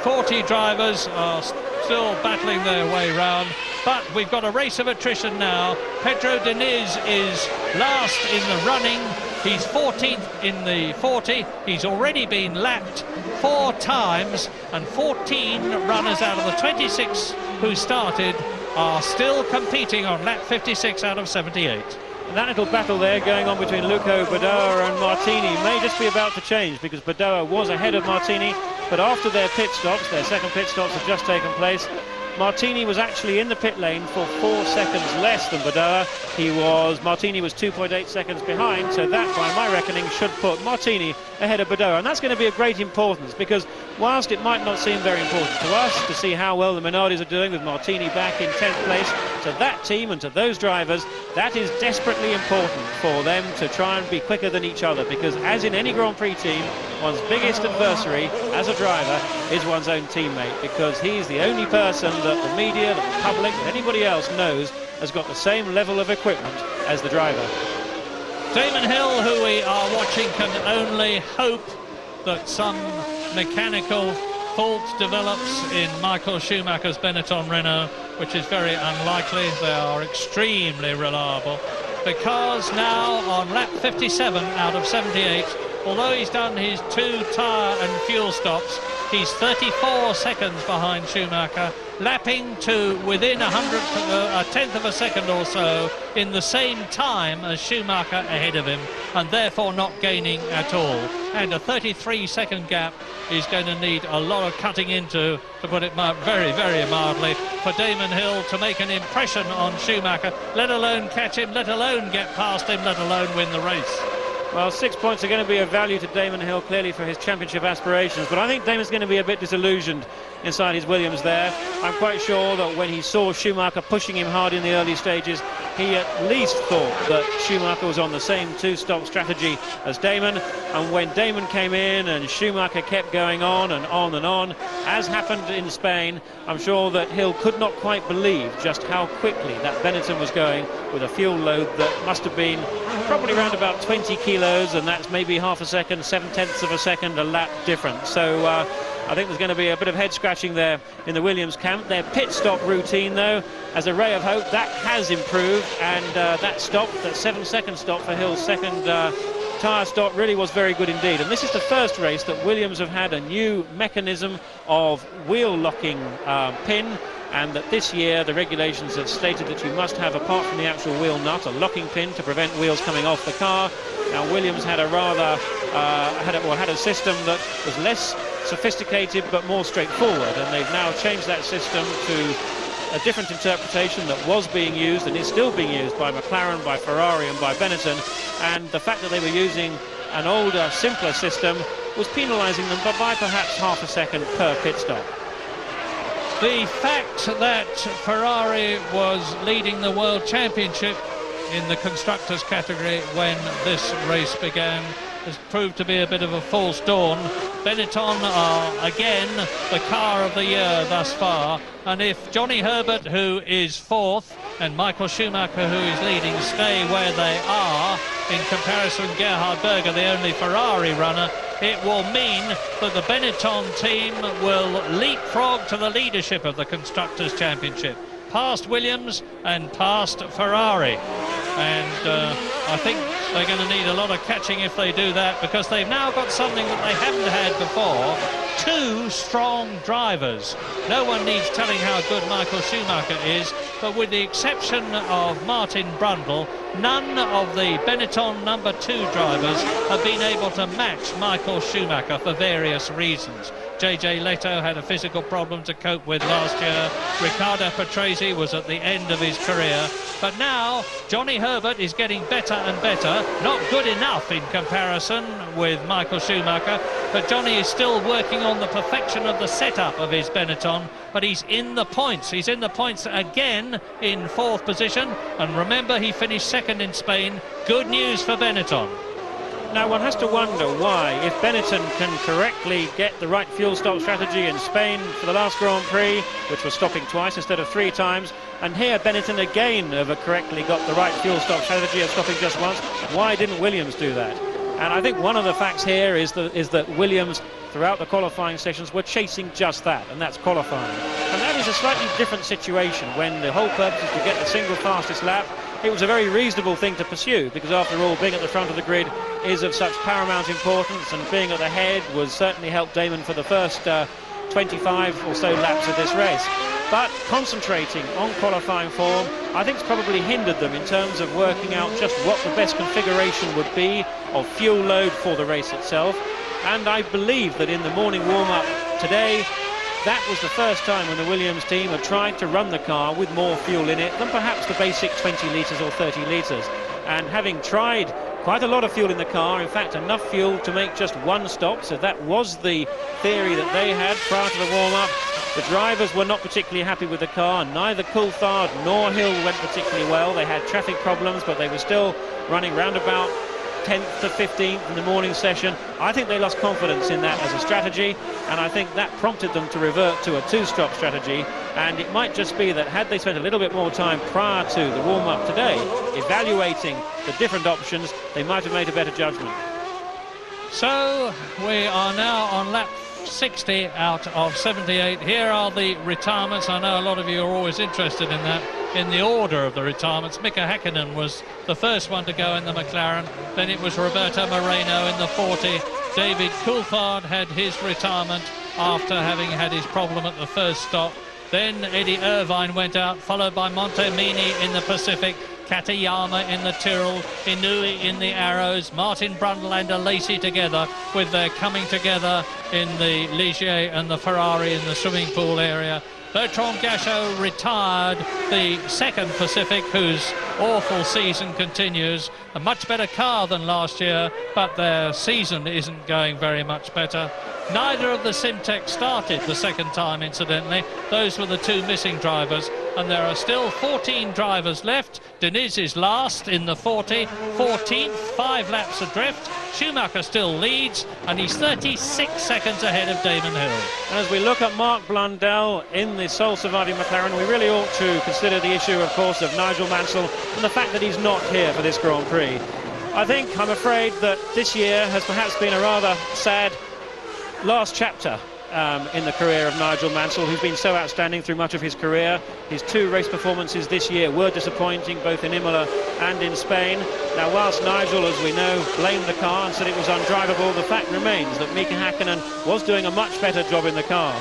Speaker 1: 40 drivers are still battling their way round. But we've got a race of attrition now. Pedro Diniz is last in the running. He's 14th in the 40. He's already been lapped 4 times, and 14 runners out of the 26 who started are still competing on lap 56 out of 78.
Speaker 2: And that little battle there going on between Luco Badauer and Martini may just be about to change, because Badauer was ahead of Martini, but after their pit stops, their second pit stops have just taken place, Martini was actually in the pit lane for 4 seconds less than Badauer. Martini was 2.8 seconds behind, so that, by my reckoning, should put Martini ahead of Badauer. And that's going to be of great importance, because whilst it might not seem very important to us to see how well the Minardis are doing with Martini back in 10th place, to that team and to those drivers, that is desperately important for them to try and be quicker than each other, because as in any Grand Prix team, one's biggest adversary as a driver is one's own teammate, because he's the only person that the media, the public, that anybody else knows has got the same level of equipment as the driver.
Speaker 1: Damon Hill, who we are watching, can only hope that some mechanical fault develops in Michael Schumacher's Benetton Renault, which is very unlikely. They are extremely reliable, because now on lap 57 out of 78, although he's done his 2 tyre and fuel stops, he's 34 seconds behind Schumacher, lapping to within a tenth of a second or so in the same time as Schumacher ahead of him, and therefore not gaining at all. And a 33-second gap is going to need a lot of cutting into, to put it very, very mildly, for Damon Hill to make an impression on Schumacher, let alone catch him, let alone get past him, let alone win the race.
Speaker 2: Well, 6 points are going to be of value to Damon Hill, clearly, for his championship aspirations. But I think Damon's going to be a bit disillusioned inside his Williams there. I'm quite sure that when he saw Schumacher pushing him hard in the early stages, he at least thought that Schumacher was on the same two-stop strategy as Damon. And when Damon came in and Schumacher kept going on and on and on, as happened in Spain, I'm sure that Hill could not quite believe just how quickly that Benetton was going, with a fuel load that must have been probably around about 20 kilos, and that's maybe half a second, 7/10 of a second a lap different. So I think there's going to be a bit of head scratching there in the Williams camp. Their pit stop routine, though, as a ray of hope, that has improved, and that stop, that 7-second stop for Hill's second tyre stop, really was very good indeed. And this is the first race that Williams have had a new mechanism of wheel locking pin, and that this year the regulations have stated that you must have, apart from the actual wheel nut, a locking pin to prevent wheels coming off the car. Now Williams had a rather had a system that was less sophisticated but more straightforward, and they've now changed that system to a different interpretation that was being used and is still being used by McLaren, by Ferrari and by Benetton. And the fact that they were using an older, simpler system was penalising them by perhaps half a second per pit stop.
Speaker 1: The fact that Ferrari was leading the World Championship in the Constructors category when this race began has proved to be a bit of a false dawn. Benetton are again the car of the year thus far, and if Johnny Herbert, who is fourth, and Michael Schumacher, who is leading, stay where they are, in comparison Gerhard Berger, the only Ferrari runner, it will mean that the Benetton team will leapfrog to the leadership of the Constructors' Championship, past Williams and past Ferrari. And I think they're going to need a lot of catching if they do that, because they've now got something that they haven't had before: two strong drivers. No one needs telling how good Michael Schumacher is, but with the exception of Martin Brundle, none of the Benetton number 2 drivers have been able to match Michael Schumacher for various reasons. JJ Leto had a physical problem to cope with last year. Riccardo Patrese was at the end of his career. But now Johnny Herbert is getting better and better. Not good enough in comparison with Michael Schumacher, but Johnny is still working on the perfection of the setup of his Benetton. But he's in the points. He's in the points again in 4th position. And remember, he finished 2nd in Spain. Good news for Benetton.
Speaker 2: Now one has to wonder why, if Benetton can correctly get the right fuel stop strategy in Spain for the last Grand Prix, which was stopping twice instead of 3 times, and here Benetton again have correctly got the right fuel stop strategy of stopping just once, why didn't Williams do that? And I think one of the facts here is that Williams, throughout the qualifying sessions, were chasing just that, and that's qualifying. And that is a slightly different situation when the whole purpose is to get the single fastest lap. It was a very reasonable thing to pursue, because after all, being at the front of the grid is of such paramount importance, and being at the head was certainly helped Damon for the first 25 or so laps of this race. But concentrating on qualifying form, I think, has probably hindered them in terms of working out just what the best configuration would be of fuel load for the race itself. And I believe that in the morning warm-up today, that was the first time when the Williams team had tried to run the car with more fuel in it than perhaps the basic 20 litres or 30 litres. And having tried quite a lot of fuel in the car, in fact enough fuel to make just one stop, so that was the theory that they had prior to the warm-up. The drivers were not particularly happy with the car. Neither Coulthard nor Hill went particularly well. They had traffic problems, but they were still running round about 10th to 15th in the morning session. I think they lost confidence in that as a strategy, and I think that prompted them to revert to a 2-stop strategy. And it might just be that had they spent a little bit more time prior to the warm-up today evaluating the different options, they might have made a better judgment.
Speaker 1: So we are now on lap 60 out of 78. Here are the retirements. I know a lot of you are always interested in that, in the order of the retirements. Mika Häkkinen was the first one to go in the McLaren, then it was Roberto Moreno in the 40. David Coulthard had his retirement after having had his problem at the first stop. Then Eddie Irvine went out, followed by Montemini in the Pacific, Katayama in the Tyrrell, Inouye in the Arrows, Martin Brundle and Lacey together, with their coming together in the Ligier and the Ferrari in the swimming pool area. Bertrand Gachot retired the second Pacific, whose awful season continues. A much better car than last year, but their season isn't going very much better. Neither of the Simtek started the second time, incidentally. Those were the two missing drivers, and there are still 14 drivers left. Deniz is last in the 14th, 5 laps adrift. Schumacher still leads, and he's 36 seconds ahead of Damon Hill.
Speaker 2: And as we look at Mark Blundell in the sole surviving McLaren, we really ought to consider the issue, of course, of Nigel Mansell and the fact that he's not here for this Grand Prix. I'm afraid that this year has perhaps been a rather sad last chapter in the career of Nigel Mansell, who's been so outstanding through much of his career. His 2 race performances this year were disappointing, both in Imola and in Spain. Now, whilst Nigel, as we know, blamed the car and said it was undrivable, the fact remains that Mika Häkkinen was doing a much better job in the car.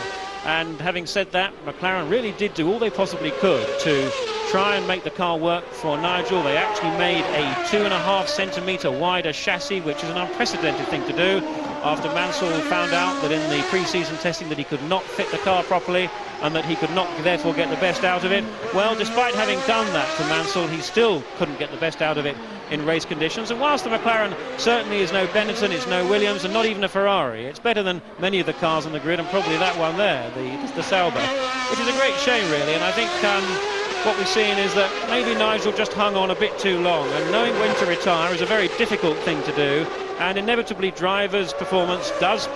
Speaker 2: And having said that, McLaren really did do all they possibly could to try and make the car work for Nigel. They actually made a 2.5 centimetre wider chassis, which is an unprecedented thing to do, after Mansell found out that in the pre-season testing that he could not fit the car properly and that he could not therefore get the best out of it. Well, despite having done that for Mansell, he still couldn't get the best out of it in race conditions. And whilst the McLaren certainly is no Benetton, it's no Williams, and not even a Ferrari, it's better than many of the cars on the grid, and probably that one there, the Sauber, which is a great shame, really. And I think what we've seen is that maybe Nigel just hung on a bit too long, and knowing when to retire is a very difficult thing to do, and inevitably drivers' performance does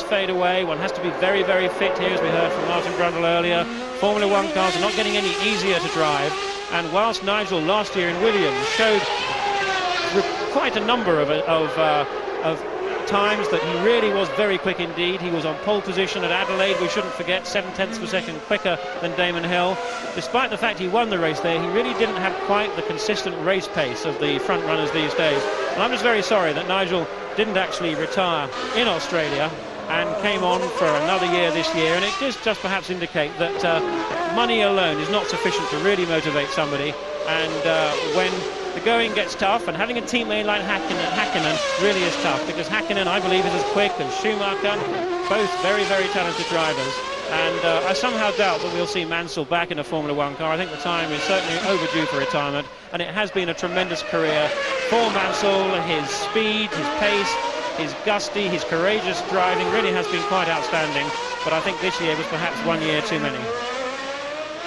Speaker 2: fade away. One has to be very, very fit here, as we heard from Martin Brundle earlier. Formula One cars are not getting any easier to drive, and whilst Nigel last year in Williams showed quite a number of times that he really was very quick indeed. He was on pole position at Adelaide, we shouldn't forget, 7/10 of a second quicker than Damon Hill. Despite the fact he won the race there, he really didn't have quite the consistent race pace of the front runners these days. And I'm just very sorry that Nigel didn't actually retire in Australia and came on for another year this year, and it does just perhaps indicate that money alone is not sufficient to really motivate somebody. And when the going gets tough, and having a teammate like Häkkinen really is tough, because Häkkinen, I believe, is as quick as Schumacher, both very, very talented drivers. And I somehow doubt that we'll see Mansell back in a Formula One car. I think the time is certainly overdue for retirement, and it has been a tremendous career for Mansell. His speed, his pace, his gusty, his courageous driving really has been quite outstanding, but I think this year was perhaps 1 year too many.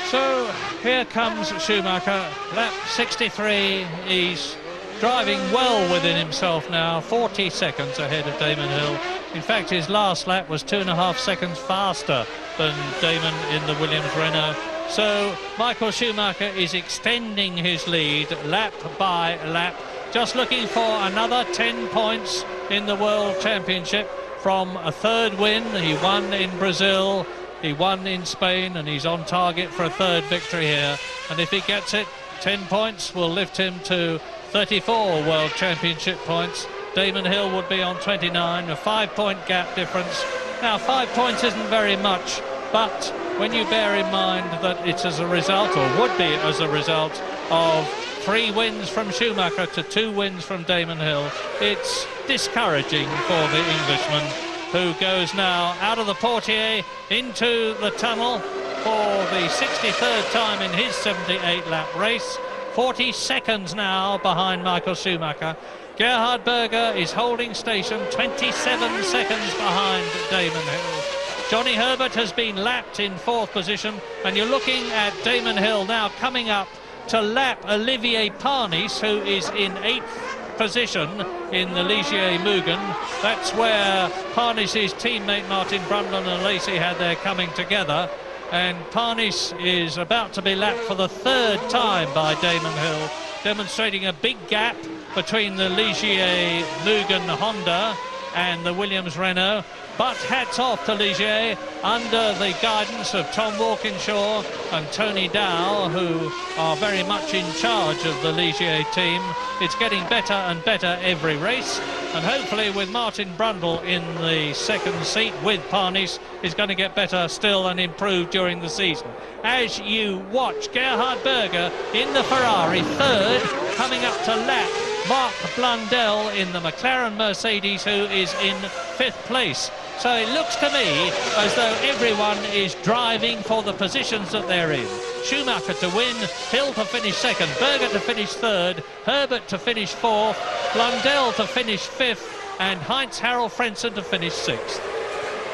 Speaker 1: So here comes Schumacher, lap 63. He's driving well within himself now, 40 seconds ahead of Damon Hill. In fact, his last lap was 2.5 seconds faster than Damon in the Williams Renault. So Michael Schumacher is extending his lead lap by lap, just looking for another 10 points in the World Championship from a third win. He won in Brazil, he won in Spain, and he's on target for a third victory here. And if he gets it, 10 points will lift him to 34 World Championship points. Damon Hill would be on 29, a 5-point gap difference. Now, 5 points isn't very much, but when you bear in mind that it's as a result, or would be as a result, of 3 wins from Schumacher to 2 wins from Damon Hill, it's discouraging for the Englishman, who goes now out of the portiere into the tunnel for the 63rd time in his 78-lap race. 40 seconds now behind Michael Schumacher. Gerhard Berger is holding station, 27 seconds behind Damon Hill. Johnny Herbert has been lapped in 4th position, and you're looking at Damon Hill now coming up to lap Olivier Panis, who is in 8th position in the Ligier Mugen. That's where Panis' teammate Martin Brundle and Lacey had their coming together, and Panis is about to be lapped for the 3rd time by Damon Hill, demonstrating a big gap between the Ligier Mugen Honda and the Williams Renault. But hats off to Ligier, under the guidance of Tom Walkinshaw and Tony Dow, who are very much in charge of the Ligier team. It's getting better and better every race, and hopefully with Martin Brundle in the 2nd seat with Panis, is going to get better still and improve during the season. As you watch Gerhard Berger in the Ferrari, 3rd, coming up to lap Mark Blundell in the McLaren Mercedes, who is in 5th place. So it looks to me as though everyone is driving for the positions that they're in. Schumacher to win, Hill to finish second, Berger to finish third, Herbert to finish fourth, Blundell to finish fifth, and Heinz-Harald Frentzen to finish sixth.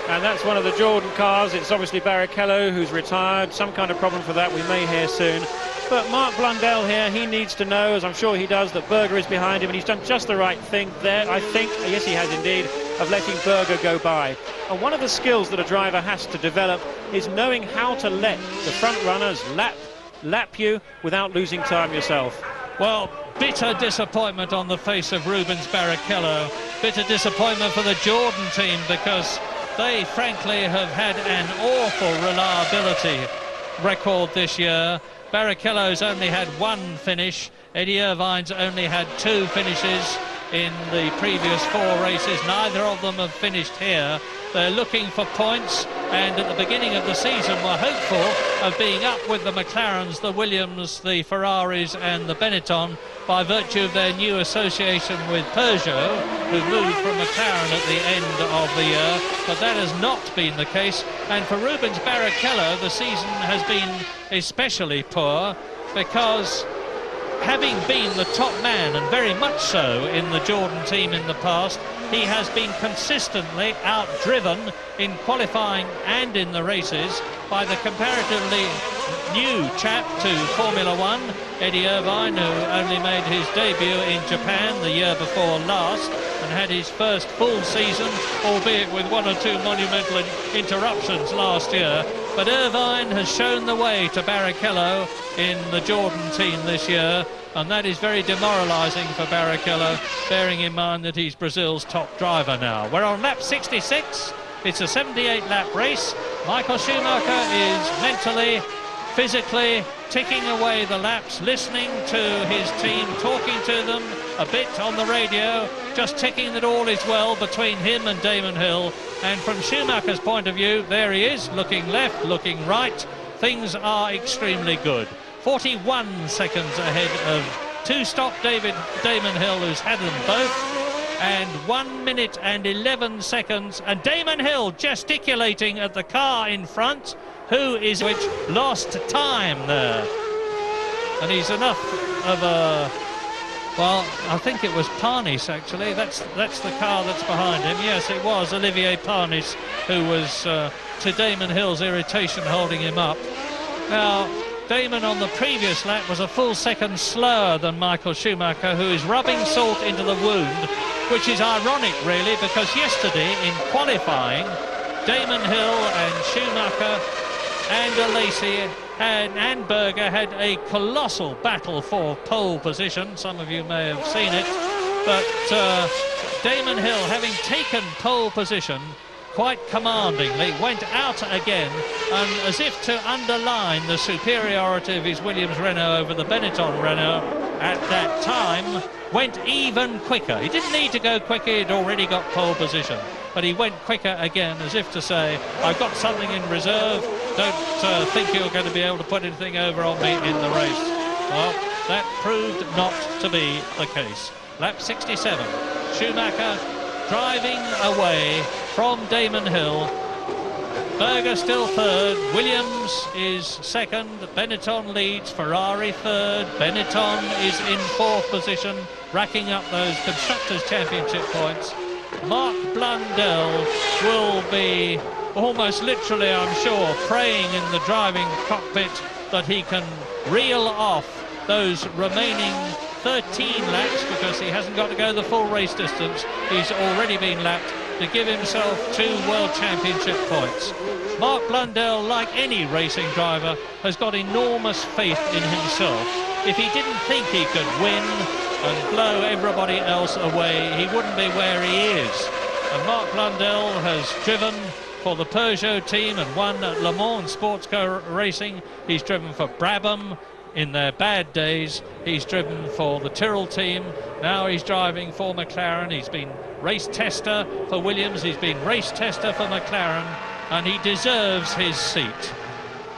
Speaker 2: And that's one of the Jordan cars. It's obviously Barrichello who's retired. Some kind of problem for that we may hear soon. But Mark Blundell here, he needs to know, as I'm sure he does, that Berger is behind him, and he's done just the right thing there, I think, yes he has indeed, of letting Berger go by. And one of the skills that a driver has to develop is knowing how to let the front runners lap you without losing time yourself.
Speaker 1: Well, bitter disappointment on the face of Rubens Barrichello. Bitter disappointment for the Jordan team, because they frankly have had an awful reliability record this year. Barrichello's only had one finish. Eddie Irvine's only had 2 finishes in the previous 4 races. Neither of them have finished here. They're looking for points, and at the beginning of the season were hopeful of being up with the McLarens, the Williams, the Ferraris and the Benetton by virtue of their new association with Peugeot, who moved from McLaren at the end of the year, but that has not been the case. And for Rubens Barrichello, the season has been especially poor, because having been the top man, and very much so, in the Jordan team in the past, he has been consistently outdriven in qualifying and in the races by the comparatively new chap to Formula One, Eddie Irvine, who only made his debut in Japan the year before last and had his first full season, albeit with 1 or 2 monumental interruptions last year. But Irvine has shown the way to Barrichello in the Jordan team this year, and that is very demoralising for Barrichello, bearing in mind that he's Brazil's top driver now. We're on lap 66. It's a 78-lap race. Michael Schumacher is mentally, physically ticking away the laps, listening to his team, talking to them a bit on the radio, just checking that all is well between him and Damon Hill. And from Schumacher's point of view, there he is, looking left, looking right. Things are extremely good. 41 seconds ahead of two-stop Damon Hill, who's had them both. And 1 minute and 11 seconds, and Damon Hill gesticulating at the car in front, which lost time there. And he's enough of a, well, I think it was Parnis actually, that's the car that's behind him. Yes, it was Olivier Parnis who was, to Damon Hill's irritation, holding him up. Now, Damon on the previous lap was a full second slower than Michael Schumacher, who is rubbing salt into the wound, which is ironic really, because yesterday in qualifying, Damon Hill and Schumacher and Alesi and Berger had a colossal battle for pole position. Some of you may have seen it, but Damon Hill, having taken pole position quite commandingly, went out again, and as if to underline the superiority of his Williams Renault over the Benetton Renault at that time, went even quicker. He didn't need to go quicker, he'd already got pole position, but he went quicker again, as if to say, I've got something in reserve, don't think you're going to be able to put anything over on me in the race. Well, that proved not to be the case. Lap 67, Schumacher driving away from Damon Hill. Berger still third, Williams is second, Benetton leads, Ferrari third, Benetton is in fourth position, racking up those Constructors' Championship points. Mark Blundell will be almost literally, I'm sure, praying in the driving cockpit that he can reel off those remaining 13 laps, because he hasn't got to go the full race distance. He's already been lapped, to give himself 2 World Championship points. Mark Blundell, like any racing driver, has got enormous faith in himself. If he didn't think he could win and blow everybody else away, he wouldn't be where he is. And Mark Blundell has driven for the Peugeot team and won at Le Mans Sports Car Racing. He's driven for Brabham in their bad days. He's driven for the Tyrrell team. Now he's driving for McLaren. He's been race tester for Williams. He's been race tester for McLaren, and he deserves his seat.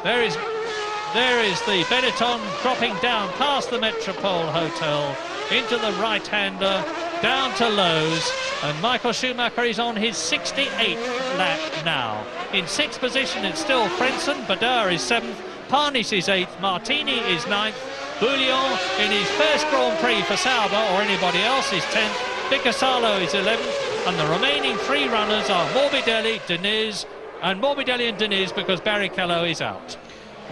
Speaker 1: There is the Benetton dropping down past the Metropole Hotel into the right-hander, down to Lowe's, And Michael Schumacher is on his 68th lap now. In 6th position, it's still Frentzen. Badar is 7th. Parnis is 8th. Martini is 9th. Bouillon in his first Grand Prix for Sauber or anybody else is 10th. Vicasalo is 11th. And the remaining 3 runners are Morbidelli, Diniz, and Morbidelli and Diniz because Barrichello is out.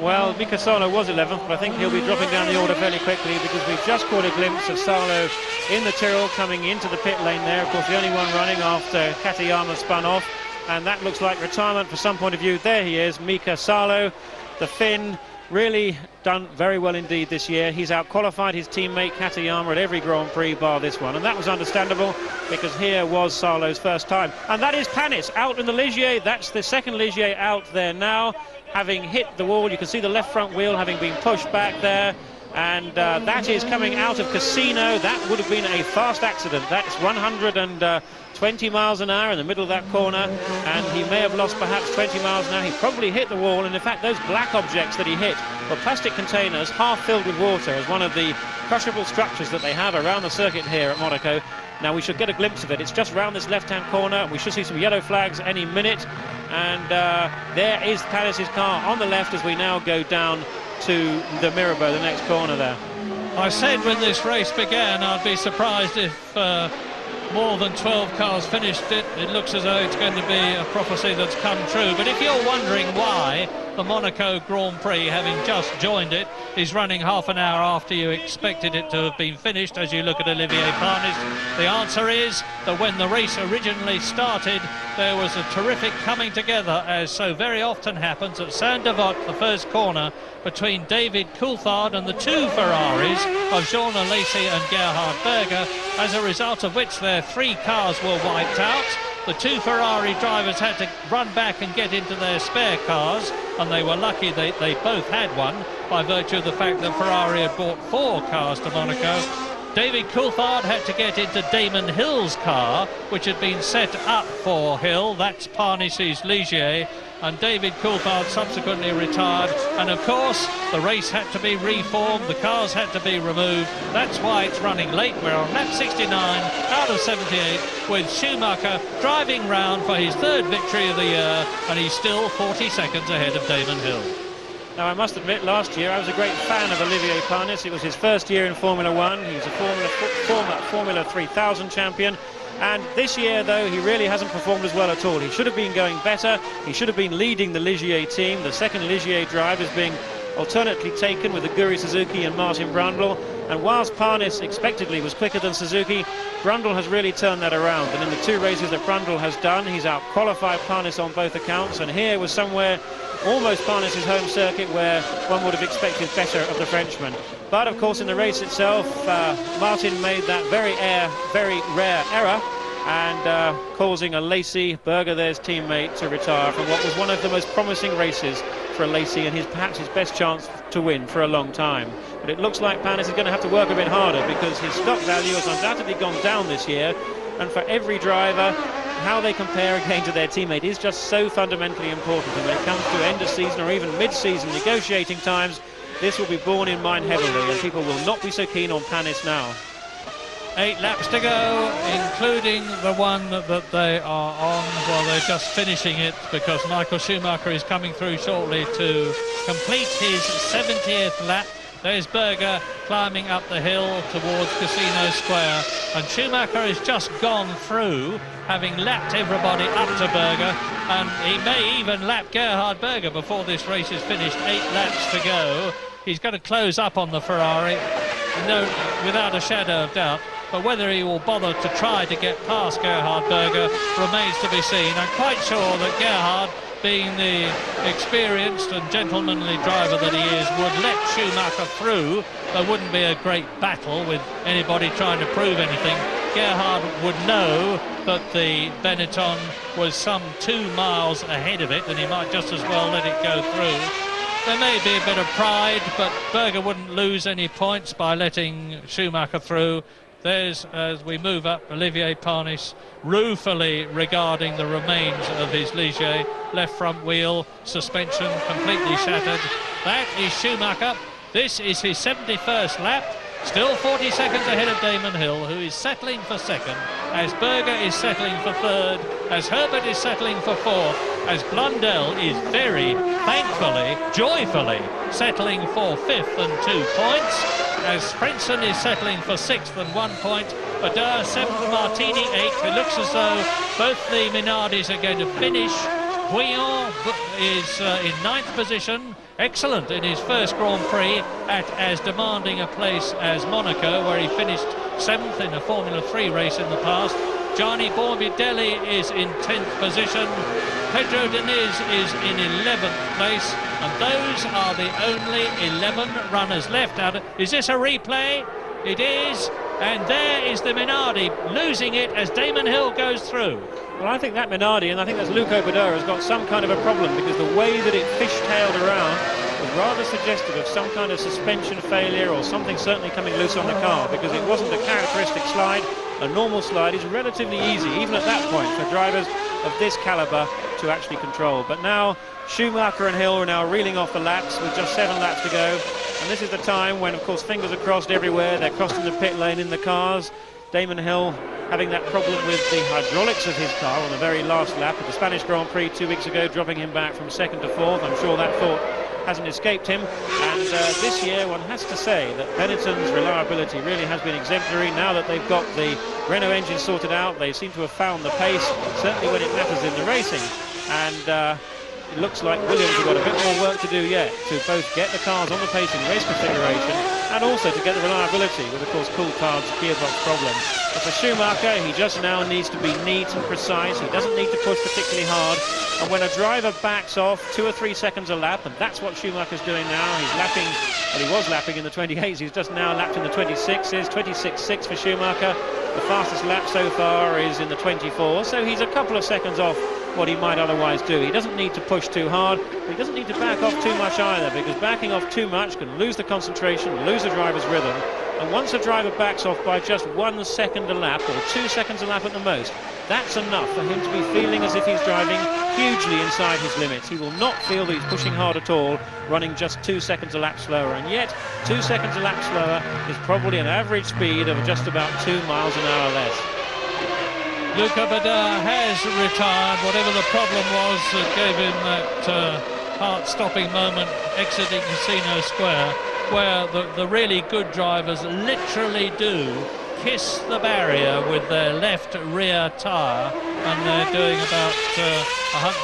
Speaker 2: Well, Vicasalo was 11th, but I think he'll be dropping down the order fairly quickly because we've just caught a glimpse of Salo in the Tyrrell coming into the pit lane there. Of course, the only one running after Katayama spun off, and that looks like retirement from some point of view. There he is, Mika Salo, the Finn, really done very well indeed this year. He's out-qualified his teammate Katayama at every Grand Prix bar this one, and that was understandable because here was Salo's first time. And that is Panis out in the Ligier. That's the second Ligier out there now, having hit the wall. You can see the left front wheel having been pushed back there, and that is coming out of Casino. That would have been a fast accident. That's 120 miles an hour in the middle of that corner, and he may have lost perhaps 20 miles an hour. He probably hit the wall, and in fact those black objects that he hit were plastic containers half filled with water as one of the crushable structures that they have around the circuit here at Monaco. Now we should get a glimpse of it. It's just round this left-hand corner. We should see some yellow flags any minute, and there is Panis's car on the left as we now go down to the Mirabeau, the next corner there.
Speaker 1: I said when this race began I'd be surprised if more than 12 cars finished it. It looks as though it's going to be a prophecy that's come true. But if you're wondering why the Monaco Grand Prix, having just joined it, is running half an hour after you expected it to have been finished, as you look at Olivier Panis, the answer is that when the race originally started, there was a terrific coming together, as so very often happens at Saint-Devote, the first corner, between David Coulthard and the 2 Ferraris of Jean Alesi and Gerhard Berger, as a result of which their 3 cars were wiped out. The 2 Ferrari drivers had to run back and get into their spare cars, and they were lucky they both had one by virtue of the fact that Ferrari had bought 4 cars to Monaco. David Coulthard had to get into Damon Hill's car, which had been set up for Hill. That's Parnis's Ligier, and David Coulthard subsequently retired, and of course the race had to be reformed, the cars had to be removed. That's why it's running late. We're on lap 69 out of 78 with Schumacher driving round for his 3rd victory of the year, and he's still 40 seconds ahead of Damon Hill.
Speaker 2: Now, I must admit, last year I was a great fan of Olivier Panis. It was his first year in Formula 1. He was a former Formula 3000 champion. And this year, though, he really hasn't performed as well at all. He should have been going better. He should have been leading the Ligier team. The second Ligier drive is being alternately taken with Aguri Suzuki and Martin Brundle. And whilst Panis expectedly was quicker than Suzuki, Brundle has really turned that around. And in the 2 races that Brundle has done, he's out-qualified Panis on both accounts. And here was somewhere almost Panis' home circuit where one would have expected better of the Frenchman. But of course in the race itself, Martin made that very rare error, and causing Alesi, Berger, their teammate, to retire from what was one of the most promising races for Alesi and perhaps his best chance to win for a long time. But it looks like Panis is going to have to work a bit harder because his stock value has undoubtedly gone down this year, and for every driver, how they compare again to their teammate is just so fundamentally important. And when it comes to end of season or even mid-season negotiating times, this will be borne in mind heavily, and people will not be so keen on Panis now.
Speaker 1: 8 laps to go, including the one that they are on. Well, they're just finishing it because Michael Schumacher is coming through shortly to complete his 70th lap. There's Berger climbing up the hill towards Casino Square, and Schumacher has just gone through, having lapped everybody up to Berger, and he may even lap Gerhard Berger before this race is finished. 8 laps to go. He's going to close up on the Ferrari, no, without a shadow of doubt. But whether he will bother to try to get past Gerhard Berger remains to be seen. I'm quite sure that Gerhard, being the experienced and gentlemanly driver that he is, would let Schumacher through. There wouldn't be a great battle with anybody trying to prove anything. Gerhard would know that the Benetton was some 2 miles ahead of it, and he might just as well let it go through. There may be a bit of pride, but Berger wouldn't lose any points by letting Schumacher through. There's, as we move up, Olivier Panis ruefully regarding the remains of his Ligier. Left front wheel, suspension completely shattered. That is Schumacher. This is his 71st lap. Still 40 seconds ahead of Damon Hill, who is settling for second. as Berger is settling for third, as Herbert is settling for fourth, as Blundell is very thankfully, joyfully settling for fifth and 2 points, as Frenson is settling for sixth and 1 point, Badeur seventh, Martini eighth. It looks as though both the Minardis are going to finish. Bouillon is in ninth position, excellent in his first Grand Prix at as demanding a place as Monaco, where he finished seventh in a Formula 3 race in the past. Gianni Morbidelli is in 10th position. Pedro Diniz is in 11th place, and those are the only 11 runners left. Is this a replay? It is, and there is the Minardi losing it as Damon Hill goes through.
Speaker 2: Well, I think that Minardi, and I think that's Luco Badeur, has got some kind of a problem, because the way that it fishtailed around was rather suggestive of some kind of suspension failure or something certainly coming loose on the car, because it wasn't a characteristic slide. A normal slide is relatively easy, even at that point, for drivers of this calibre to actually control. But now Schumacher and Hill are now reeling off the laps with just 7 laps to go, and this is the time when, of course, fingers are crossed everywhere. They're crossing the pit lane in the cars. Damon Hill having that problem with the hydraulics of his car on the very last lap of the Spanish Grand Prix 2 weeks ago, dropping him back from second to fourth. I'm sure that thought hasn't escaped him, and this year one has to say that Benetton's reliability really has been exemplary. Now that they've got the Renault engine sorted out, they seem to have found the pace, certainly when it matters in the racing, and it looks like Williams have got a bit more work to do yet to both get the cars on the pace in race configuration and also to get the reliability with, of course, Coulthard's gearbox problem. But for Schumacher, he just now needs to be neat and precise. He doesn't need to push particularly hard, and when a driver backs off 2 or 3 seconds a lap, and that's what Schumacher's doing now, he's lapping, well, he was lapping in the 28s, he's just now lapped in the 26s, 26.6 for Schumacher. The fastest lap so far is in the 24, so he's a couple of seconds off what he might otherwise do. He doesn't need to push too hard, but he doesn't need to back off too much either, because backing off too much can lose the concentration, lose the driver's rhythm, and once a driver backs off by just 1 second a lap, or 2 seconds a lap at the most, that's enough for him to be feeling as if he's driving hugely inside his limits. He will not feel that he's pushing hard at all, running just 2 seconds a lap slower, and yet 2 seconds a lap slower is probably an average speed of just about 2 miles an hour less.
Speaker 1: Luca Badeur has retired, whatever the problem was that gave him that heart-stopping moment exiting Casino Square, where the really good drivers literally do kiss the barrier with their left rear tyre, and they're doing about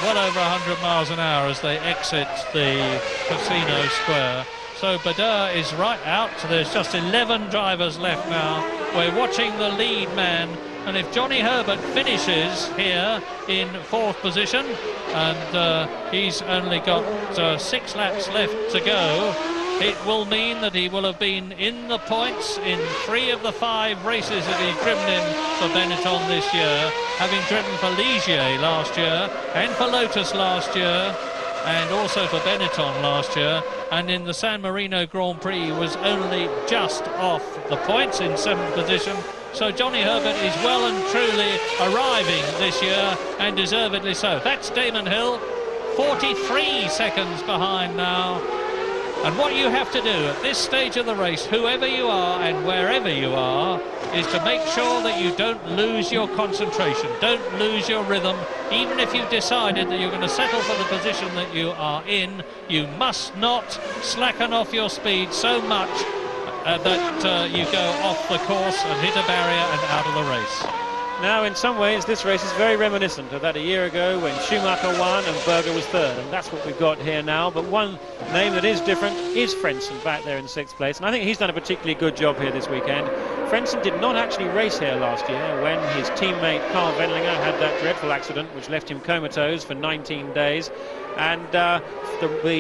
Speaker 1: well over 100 miles an hour as they exit the Casino Square. So Badeur is right out. There's just 11 drivers left now. We're watching the lead man, and if Johnny Herbert finishes here in 4th position, and he's only got 6 laps left to go, it will mean that he will have been in the points in 3 of the 5 races that he's driven in for Benetton this year, having driven for Ligier last year and for Lotus last year and also for Benetton last year, and in the San Marino Grand Prix he was only just off the points in 7th position. So Johnny Herbert is well and truly arriving this year, and deservedly so. That's Damon Hill, 43 seconds behind now. And what you have to do at this stage of the race, whoever you are and wherever you are, is to make sure that you don't lose your concentration, don't lose your rhythm. Even if you've decided that you're going to settle for the position that you are in, you must not slacken off your speed so much that you go off the course and hit a barrier and out of the race.
Speaker 2: Now, in some ways, this race is very reminiscent of that a year ago when Schumacher won and Berger was third, and that's what we've got here now. But one name that is different is Frenson back there in 6th place, and I think he's done a particularly good job here this weekend. Frenson did not actually race here last year when his teammate Carl Wendlinger had that dreadful accident which left him comatose for 19 days, and the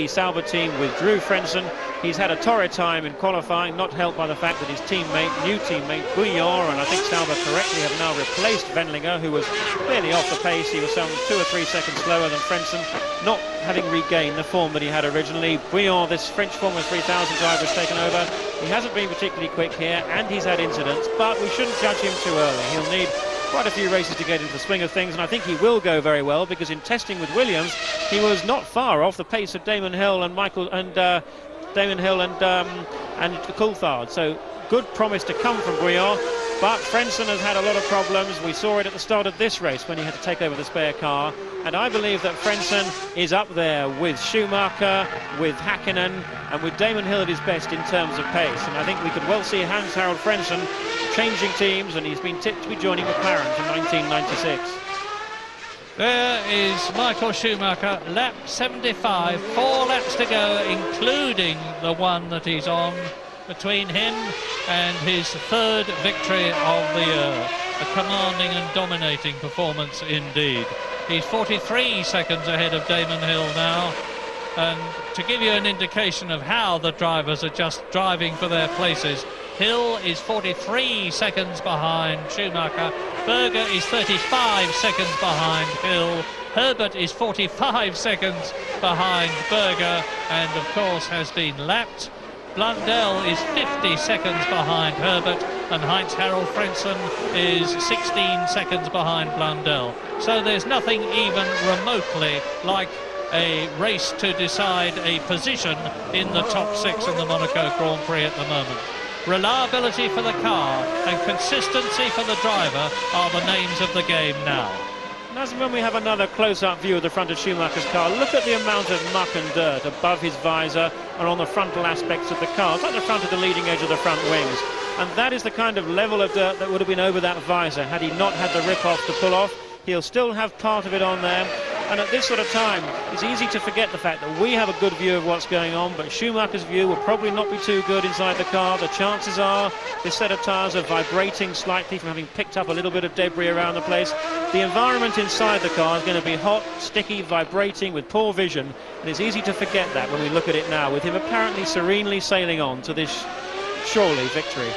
Speaker 2: Sauber team withdrew Frenson. He's had a torrid time in qualifying, not helped by the fact that his new teammate Bouillon, and I think Sauber correctly have now replaced Wendlinger, who was clearly off the pace. He was some 2 or 3 seconds slower than Frenson, not having regained the form that he had originally. Bouillon, this French Formula 3000 driver, has taken over. He hasn't been particularly quick here, and he's had incidents, but we shouldn't judge him too early. He'll need quite a few races to get into the swing of things, and I think he will go very well, because in testing with Williams, he was not far off the pace of Damon Hill and Coulthard. So good promise to come from Bouillon. But Frentzen has had a lot of problems. We saw it at the start of this race when he had to take over the spare car. And I believe that Frentzen is up there with Schumacher, with Häkkinen, and with Damon Hill at his best in terms of pace. And I think we could well see Hans-Harald Frentzen changing teams, and he's been tipped to be joining McLaren from 1996.
Speaker 1: There is Michael Schumacher, lap 75, 4 laps to go, including the one that he's on, between him and his third victory of the year. A commanding and dominating performance indeed. He's 43 seconds ahead of Damon Hill now, and to give you an indication of how the drivers are just driving for their places, Hill is 43 seconds behind Schumacher, Berger is 35 seconds behind Hill, Herbert is 45 seconds behind Berger, and of course has been lapped. Blundell is 50 seconds behind Herbert, and Heinz-Harald Frentzen is 16 seconds behind Blundell. So there's nothing even remotely like a race to decide a position in the top 6 in the Monaco Grand Prix at the moment. Reliability for the car and consistency for the driver are the names of the game now.
Speaker 2: And as when we have another close-up view of the front of Schumacher's car, look at the amount of muck and dirt above his visor and on the frontal aspects of the car. It's like the front of the leading edge of the front wings. And that is the kind of level of dirt that would have been over that visor had he not had the rip-off to pull off. He'll still have part of it on there. And at this sort of time, it's easy to forget the fact that we have a good view of what's going on, but Schumacher's view will probably not be too good inside the car. The chances are this set of tyres are vibrating slightly from having picked up a little bit of debris around the place. The environment inside the car is going to be hot, sticky, vibrating with poor vision, and it's easy to forget that when we look at it now, with him apparently serenely sailing on to this surely victory.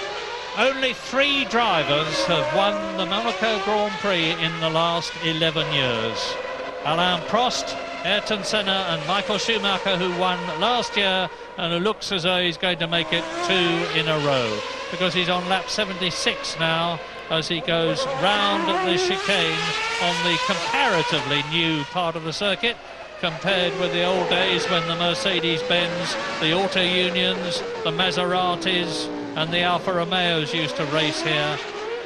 Speaker 1: Only 3 drivers have won the Monaco Grand Prix in the last 11 years. Alain Prost, Ayrton Senna and Michael Schumacher, who won last year and who looks as though he's going to make it 2 in a row, because he's on lap 76 now as he goes round the chicane on the comparatively new part of the circuit, compared with the old days when the Mercedes-Benz, the Auto Unions, the Maseratis and the Alfa Romeos used to race here.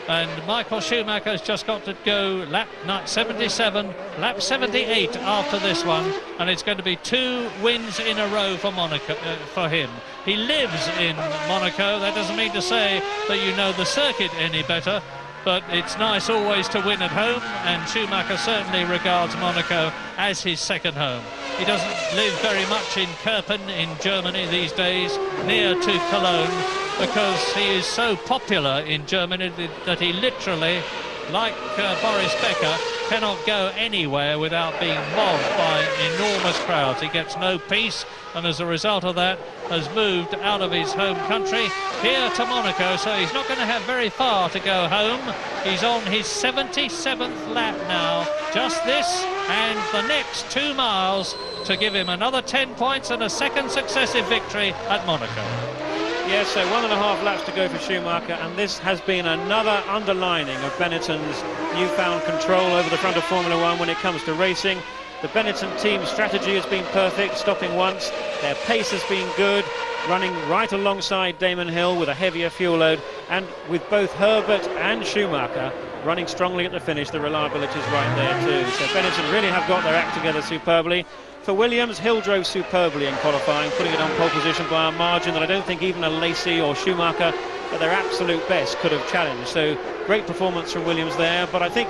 Speaker 1: And Michael Schumacher's just got to go lap 77, lap 78 after this one, and it's going to be 2 wins in a row for Monaco, for him. He lives in Monaco. That doesn't mean to say that you know the circuit any better, but it's nice always to win at home, and Schumacher certainly regards Monaco as his second home. He doesn't live very much in Kerpen in Germany these days, near to Cologne, because he is so popular in Germany that he literally, like Boris Becker, cannot go anywhere without being mobbed by enormous crowds. He gets no peace, and as a result of that has moved out of his home country here to Monaco, so he's not going to have very far to go home. He's on his 77th lap now, just this and the next 2 miles to give him another 10 points and a second successive victory at Monaco.
Speaker 2: Yes, so 1.5 laps to go for Schumacher, and this has been another underlining of Benetton's newfound control over the front of Formula One when it comes to racing. The Benetton team strategy has been perfect, stopping once. Their pace has been good, running right alongside Damon Hill with a heavier fuel load, and with both Herbert and Schumacher running strongly at the finish, the reliability is right there too. So Benetton really have got their act together superbly. For Williams, Hill drove superbly in qualifying, putting it on pole position by a margin that I don't think even a Lacey or Schumacher at their absolute best could have challenged. So great performance from Williams there, but I think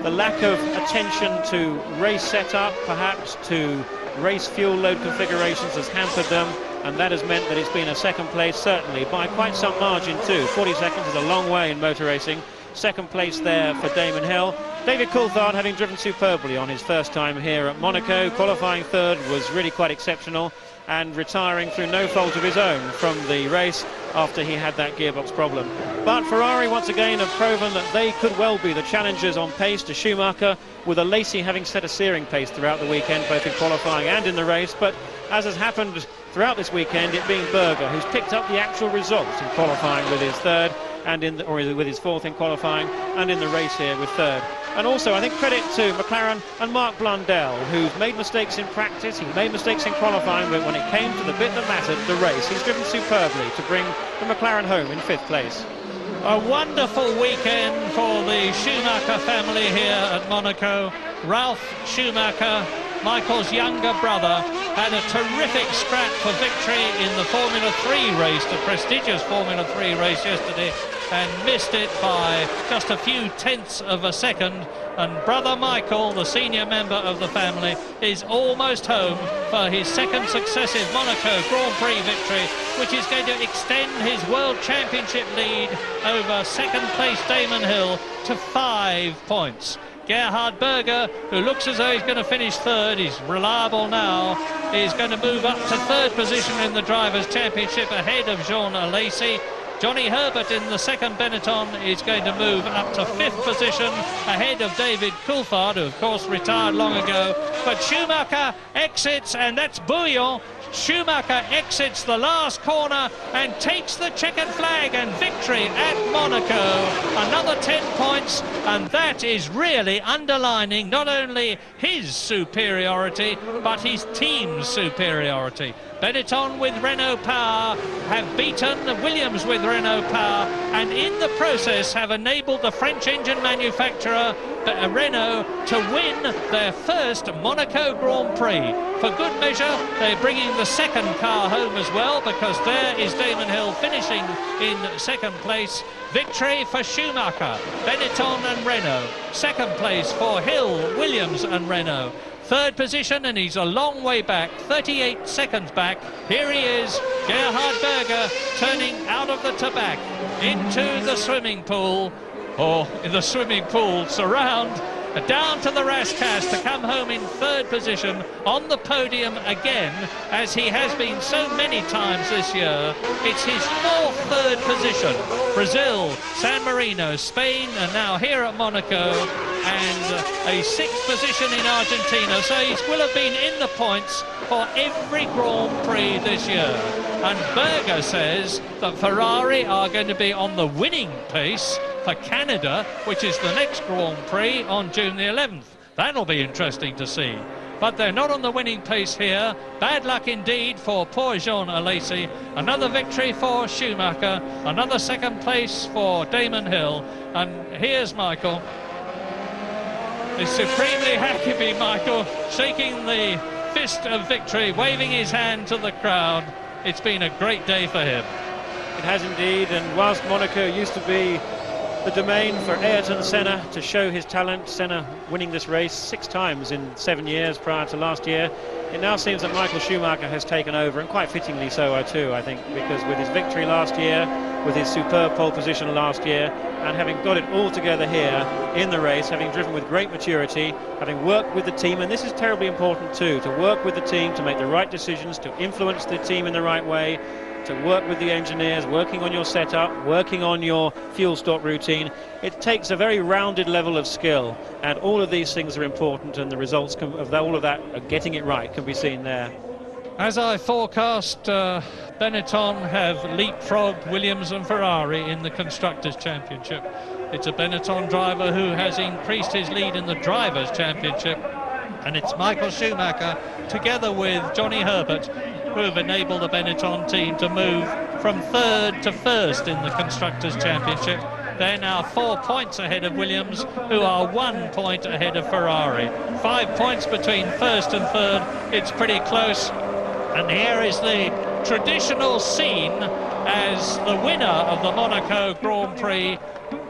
Speaker 2: the lack of attention to race setup, perhaps to race fuel load configurations, has hampered them, and that has meant that it's been a second place, certainly by quite some margin too. 40 seconds is a long way in motor racing. Second place there for Damon Hill. David Coulthard, having driven superbly on his first time here at Monaco, qualifying third, was really quite exceptional, and retiring through no fault of his own from the race after he had that gearbox problem. But Ferrari once again have proven that they could well be the challengers on pace to Schumacher, with a Lacey having set a searing pace throughout the weekend, both in qualifying and in the race. But as has happened throughout this weekend, it being Berger who's picked up the actual results in qualifying with his third, and with his fourth in qualifying, and in the race here with third. And also, I think credit to McLaren and Mark Blundell, who's made mistakes in practice, he made mistakes in qualifying, but when it came to the bit that mattered, the race, he's driven superbly to bring the McLaren home in 5th place.
Speaker 1: A wonderful weekend for the Schumacher family here at Monaco. Ralf Schumacher, Michael's younger brother, had a terrific scrap for victory in the Formula 3 race, the prestigious Formula 3 race yesterday, and missed it by just a few tenths of a second. And brother Michael, the senior member of the family, is almost home for his second successive Monaco Grand Prix victory, which is going to extend his World Championship lead over second place Damon Hill to 5 points. Gerhard Berger, who looks as though he's going to finish third, he's reliable now, is going to move up to third position in the Drivers' Championship ahead of Jean Alesi. Johnny Herbert in the second Benetton is going to move up to fifth position ahead of David Coulthard, who of course retired long ago. But Schumacher exits, and that's Bouillon. Schumacher exits the last corner and takes the checkered flag, and victory at Monaco. Another 10 points, and that is really underlining not only his superiority but his team's superiority. Benetton with Renault Power have beaten Williams with Renault Power, and in the process have enabled the French engine manufacturer Renault to win their first Monaco Grand Prix. For good measure, they're bringing the second car home as well, because there is Damon Hill finishing in second place. Victory for Schumacher, Benetton and Renault. Second place for Hill, Williams and Renault. Third position, and he's a long way back, 38 seconds back. Here he is, Gerhard Berger, turning out of the Tabac into the swimming pool, or in the swimming pool surround, down to the Rascasse to come home in third position on the podium again, as he has been so many times this year. It's his fourth third position. Brazil, San Marino, Spain, and now here at Monaco, and a sixth position in Argentina. So he will have been in the points for every Grand Prix this year. And Berger says that Ferrari are going to be on the winning pace for Canada, which is the next Grand Prix on June the 11th. That'll be interesting to see. But they're not on the winning pace here. Bad luck indeed for poor Jean Alesi. Another victory for Schumacher, another second place for Damon Hill. And here's Michael. It's supremely happy, Michael, shaking the fist of victory, waving his hand to the crowd. It's been a great day for him.
Speaker 2: It has indeed, and whilst Monaco used to be the domain for Ayrton Senna to show his talent, Senna winning this race 6 times in 7 years prior to last year, it now seems that Michael Schumacher has taken over, and quite fittingly so too, I think, because with his victory last year, with his superb pole position last year, and having got it all together here in the race, having driven with great maturity, having worked with the team, and this is terribly important too, to work with the team, to make the right decisions, to influence the team in the right way, to work with the engineers, working on your setup, working on your fuel stop routine. It takes a very rounded level of skill, and all of these things are important, and the results of all of that, getting it right, can be seen there.
Speaker 1: As I forecast, Benetton have leapfrogged Williams and Ferrari in the Constructors' Championship. It's a Benetton driver who has increased his lead in the Drivers' Championship, and it's Michael Schumacher together with Johnny Herbert who have enabled the Benetton team to move from third to first in the Constructors' Championship. They're now 4 points ahead of Williams, who are 1 point ahead of Ferrari. 5 points between first and third. It's pretty close. And here is the traditional scene as the winner of the Monaco Grand Prix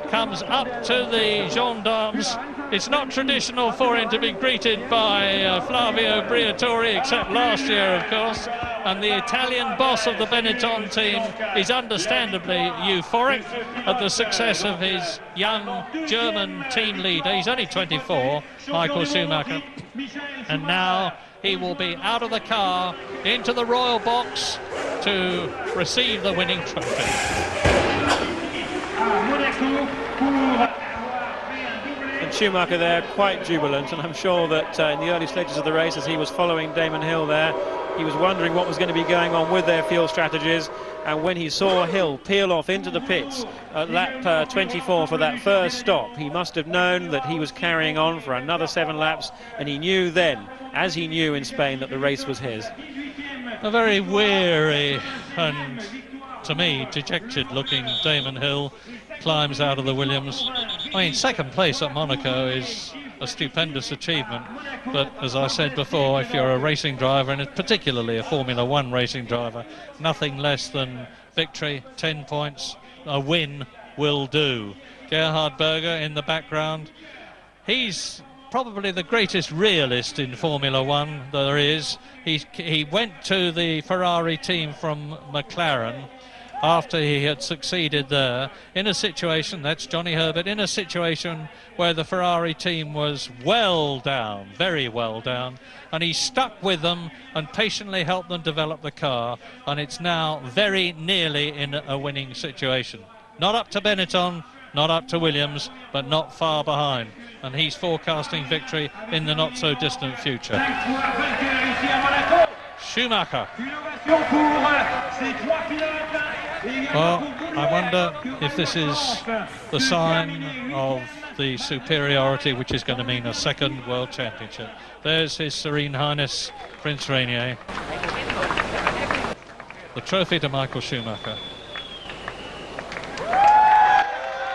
Speaker 1: comes up to the gendarmes. It's not traditional for him to be greeted by Flavio Briatore, except last year, of course. And the Italian boss of the Benetton team is understandably euphoric at the success of his young German team leader. He's only 24, Michael Schumacher. And now he will be out of the car into the royal box to receive the winning trophy.
Speaker 2: And Schumacher there, quite jubilant, and I'm sure that in the early stages of the race, as he was following Damon Hill there, he was wondering what was going to be going on with their fuel strategies, and when he saw Hill peel off into the pits at lap 24 for that first stop, he must have known that he was carrying on for another 7 laps, and he knew then, as he knew in Spain, that the race was his.
Speaker 1: A very weary and, to me, dejected looking Damon Hill. climbs out of the Williams. I mean, second place at Monaco is a stupendous achievement, but as I said before, if you're a racing driver, and particularly a Formula One racing driver, nothing less than victory, 10 points, a win will do. Gerhard Berger in the background. He's probably the greatest realist in Formula One there is. He went to the Ferrari team from McLaren after he had succeeded there in a situation, that's Johnny Herbert, in a situation where the Ferrari team was well down, very well down, and he stuck with them and patiently helped them develop the car, and it's now very nearly in a winning situation. Not up to Benetton, not up to Williams, but not far behind, and he's forecasting victory in the not so distant future. Schumacher. Well, I wonder if this is the sign of the superiority which is going to mean a second World Championship. There's His Serene Highness Prince Rainier. The trophy to Michael Schumacher.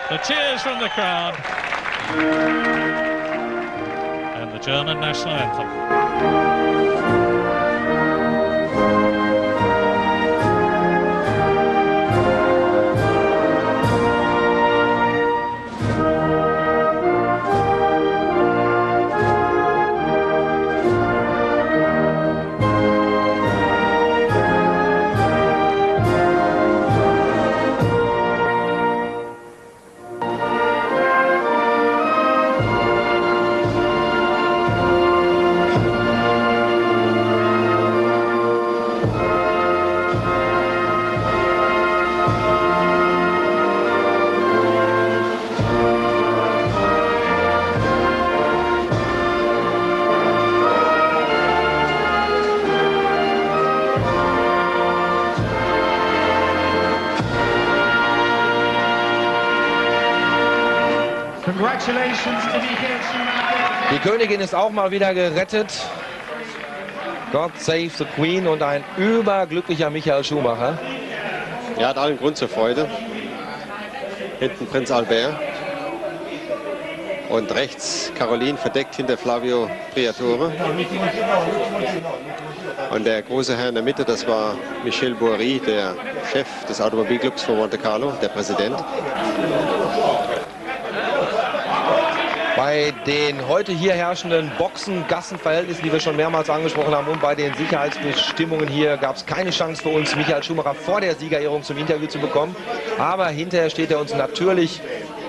Speaker 1: The cheers from the crowd. And the German national anthem.
Speaker 7: Die Königin ist auch mal wieder gerettet. God save the Queen und ein überglücklicher Michael Schumacher.
Speaker 8: Er hat allen Grund zur Freude. Hinten Prinz Albert. Und rechts Caroline verdeckt hinter Flavio Briatore. Und der große Herr in der Mitte, das war Michel Boiry, der Chef des Automobilclubs von Monte Carlo, der Präsident.
Speaker 7: Bei den heute hier herrschenden Boxen-Gassenverhältnissen, die wir schon mehrmals angesprochen haben, und bei den Sicherheitsbestimmungen hier gab es keine Chance für uns, Michael Schumacher vor der Siegerehrung zum Interview zu bekommen. Aber hinterher steht er uns natürlich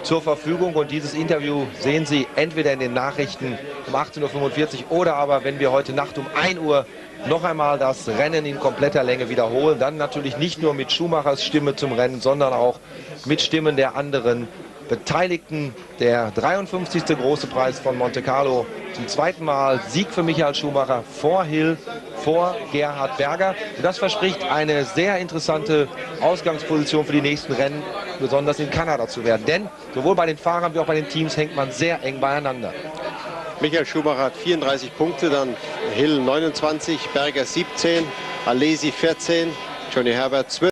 Speaker 7: zur Verfügung, und dieses Interview sehen Sie entweder in den Nachrichten um 18:45 Uhr oder aber, wenn wir heute Nacht um 1 Uhr noch einmal das Rennen in kompletter Länge wiederholen. Dann natürlich nicht nur mit Schumachers Stimme zum Rennen, sondern auch mit Stimmen der anderen Beteiligten. Der 53. große Preis von Monte Carlo. Zum zweiten Mal Sieg für Michael Schumacher vor Hill, vor Gerhard Berger. Und das verspricht eine sehr interessante Ausgangsposition für die nächsten Rennen, besonders in Kanada zu werden. Denn sowohl bei den Fahrern wie auch bei den Teams hängt man sehr eng beieinander.
Speaker 8: Michael Schumacher hat 34 Punkte, dann Hill 29, Berger 17, Alesi 14, Johnny Herbert 12.